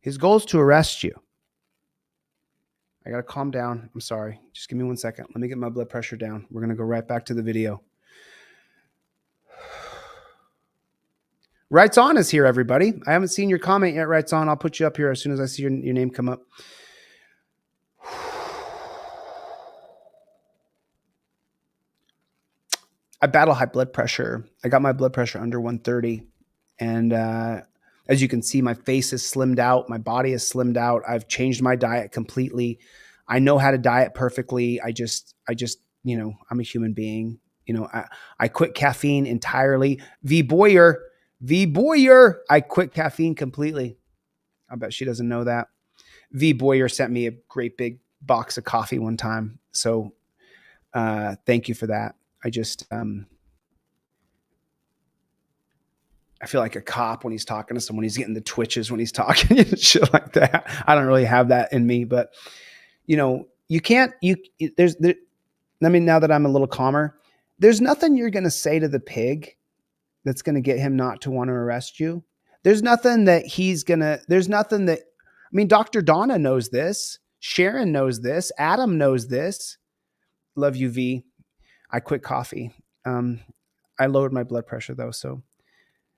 His goal is to arrest you. I got to calm down. I'm sorry. Just give me 1 second. Let me get my blood pressure down. We're going to go right back to the video. Rights On is here, everybody. I haven't seen your comment yet, Rights On. I'll put you up here as soon as I see your name come up. I battle high blood pressure. I got my blood pressure under 130. And as you can see, my face is slimmed out. My body is slimmed out. I've changed my diet completely. I know how to diet perfectly. I just, you know, I'm a human being. You know, I quit caffeine entirely. V Boyer, I quit caffeine completely. I bet she doesn't know that. V Boyer sent me a great big box of coffee one time. So thank you for that. I just, I feel like a cop when he's talking to someone. He's getting the twitches when he's talking and shit like that. I don't really have that in me, but you know, you can't, I mean, now that I'm a little calmer, there's nothing you're going to say to the pig that's going to get him not to want to arrest you. There's nothing that I mean, Dr. Donna knows this. Sharon knows this. Adam knows this. Love you, V. I quit coffee. I lowered my blood pressure though. So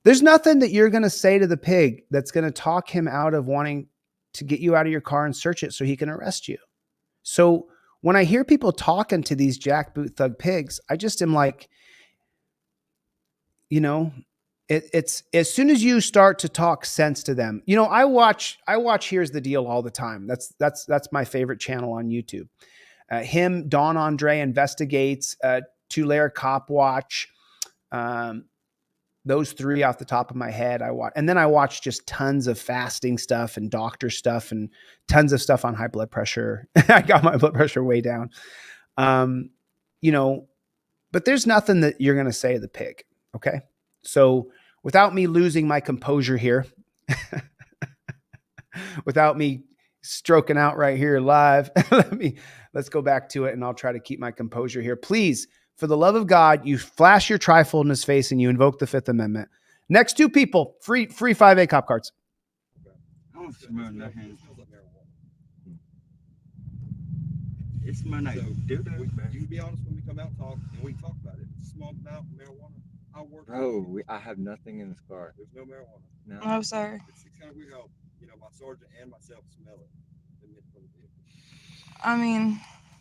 there's nothing that you're going to say to the pig that's going to talk him out of wanting to get you out of your car and search it so he can arrest you. So when I hear people talking to these jackboot thug pigs, I just am like, you know, it's as soon as you start to talk sense to them, you know, I watch Here's the Deal all the time. That's my favorite channel on YouTube. Him, Don Andre Investigates, Tulare Cop Watch, those three off the top of my head I watch. And then I watch just tons of fasting stuff and doctor stuff and tons of stuff on high blood pressure. I got my blood pressure way down. You know, but there's nothing that you're going to say to the pig. Okay. So without me losing my composure here, without me stroking out right here live, let's go back to it and I'll try to keep my composure here. Please, for the love of God, you flash your trifold in his face and you invoke the Fifth Amendment. Next two people, free 5A cop cards. I don't smell nothing. It smells like doo-doo, man. You can be honest when we come out and talk, and we can talk about it. Small amount of marijuana. Bro, I have nothing in this car. There's no marijuana. No, sir. It's kind of weird how, you know, my sergeant and myself smell it. I mean,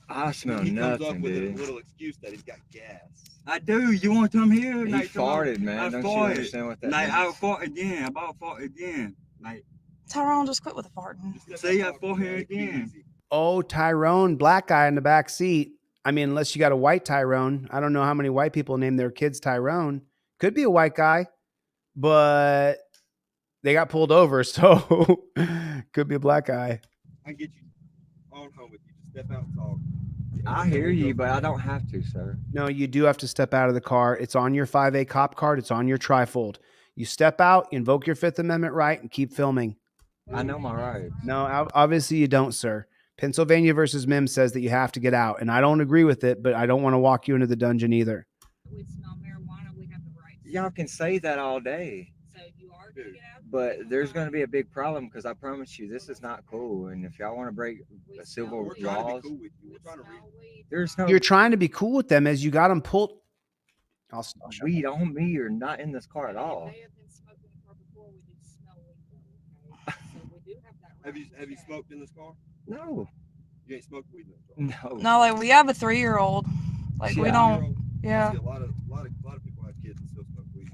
I smell he nothing, comes up with dude. a little excuse that he's got gas. I do. You want to come here? He like, farted, man. I Don't farted. you understand what that like, means? I fought again. I about fought again. Like, Tyrone, just quit with the farting. say I fought here again. Oh, Tyrone, black guy in the back seat. I mean, unless you got a white Tyrone. I don't know how many white people name their kids Tyrone. Could be a white guy, but they got pulled over, so could be a black guy. I get you on home with you. Just step out and talk. I hear you, but I don't have to, sir. No, you do have to step out of the car. It's on your 5A cop card. It's on your trifold. You step out, invoke your Fifth Amendment right, and keep filming. I know my rights. No, obviously you don't, sir. Pennsylvania versus Mims says that you have to get out, and I don't agree with it, but I don't want to walk you into the dungeon either. We smell marijuana. We have the right. Y'all can say that all day. So you are going to get out. But there's going to be a big problem because I promise you, this is not cool. And if y'all want to break civil laws, there's no. You're trying to be cool with them as you got them pulled. I'll weed on me or not in this car at all. Have you smoked in this car? No. You ain't smoked weed in this car? No. No, like we have a 3-year-old. Like we don't. Yeah. A lot of people have kids and still smoke weed.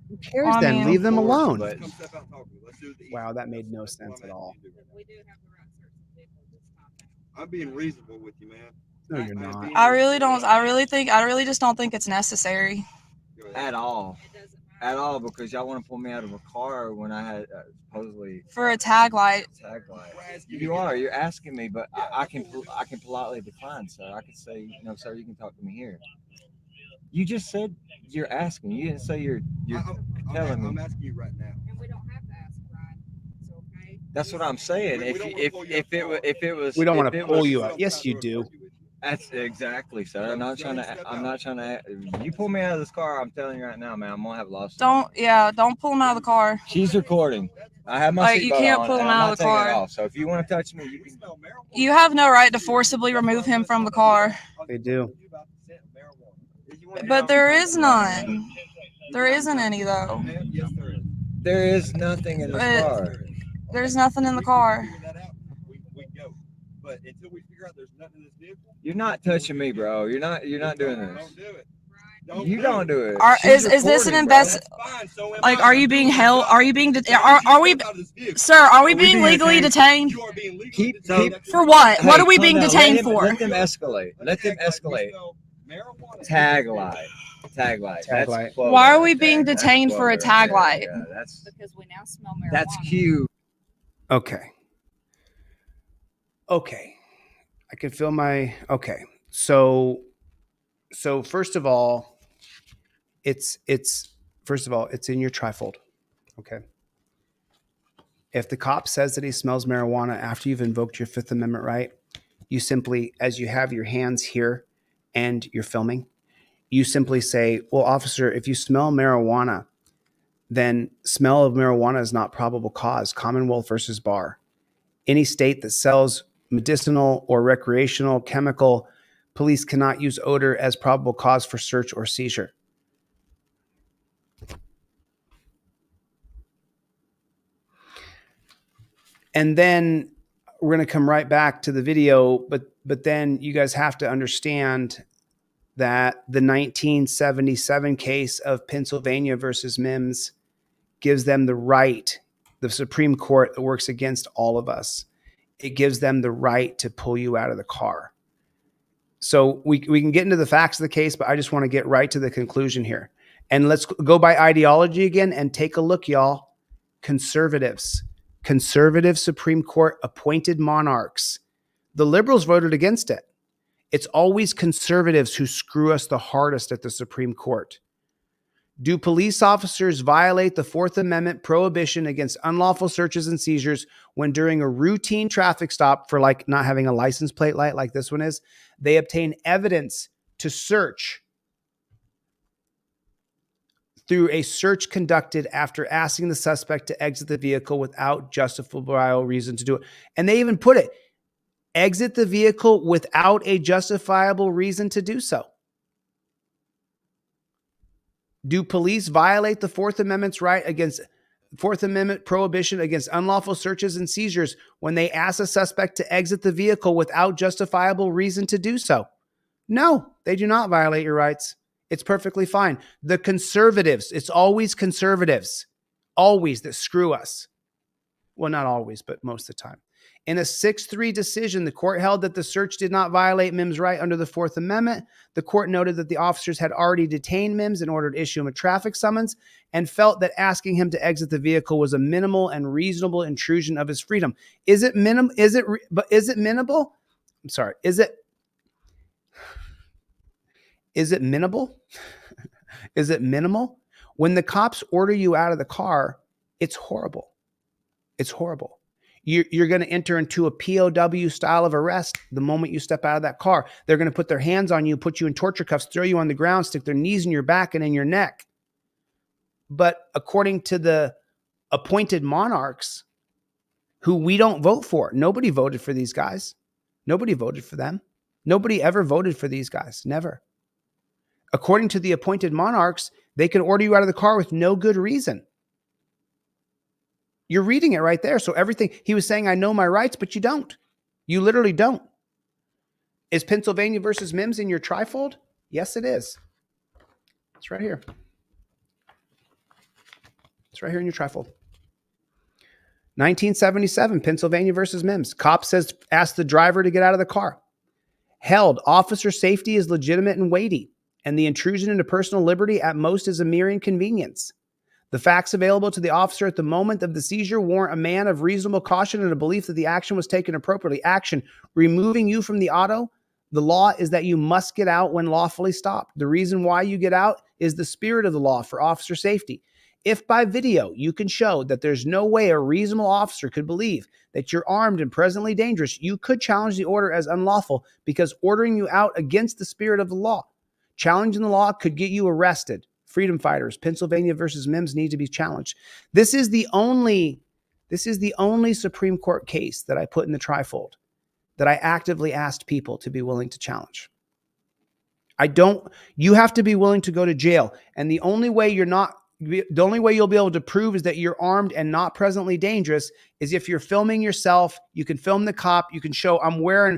Who cares then? Leave them alone. Come step out and talk to me. Let's do it. Wow, that made no sense at all. We do have the right certain people this time. I'm being reasonable with you, man. No, you're not. I really don't. I really just don't think it's necessary. At all. At all, because y'all want to pull me out of a car when I had supposedly for a tag light. You're asking me, but I can politely decline, sir. I can say, no, sir, you can talk to me here. You just said you're asking. You didn't say you're telling me. I'm asking you right now. And we don't have to ask, right? It's okay. That's what I'm saying. If it was, we don't want to pull you out. Yes, you do. That's exactly, sir. I'm not trying to. You pull me out of this car, I'm telling you right now, man. I'm gonna have a lawsuit. Don't pull him out of the car. She's recording. I have my seatbelt you can't on, pull him and I'm out not of the taking car. it off. So if you want to touch me, you can. You have no right to forcibly remove him from the car. They do. But there is none. There isn't any though. There is nothing in the car. There's nothing in the car. But until we figure out there's nothing in this vehicle, You're not touching me, bro. You're not doing this. Don't do it. You don't do it. Is this an invest? Like, are you being held? Are you being? Are we, sir? Are we being legally detained? Keep For what? Hey, What are we calm being down. detained Let for? them escalate. Let them escalate. Tag light. Tag light. Tag light. Why are we being detained for a tag light? Yeah, that's Because we now smell marijuana. that's cute. Okay. Okay. I can feel my okay. So first of all, it's in your trifold. Okay. If the cop says that he smells marijuana after you've invoked your Fifth Amendment right, you simply, as you have your hands here and you're filming, you simply say, well, officer, if you smell marijuana, then smell of marijuana is not probable cause. Commonwealth versus Barr. Any state that sells medicinal or recreational chemical, police cannot use odor as probable cause for search or seizure. And then we're going to come right back to the video, but then you guys have to understand that the 1977 case of Pennsylvania versus Mims gives them the right, the Supreme Court that works against all of us. It gives them the right to pull you out of the car. So we can get into the facts of the case, but I just want to get right to the conclusion here. And let's go by ideology again and take a look, y'all. Conservative Supreme Court appointed monarchs. The liberals voted against it. It's always conservatives who screw us the hardest at the Supreme Court. Do police officers violate the Fourth Amendment prohibition against unlawful searches and seizures when during a routine traffic stop for like not having a license plate light like this one is, they obtain evidence to search through a search conducted after asking the suspect to exit the vehicle without justifiable reason to do it. And they even put it, exit the vehicle without a justifiable reason to do so. Do police violate the Fourth Amendment prohibition against unlawful searches and seizures when they ask a suspect to exit the vehicle without justifiable reason to do so? No, they do not violate your rights. It's perfectly fine. The conservatives, it's always conservatives, always that screw us. Well, not always, but most of the time. In a 6-3 decision, the court held that the search did not violate Mims' right under the Fourth Amendment. The court noted that the officers had already detained Mims in order to issue him a traffic summons and felt that asking him to exit the vehicle was a minimal and reasonable intrusion of his freedom. Is it minimal? Is it minimal? I'm sorry. Is it minimal? Is it minimal? When the cops order you out of the car, it's horrible. It's horrible. You're going to enter into a POW style of arrest the moment you step out of that car. They're going to put their hands on you, put you in torture cuffs, throw you on the ground, stick their knees in your back and in your neck. But according to the appointed monarchs, who we don't vote for, nobody voted for these guys. Nobody voted for them. Nobody ever voted for these guys. Never. According to the appointed monarchs, they can order you out of the car with no good reason. You're reading it right there. So everything he was saying, I know my rights, but you don't. You literally don't. Is Pennsylvania versus Mims in your trifold? Yes, it is. It's right here. It's right here in your trifold. 1977, Pennsylvania versus Mims. Cop says, ask the driver to get out of the car. Held, officer safety is legitimate and weighty, and the intrusion into personal liberty at most is a mere inconvenience. The facts available to the officer at the moment of the seizure warrant a man of reasonable caution and a belief that the action was taken appropriately. Action, removing you from the auto. The law is that you must get out when lawfully stopped. The reason why you get out is the spirit of the law for officer safety. If by video you can show that there's no way a reasonable officer could believe that you're armed and presently dangerous, you could challenge the order as unlawful because ordering you out against the spirit of the law. Challenging the law could get you arrested. Freedom fighters, Pennsylvania versus Mims need to be challenged. This is the only Supreme Court case that I put in the trifold that I actively asked people to be willing to challenge. You have to be willing to go to jail. And the only way you'll be able to prove is that you're armed and not presently dangerous is if you're filming yourself. You can film the cop. You can show I'm wearing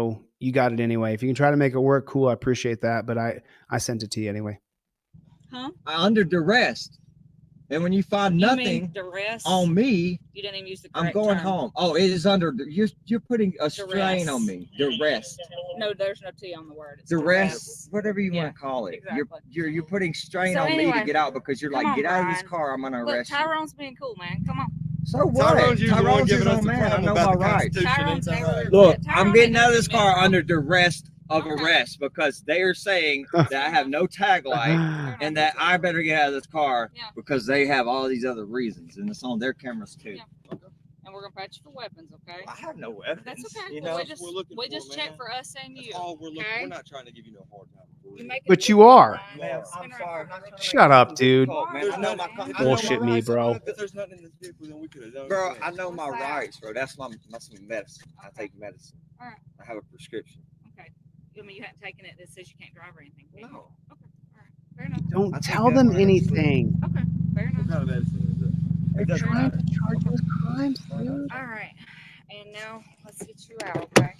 So you got it anyway. If you can try to make it work, cool. I appreciate that. But I sent it to you anyway. Huh? Under duress. And when you find You nothing mean duress? on me, You didn't even use the I'm correct going term. home. Oh, it is under. You're putting a strain on me. Duress. No, there's no T on the word. It's Duress, whatever you want to call it. Exactly. You're putting strain So on me anyway, to get out because you're come like, on, get out of this Brian. car. I'm gonna Look, arrest you. Tyrone's being cool, man. Come on. So what? Tyrone's his own man. I know my rights. Look, I'm getting out of this car under duress of arrest because they are saying that I have no tag light and that I better get out of this car because they have all these other reasons and it's on their cameras too. And we're gonna patch you for weapons, okay? I have no weapons. That's okay. You Well, know, we just check for us and you. We're not trying to give you no hard time. But you are. I'm sorry. Shut up, dude. There's no Bullshit me, bro. If there's nothing in this vehicle, then we could have done. Bro, I know my rights, bro. That's my medicine. I take medicine. All right. I have a prescription. Okay. I mean, you haven't taken it that says you can't drive or anything. No. Okay. All right. Fair enough. Don't tell them anything. Okay. Fair enough. What kind of medicine is it? They're trying to charge us crimes, dude. All right. And now let's get you out, okay?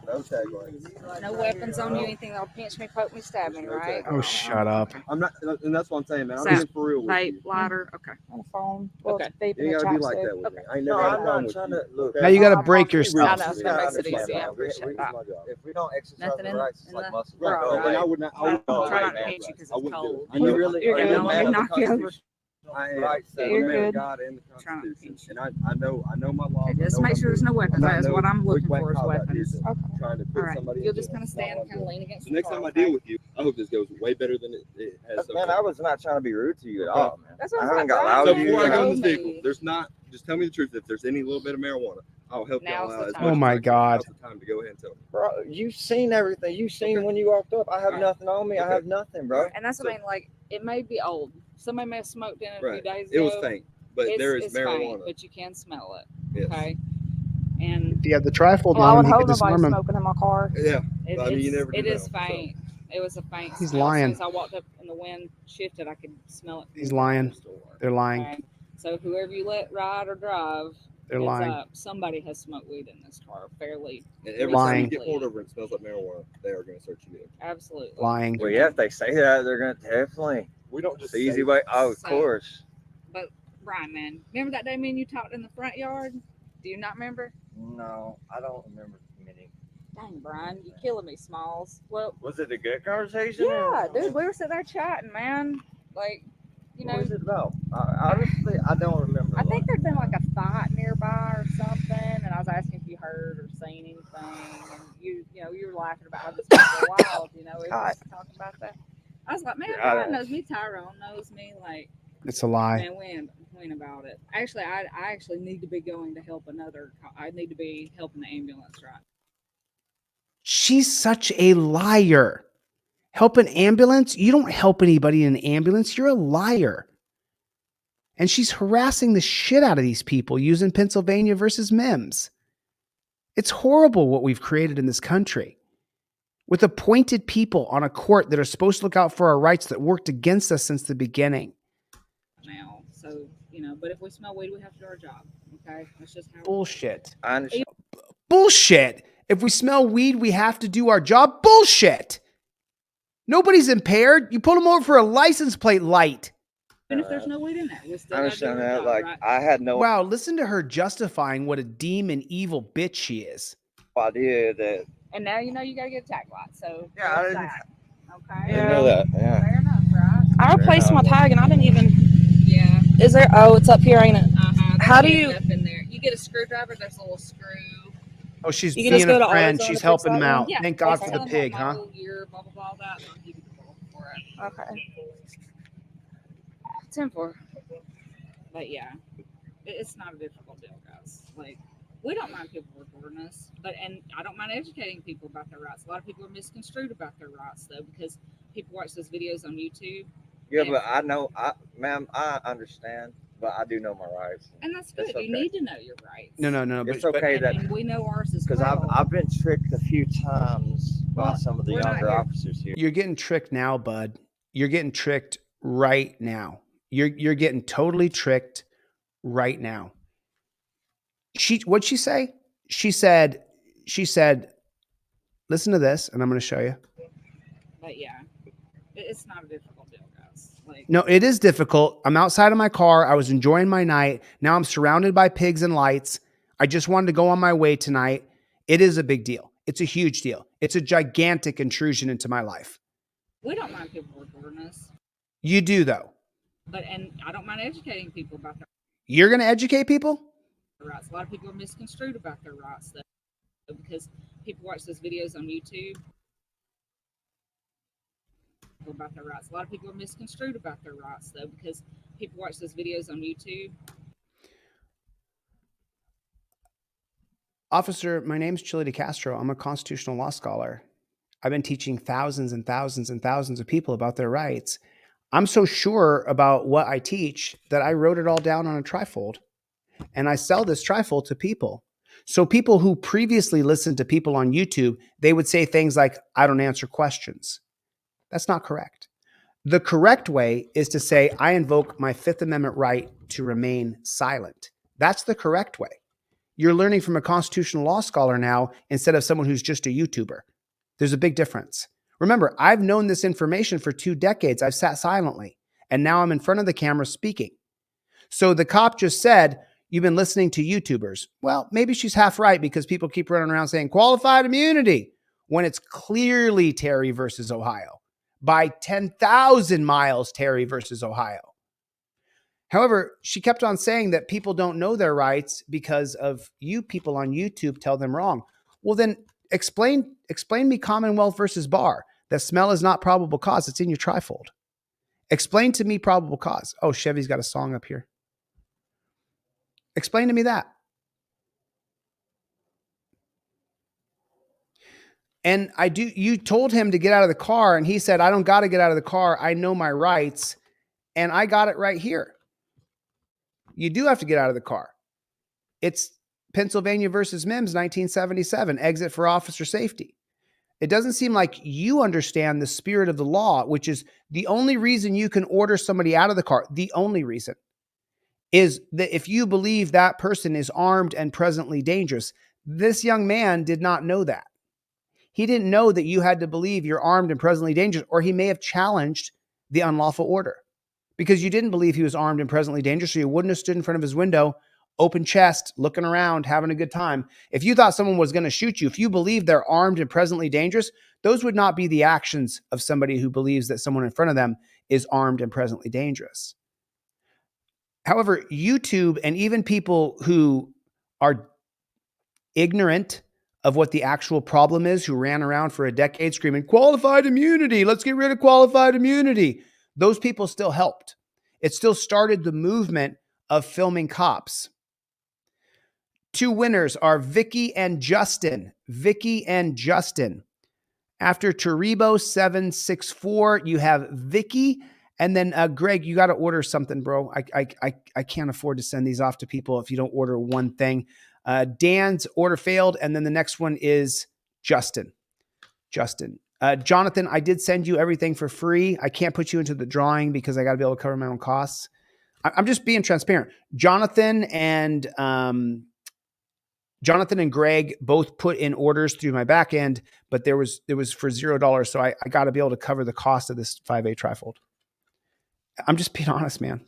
No tag lights. No weapons on you, anything that'll pinch me, poke me, stab me, right? Oh, shut up. I'm not, and that's what I'm saying, man. I'm Sound, being for real with vape, you. lighter, okay. On the phone. Okay. Vape You ain't and gotta be like chapstick. that with me. I ain't No, never had a I'm problem not with trying you. to look. Now you got to I'm break off. yourself. I know, that makes it easy. I appreciate that. If we don't exercise Nothing the in rights, it's the- like muscle. Right, Right. and I would not. I would I'm not trying like not to that. hit you 'cause I it's wouldn't do cold. it. I know. Really- You're are good. you Don't let mad me at knock the you over. Constitution? I am. Rights that You're I'm a man of good. God and the Trying not to Constitution, and I know my laws. Just I know make what sure I'm there's no doing. weapons. I'm That is not what I'm no looking whack for is cop out here weapons. just trying to put All right. somebody in You'll just jail. kind of That's not stand what and kind I'm of doing. lean against The the next car, time I okay? deal with you, I hope this goes way better than it has so Man, far. I was not trying to be rude to you at Okay. all, man. That's what I I haven't was got like, loud So to you. before I go in told this me. vehicle, there's not. Just tell me the truth. If there's any little bit of marijuana, I'll help y'all Now's out the as time. much Oh as my I can. God. Now's the time to go ahead and tell me. Bro, you've seen everything. You've seen when you walked up. I have nothing on me. I Okay. have nothing, bro. And that's what I mean. Like, it may be old. Somebody may have smoked in it a few Right. days It ago. was faint, but there is it's faint, marijuana. but you can smell it. Yes. Okay. And If you have the trifold Well, I on would him, you hope could nobody's disarm him. smoking in my car. Yeah. it, I mean, you never do it is know, so. faint. It was a faint He's smell. lying. As soon as I walked up and the wind shifted, I could smell it. He's from lying. the store. They're lying. Okay? So whoever you let ride or drive, They're heads lying. up, somebody has smoked weed in this car fairly. And every time Lying. you get pulled over and it smells like marijuana, they are going to search you. Absolutely. Lying. Well, yeah, if they say that, they're gonna definitely. We don't It's just the easy say- way. Oh, of So- course. But Brian, man, remember that day me and you talked in the front yard? Do you not remember? No, I don't remember many. Dang, Brian, you killing me, Smalls. Well, Was it a good conversation? yeah, dude, we were sitting there chatting, man. Like, you know, What was it about? Honestly, I don't remember. I think there'd been like a fight nearby or something, and I was asking if you heard or seen anything, and you know, you were laughing about how this was wild, you know, we were just talking about that. I was like, man, Yeah, I Brian don't- knows me, Tyrone knows me, like, It's a lie. man, we ain't about it. Actually, I actually need to be going to help I need to be helping the ambulance, right? She's such a liar. Help an ambulance? You don't help anybody in an ambulance. You're a liar. And she's harassing the shit out of these people using Pennsylvania versus Mims. It's horrible what we've created in this country. With appointed people on a court that are supposed to look out for our rights that worked against us since the beginning. Now, so, you know, but if we smell weed, we have to do our job, okay? That's just how Bullshit. I understand. Bullshit. If we smell weed, we have to do our job. Bullshit. Nobody's impaired. You pull them over for a license plate light. And if there's no weed in there, we still I gotta do understand our that. job, Like, right? I had no Wow, listen to her justifying what a demon evil bitch she is. idea that. And now you know you gotta get a tag light, so Yeah, I there's didn't- that. Okay. I didn't know that. Yeah. Fair enough, right? I replaced my tag and I didn't even. Yeah. Is there? Oh, it's up here, ain't it? How do There's you? enough in there. You get a screwdriver, there's a little screw. Oh, she's You can just being go a to friend. AutoZone She's to helping fix him that out. one? Yeah. Thank God they for tell the them pig, what huh? model, year, blah blah blah, that. They'll give you the bill for it. Okay. 10-4. But yeah, it's not a difficult deal, guys. Like, we don't mind people recording us, and I don't mind educating people about their rights. A lot of people are misconstrued about their rights, though, because people watch those videos on YouTube. Yeah, and- but I know, ma'am, I understand, but I do know my rights. And that's good. It's okay. You need to know your rights. No. It's okay that And we know ours as because well. I've been tricked a few times by Well, some of the we're not younger here- officers here. You're getting tricked now, bud. You're getting tricked right now. You're getting totally tricked right now. What'd she say? She said, listen to this, and I'm going to show you. But yeah, it's not a difficult deal, guys. Like, No, it is difficult. I'm outside of my car. I was enjoying my night. Now I'm surrounded by pigs and lights. I just wanted to go on my way tonight. It is a big deal. It's a huge deal. It's a gigantic intrusion into my life. we don't mind people recording us, You do, though. and I don't mind educating people about their You're going to educate people? rights. A lot of people are misconstrued about their rights, though, because people watch those videos on YouTube about their rights. A lot of people are misconstrued about their rights, though, because people watch those videos on YouTube. Officer, my name's ChilleDeCastro. I'm a constitutional law scholar. I've been teaching thousands and thousands and thousands of people about their rights. I'm so sure about what I teach that I wrote it all down on a trifold, and I sell this trifold to people. So people who previously listened to people on YouTube, they would say things like, I don't answer questions. That's not correct. The correct way is to say, I invoke my Fifth Amendment right to remain silent. That's the correct way. You're learning from a constitutional law scholar now instead of someone who's just a YouTuber. There's a big difference. Remember, I've known this information for 2 decades. I've sat silently, and now I'm in front of the camera speaking. So the cop just said, you've been listening to YouTubers. Well, maybe she's half right because people keep running around saying qualified immunity when it's clearly Terry versus Ohio. By 10,000 miles, Terry versus Ohio. However, she kept on saying that people don't know their rights because of you people on YouTube tell them wrong. Well, then explain me Commonwealth versus Barr. That smell is not probable cause. It's in your trifold. Explain to me probable cause. Oh, Chevy's got a song up here. Explain to me that. And you told him to get out of the car, and he said, I don't got to get out of the car. I know my rights, and I got it right here. You do have to get out of the car. It's Pennsylvania versus Mims, 1977, exit for officer safety. It doesn't seem like you understand the spirit of the law, which is the only reason you can order somebody out of the car. The only reason is that if you believe that person is armed and presently dangerous. This young man did not know that. He didn't know that you had to believe you're armed and presently dangerous, or he may have challenged the unlawful order because you didn't believe he was armed and presently dangerous. So you wouldn't have stood in front of his window, open chest, looking around, having a good time. If you thought someone was going to shoot you, if you believe they're armed and presently dangerous, those would not be the actions of somebody who believes that someone in front of them is armed and presently dangerous. However, YouTube and even people who are ignorant of what the actual problem is, who ran around for a decade screaming, qualified immunity, let's get rid of qualified immunity. Those people still helped. It still started the movement of filming cops. 2 winners are Vicky and Justin. Vicky and Justin. After Taribo 764, you have Vicky. And then Greg, you got to order something, bro. I can't afford to send these off to people if you don't order one thing. Dan's order failed. And then the next one is Justin. Jonathan, I did send you everything for free. I can't put you into the drawing because I got to be able to cover my own costs. I'm just being transparent. Jonathan and Greg both put in orders through my back end, but it was for $0. So I got to be able to cover the cost of this 5A trifold. I'm just being honest, man.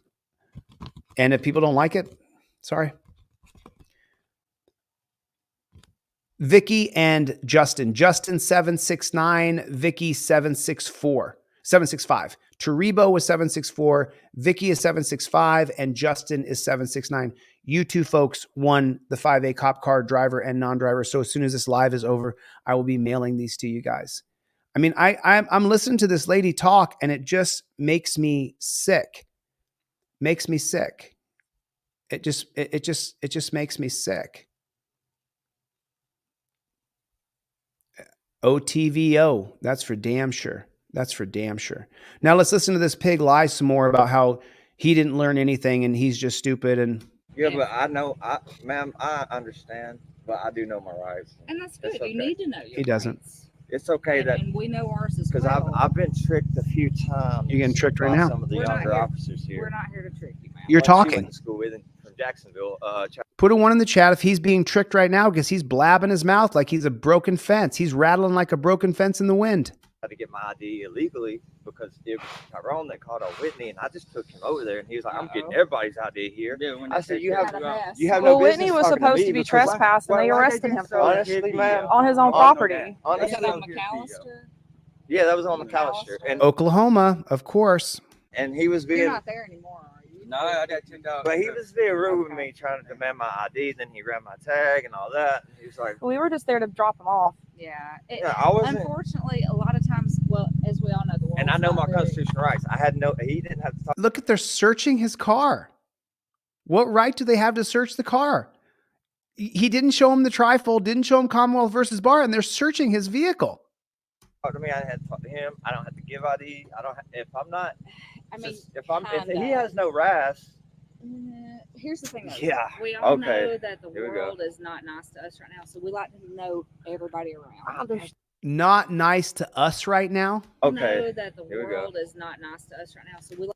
And if people don't like it, sorry. Vicky and Justin. Justin 769, Vicky 765. Taribo was 764, Vicky is 765, and Justin is 769. You 2 folks won the 5A cop car driver and non-driver. So as soon as this live is over, I will be mailing these to you guys. I mean, I'm listening to this lady talk, and it just makes me sick. Makes me sick. It just makes me sick. OTVO. That's for damn sure. Now let's listen to this pig lie some more about how he didn't learn anything and he's just stupid. And yeah, but I know, ma'am, I understand, but I do know my rights. And that's good. You need to know your He doesn't. rights. It's okay And we know ours as well. Because I've been tricked a few times. You're getting tricked right now. Some of the younger officers here. We're not here to trick you, man. You're talking. She went to school with him from Jacksonville. Put a 1 in the chat if he's being tricked right now because he's blabbing his mouth like he's a broken fence. He's rattling like a broken fence in the wind. had to get my ID illegally because it was Tyrone that caught on Whitney, and I just took him over there, and he was like, "I'm getting everybody's ID here." I said, "You have no Whitney business was talking to supposed me to be because trespassed, and they why arrested do him so for honestly, man, on his own property. Honestly, yeah, that was on McAllister, and Oklahoma, of course. he was being. You're not there anymore, are you? No, I got $10. But he was being rude with me, trying to demand my ID. Then he ran my tag and all that. And he was like, We were just there to drop him off. Yeah. I wasn't. Unfortunately, a lot of times, well, as we all know, the world. And I know my constitutional rights. He didn't have to talk. Look at, they're searching his car. What right do they have to search the car? He didn't show him the trifold, didn't show him Commonwealth versus Barr, and they're searching his vehicle. Talk to me. I had to talk to him. I don't have to give ID. I don't. If I'm not. I mean, if he has no RAS. Here's the thing, though. Yeah. We all Okay. know that the world is not nice to us right now, so we like to know everybody around. Not nice to us right now. We know that the world is not nice to us right now, so we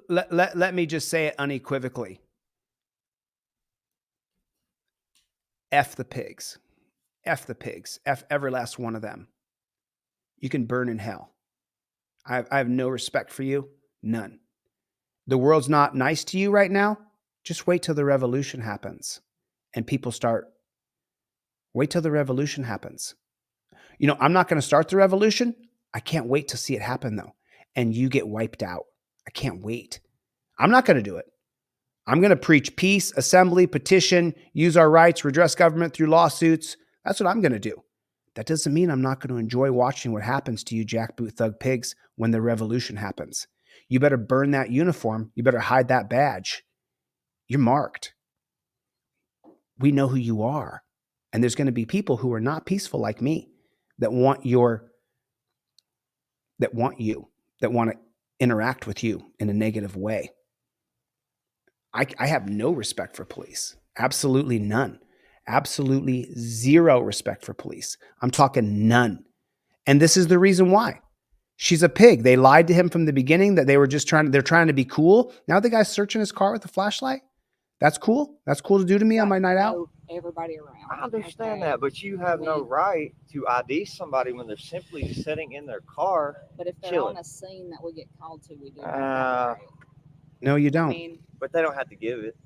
like. Let me just say it unequivocally. F the pigs. F the pigs. F every last one of them. You can burn in hell. I have no respect for you. None. The world's not nice to you right now. Just wait till the revolution happens. And people start. Wait till the revolution happens. You know, I'm not going to start the revolution. I can't wait to see it happen, though. And you get wiped out. I can't wait. I'm not going to do it. I'm going to preach peace, assembly, petition, use our rights, redress government through lawsuits. That's what I'm going to do. That doesn't mean I'm not going to enjoy watching what happens to you jackboot thug pigs when the revolution happens. You better burn that uniform. You better hide that badge. You're marked. We know who you are. And there's going to be people who are not peaceful like me that want you, that want to interact with you in a negative way. I have no respect for police. Absolutely none. Absolutely zero respect for police. I'm talking none. And this is the reason why. She's a pig. They lied to him from the beginning that they're trying to be cool. Now the guy's searching his car with a flashlight. That's cool. That's cool to do to me on my night out. Everybody around. I understand that, but you have no right to ID somebody when they're simply sitting in their car. But if they're chilling. on a scene that we get called to, we do. No, you don't. I mean, but they don't have to give it.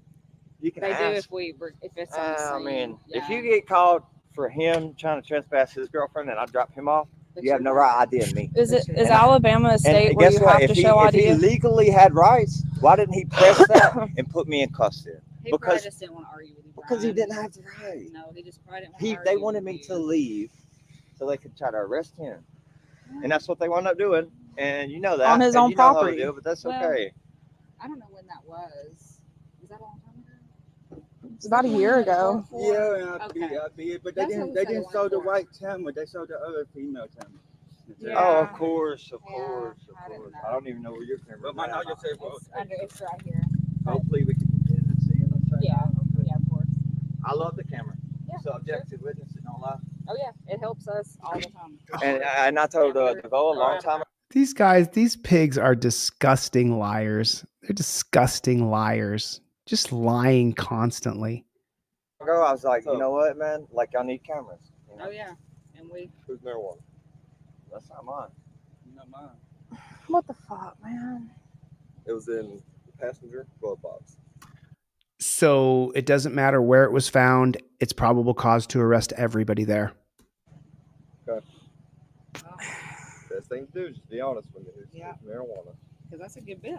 You can they ask. do if it's on a scene. I mean, if you get called for him trying to trespass his girlfriend and I drop him off, you have no right IDing me. Is Alabama a state where you have to show ID? If he legally had rights, why didn't he press that and put me in custody? Because just didn't want to argue with you. Because he didn't have the right. No, he just probably didn't want to argue. They wanted me to leave so they could try to arrest him, and that's what they wound up doing. And you know that on his own property. But that's okay. I don't know when that was. Was that a long time ago? It's about a year ago. Yeah, but they didn't show the white camera. They showed the other female camera. Yeah. Oh, of course. I don't even know where your camera is. It's right here. Hopefully we can see it. Yeah, of course. I love the camera. Yeah, so objective witness and all that. Oh yeah, it helps us all the time. And I told DeVoe a long time ago. These guys, these pigs are disgusting liars. They're disgusting liars. Just lying constantly. I was like, you know what, man? Like, y'all need cameras. You know? Oh yeah, and we. Who's marijuana? That's not mine. Not mine. What the fuck, man? It was in the passenger glove box. So it doesn't matter where it was found. It's probable cause to arrest everybody there. Okay. Best thing to do is just be honest with you. It's marijuana. Because that's a good bit.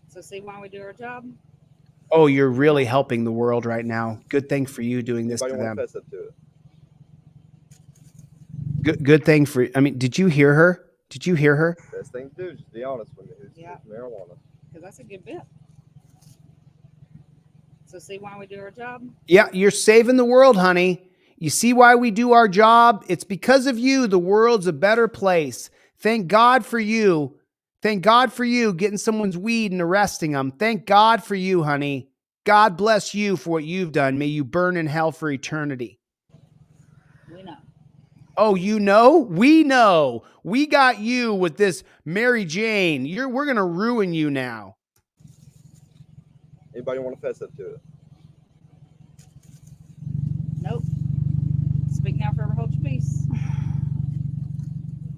So see why we do our job? Oh, you're really helping the world right now. Good thing for you doing this Anybody to want them. to fess up to it? Good thing for, I mean, did you hear her? Did you hear her? Best thing to do is just be honest with you. It's marijuana. Because that's a good bit. So see why we do our job? Yeah, you're saving the world, honey. You see why we do our job? It's because of you. The world's a better place. Thank God for you. Thank God for you getting someone's weed and arresting them. Thank God for you, honey. God bless you for what you've done. May you burn in hell for eternity. We know. Oh, you know? We know. We got you with this Mary Jane. We're going to ruin you now. Anybody want to fess up to it? Nope. Speak now, forever hold your peace.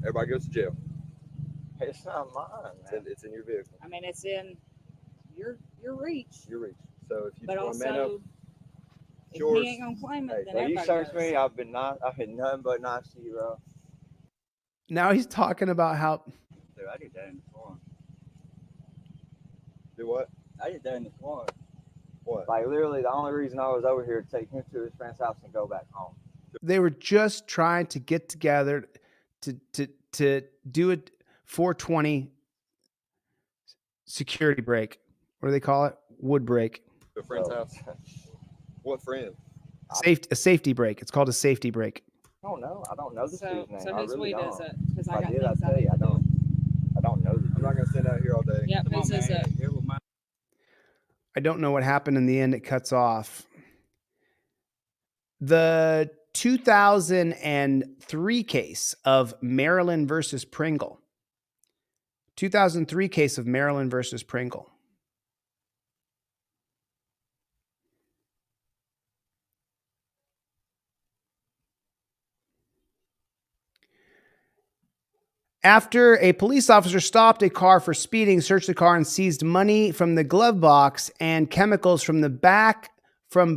Everybody goes to jail. It's not mine, man. It's in your vehicle. I mean, it's in your reach. Your reach. So if you But want to man up, also, if yours. he ain't gonna claim it, Hey, then bro, you everybody searched does. me. I've been nothing but nice to you, bro. Now he's talking about how Dude, I did that in the form. Do what? I did that in the form. What? Like literally, the only reason I was over here to take him to his friend's house and go back home. they were just trying to get together to do a 420 security break. What do they call it? Wood break. A friend's house. What friend? A safety break. It's called a safety break. I don't know. I don't know this dude's name. So I whose really weed don't. is it? Because If I I got did, I'd things tell you. I don't know. I'm not gonna stand out here all day. Yep, whose is it? I don't know what happened in the end. It cuts off. The 2003 case of Maryland versus Pringle. 2003 case of Maryland versus Pringle. After a police officer stopped a car for speeding, searched the car and seized money from the glove box and chemicals from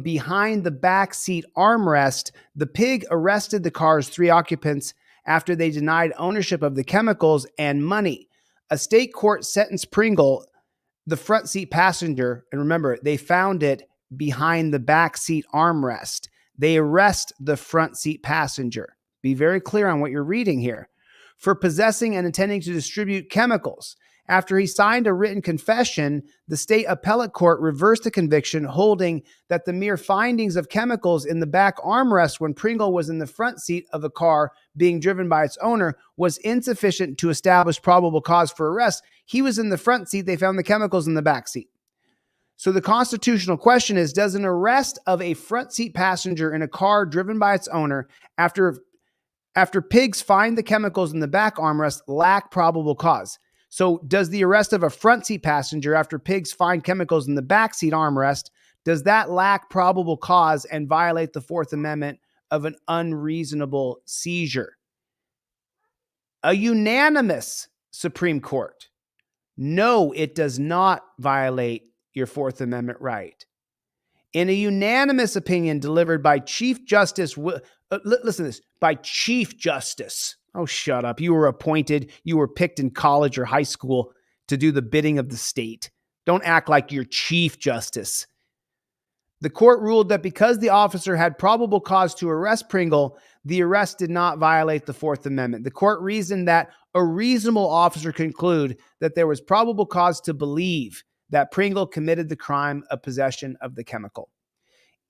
behind the back seat armrest, the pig arrested the car's 3 occupants after they denied ownership of the chemicals and money. A state court sentenced Pringle, the front seat passenger, and remember, they found it behind the back seat armrest. They arrest the front seat passenger. Be very clear on what you're reading here. For possessing and intending to distribute chemicals. After he signed a written confession, the state appellate court reversed the conviction, holding that the mere findings of chemicals in the back armrest when Pringle was in the front seat of a car being driven by its owner was insufficient to establish probable cause for arrest. He was in the front seat. They found the chemicals in the back seat. So the constitutional question is, does an arrest of a front seat passenger in a car driven by its owner after pigs find the chemicals in the back armrest lack probable cause? So does the arrest of a front seat passenger after pigs find chemicals in the back seat armrest, does that lack probable cause and violate the Fourth Amendment of an unreasonable seizure? A unanimous Supreme Court. No, it does not violate your Fourth Amendment right. In a unanimous opinion delivered by Chief Justice, listen to this, by Chief Justice. Oh, shut up. You were appointed, you were picked in college or high school to do the bidding of the state. Don't act like you're Chief Justice. The court ruled that because the officer had probable cause to arrest Pringle, the arrest did not violate the Fourth Amendment. The court reasoned that a reasonable officer conclude that there was probable cause to believe that Pringle committed the crime of possession of the chemical.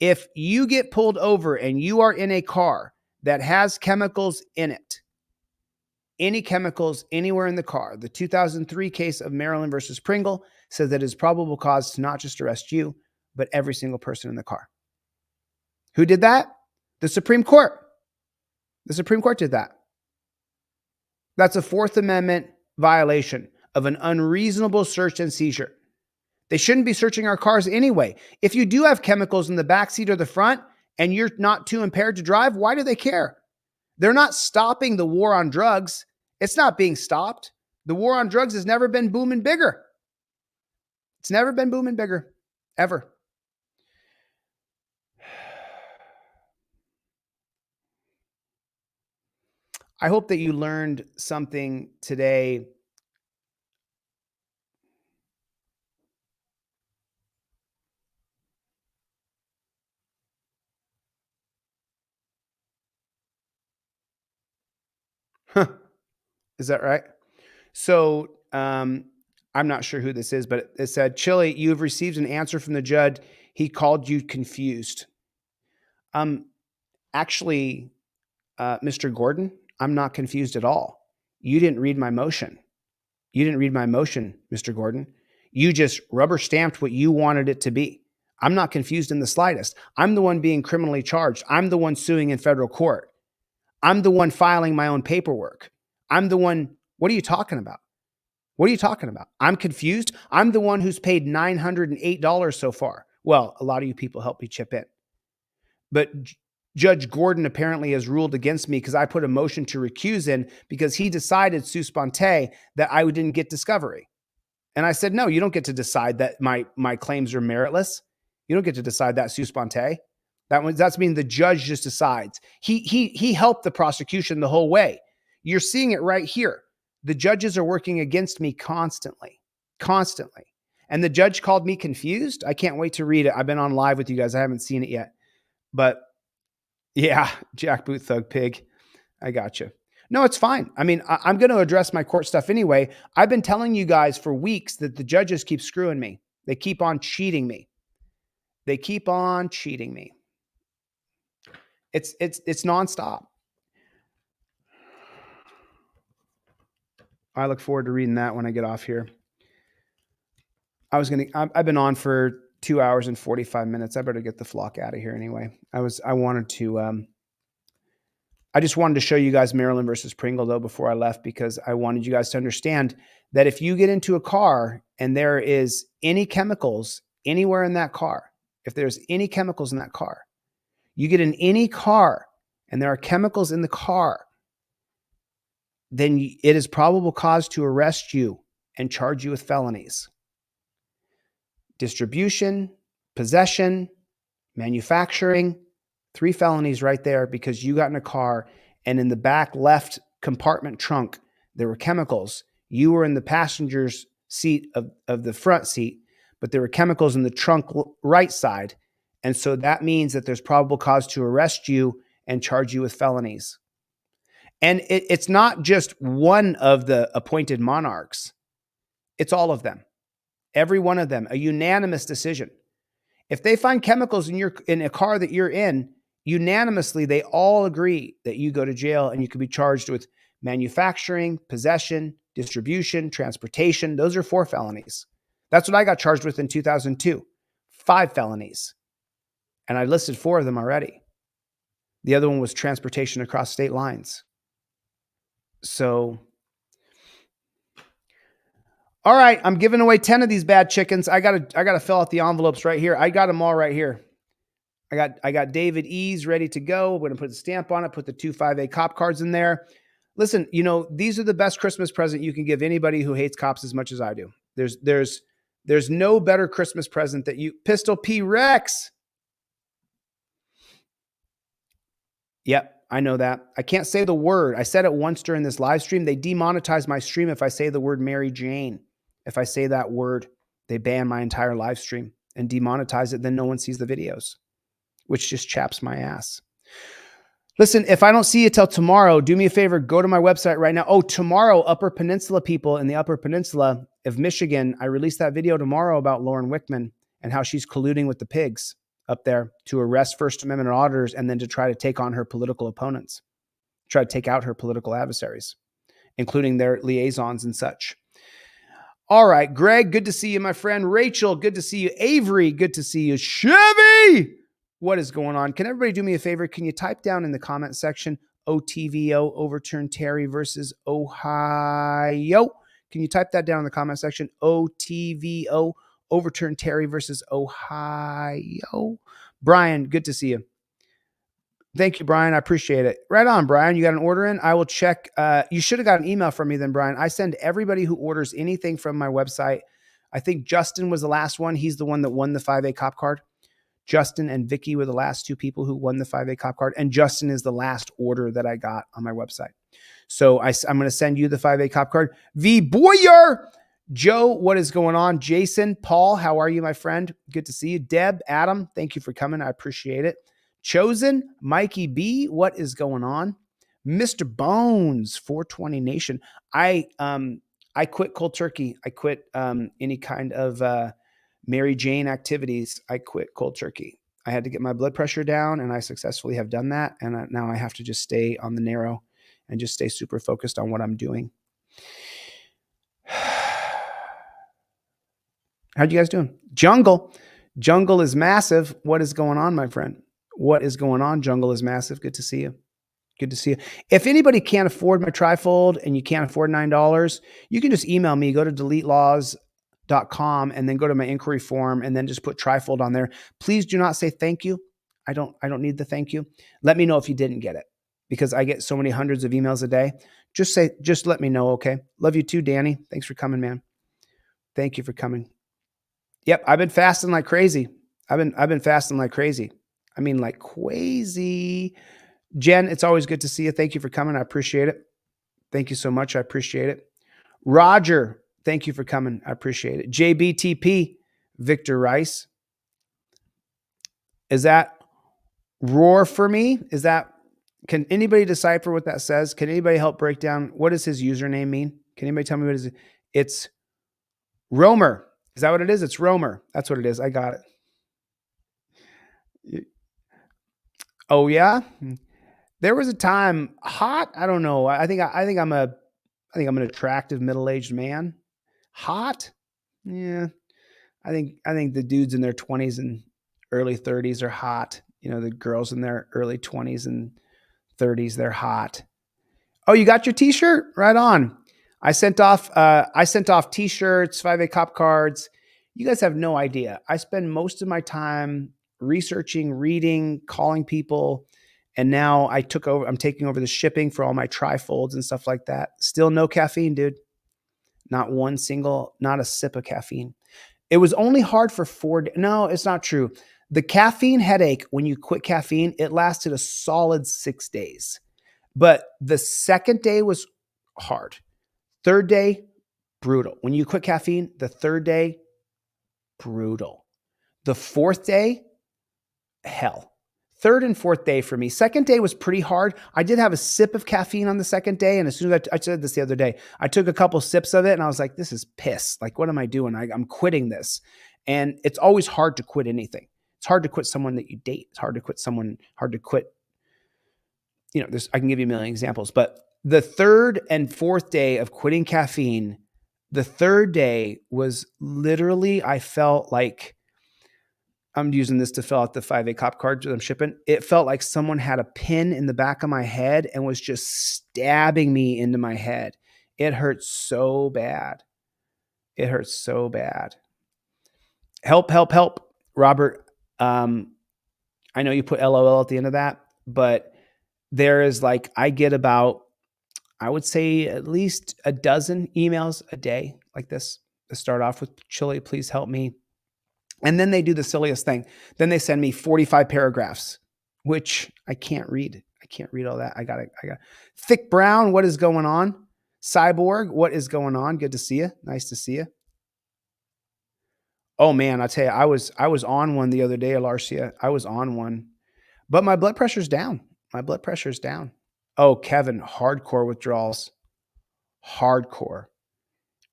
If you get pulled over and you are in a car that has chemicals in it, any chemicals anywhere in the car, the 2003 case of Maryland versus Pringle says that it is probable cause to not just arrest you, but every single person in the car. Who did that? The Supreme Court. The Supreme Court did that. That's a Fourth Amendment violation of an unreasonable search and seizure. They shouldn't be searching our cars anyway. If you do have chemicals in the backseat or the front and you're not too impaired to drive, why do they care? They're not stopping the war on drugs. It's not being stopped. The war on drugs has never been booming bigger. It's never been booming bigger, ever. I hope that you learned something today. Is that right? So I'm not sure who this is, but it said, Chille, you have received an answer from the judge. He called you confused. Actually, Mr. Gordon, I'm not confused at all. You didn't read my motion. You didn't read my motion, Mr. Gordon. You just rubber stamped what you wanted it to be. I'm not confused in the slightest. I'm the one being criminally charged. I'm the one suing in federal court. I'm the one filing my own paperwork. I'm the one. What are you talking about? What are you talking about? I'm confused. I'm the one who's paid $908 so far. Well, a lot of you people helped me chip in. But Judge Gordon apparently has ruled against me because I put a motion to recuse in because he decided sui sponte that I didn't get discovery. And I said, no, you don't get to decide that my claims are meritless. You don't get to decide that sui sponte. That's mean the judge just decides. He helped the prosecution the whole way. You're seeing it right here. The judges are working against me constantly. And the judge called me confused. I can't wait to read it. I've been on live with you guys. I haven't seen it yet. But yeah, jackboot thug pig. I got you. No, it's fine. I mean, I'm going to address my court stuff anyway. I've been telling you guys for weeks that the judges keep screwing me. They keep on cheating me. It's nonstop. I look forward to reading that when I get off here. I've been on for 2 hours and 45 minutes. I better get the flock out of here anyway. I just wanted to show you guys Maryland versus Pringle though before I left, because I wanted you guys to understand that if you get into a car and there is any chemicals anywhere in that car, if there's any chemicals in that car, you get in any car and there are chemicals in the car, then it is probable cause to arrest you and charge you with felonies. Distribution, possession, manufacturing, 3 felonies right there because you got in a car and in the back left compartment trunk, there were chemicals. You were in the passenger's seat of the front seat, but there were chemicals in the trunk right side. And so that means that there's probable cause to arrest you and charge you with felonies. And it's not just one of the appointed monarchs. It's all of them. Every one of them, a unanimous decision. If they find chemicals in a car that you're in, unanimously, they all agree that you go to jail and you could be charged with manufacturing, possession, distribution, transportation. Those are 4 felonies. That's what I got charged with in 2002. 5 felonies. And I listed 4 of them already. The other one was transportation across state lines. So, all right, I'm giving away 10 of these bad chickens. I gotta fill out the envelopes right here. I got them all right here. I got David E's ready to go. We're gonna put the stamp on it, put the 2 5A cop cards in there. Listen, these are the best Christmas present you can give anybody who hates cops as much as I do. There's no better Christmas present that you Pistol P Rex. Yep. I know that. I can't say the word. I said it once during this live stream. They demonetize my stream if I say the word Mary Jane. If I say that word, they ban my entire live stream and demonetize it. Then no one sees the videos, which just chaps my ass. Listen, if I don't see you till tomorrow, do me a favor. Go to my website right now. Oh, tomorrow, Upper Peninsula people in the Upper Peninsula of Michigan. I released that video tomorrow about Lauren Wickman and how she's colluding with the pigs up there to arrest First Amendment auditors and then to try to take on her political opponents, try to take out her political adversaries, including their liaisons and such. All right, Greg, good to see you, my friend. Rachel, good to see you. Avery, good to see you. Chevy, what is going on? Can everybody do me a favor? Can you type down in the comment section, OTVO, overturn Terry versus Ohio? Can you type that down in the comment section, OTVO, overturn Terry versus Ohio? Brian, good to see you. Thank you, Brian. I appreciate it. Right on, Brian. You got an order in? I will check. You should have got an email from me then, Brian. I send everybody who orders anything from my website. I think Justin was the last one. He's the one that won the 5A cop card. Justin and Vicky were the last 2 people who won the 5A cop card. And Justin is the last order that I got on my website. So I'm going to send you the 5A cop card. V Boyer. Joe, what is going on? Jason, Paul, how are you, my friend? Good to see you. Deb, Adam, thank you for coming. I appreciate it. Chosen, Mikey B, what is going on? Mr. Bones, 420 Nation. I quit cold turkey. I quit any kind of Mary Jane activities. I quit cold turkey. I had to get my blood pressure down, and I successfully have done that. And now I have to just stay on the narrow and just stay super focused on what I'm doing. How'd you guys doing? Jungle is massive. What is going on, my friend? What is going on? Jungle is massive. Good to see you. Good to see you. If anybody can't afford my trifold and you can't afford $9, you can just email me. Go to deletelaws.com and then go to my inquiry form and then just put trifold on there. Please do not say thank you. I don't need the thank you. Let me know if you didn't get it, because I get so many hundreds of emails a day. Just let me know. Okay. Love you too, Danny. Thanks for coming, man. Thank you for coming. Yep. I've been fasting like crazy. I've been fasting like crazy. I mean, like crazy. Jen, it's always good to see you. Thank you for coming. I appreciate it. Thank you so much. I appreciate it. Roger, thank you for coming. I appreciate it. JBTP, Victor Rice. Is that roar for me? Can anybody decipher what that says? Can anybody help break down what does his username mean? Can anybody tell me what it is? It's Romer. Is that what it is? It's Romer. That's what it is. I got it. Oh yeah. There was a time hot. I don't know. I think I'm an attractive middle-aged man. Hot. Yeah. I think the dudes in their 20s and early 30s are hot. You know, the girls in their early 20s and 30s, they're hot. Oh, you got your t-shirt? Right on. I sent off t-shirts, 5A cop cards. You guys have no idea. I spend most of my time researching, reading, calling people, and now I'm taking over the shipping for all my trifolds and stuff like that. Still no caffeine, dude. Not a sip of caffeine. It was only hard for 4 days. No, it's not true. The caffeine headache, when you quit caffeine, it lasted a solid 6 days. But the second day was hard. Third day, brutal. When you quit caffeine, the third day, brutal. The fourth day, hell. Third and fourth day for me. Second day was pretty hard. I did have a sip of caffeine on the second day. And as soon as I said this the other day, I took a couple sips of it and I was like, this is piss. Like, what am I doing? I'm quitting this. And it's always hard to quit anything. It's hard to quit someone that you date. It's hard to quit, you know, I can give you a million examples, but the third and fourth day of quitting caffeine, the third day was literally, I felt like, I'm using this to fill out the 5A cop card that I'm shipping. It felt like someone had a pin in the back of my head and was just stabbing me into my head. It hurt so bad. It hurts so bad. Help, help, help. Robert, I know you put LOL at the end of that, but there is like, I get about, I would say at least a dozen emails a day like this to start off with. Chille, please help me. And then they do the silliest thing. Then they send me 45 paragraphs, which I can't read. I can't read all that. I got Thick Brown. What is going on? Cyborg. What is going on? Good to see you. Nice to see you. Oh man, I tell you, I was on one the other day, Alarcia. I was on one, but my blood pressure's down. My blood pressure's down. Oh, Kevin, hardcore withdrawals. Hardcore.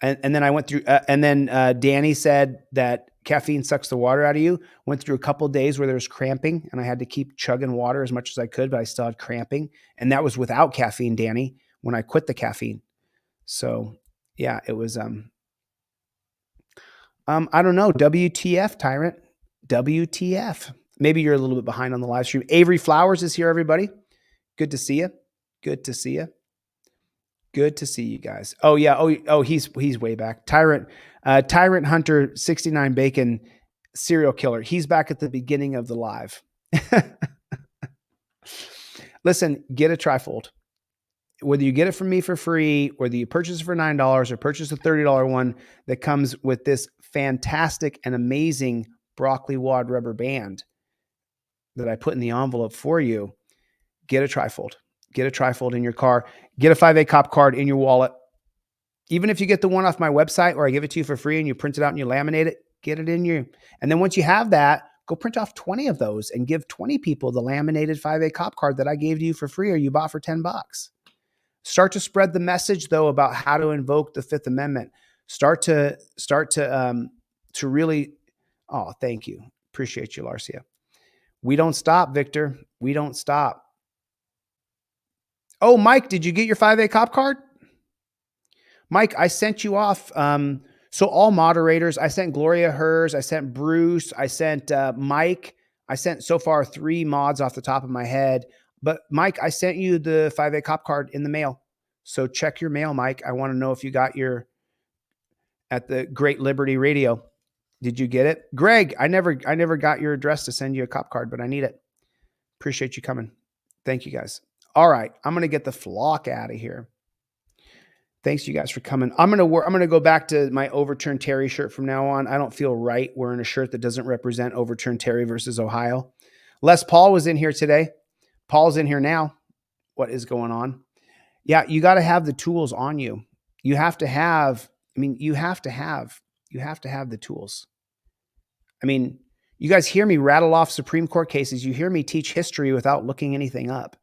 And then I went through, and then Danny said that caffeine sucks the water out of you. Went through a couple of days where there was cramping and I had to keep chugging water as much as I could, but I still had cramping. And that was without caffeine, Danny, when I quit the caffeine. So yeah, it was, I don't know. WTF, Tyrant. WTF. Maybe you're a little bit behind on the live stream. Avery Flowers is here, everybody. Good to see you. Good to see you. Good to see you guys. Oh yeah. Oh, he's way back. Tyrant Hunter 69 Bacon serial killer. He's back at the beginning of the live. Listen, get a trifold. Whether you get it from me for free, whether you purchase it for $9 or purchase a $30 one that comes with this fantastic and amazing broccoli wad rubber band that I put in the envelope for you, get a trifold. Get a trifold in your car. Get a 5A cop card in your wallet. Even if you get the one off my website or I give it to you for free and you print it out and you laminate it, get it in you. And then once you have that, go print off 20 of those and give 20 people the laminated 5A cop card that I gave to you for free or you bought for $10. Start to spread the message though about how to invoke the Fifth Amendment. Start to really, oh, thank you. Appreciate you, Larcia. We don't stop, Victor. We don't stop. Oh, Mike, did you get your 5A cop card? Mike, I sent you off. So all moderators, I sent Gloria hers. I sent Bruce. I sent Mike. I sent so far 3 mods off the top of my head. But Mike, I sent you the 5A cop card in the mail. So check your mail, Mike. I want to know if you got your at the Great Liberty Radio. Did you get it? Greg, I never got your address to send you a cop card, but I need it. Appreciate you coming. Thank you guys. All right. I'm going to get the flock out of here. Thanks you guys for coming. I'm going to go back to my Overturn Terry shirt from now on. I don't feel right wearing a shirt that doesn't represent Overturn Terry versus Ohio. Les Paul was in here today. Paul's in here now. What is going on? Yeah, you got to have the tools on you. You have to have, you have to have the tools. You guys hear me rattle off Supreme Court cases. You hear me teach history without looking anything up.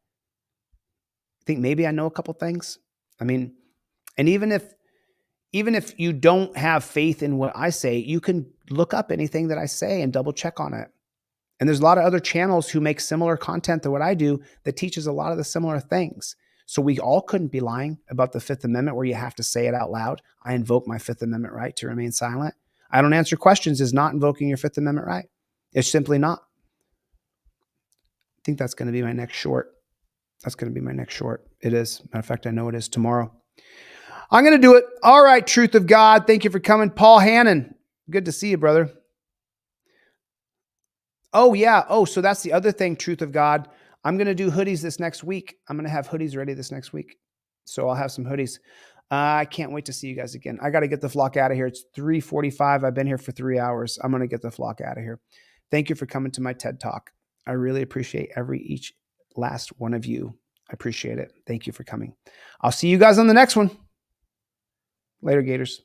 I think maybe I know a couple things. And even if you don't have faith in what I say, you can look up anything that I say and double check on it. And there's a lot of other channels who make similar content to what I do that teaches a lot of the similar things. So we all couldn't be lying about the Fifth Amendment where you have to say it out loud. I invoke my Fifth Amendment right to remain silent. I don't answer questions is not invoking your Fifth Amendment right. It's simply not. I think that's going to be my next short. That's going to be my next short. It is. Matter of fact, I know it is tomorrow. I'm going to do it. All right, Truth of God. Thank you for coming. Paul Hannon. Good to see you, brother. Oh, yeah. Oh, so that's the other thing, Truth of God. I'm going to do hoodies this next week. I'm going to have hoodies ready this next week. So I'll have some hoodies. I can't wait to see you guys again. I got to get the flock out of here. It's 3:45. I've been here for 3 hours. I'm going to get the flock out of here. Thank you for coming to my TED Talk. I really appreciate each last one of you. I appreciate it. Thank you for coming. I'll see you guys on the next one. Later, Gators.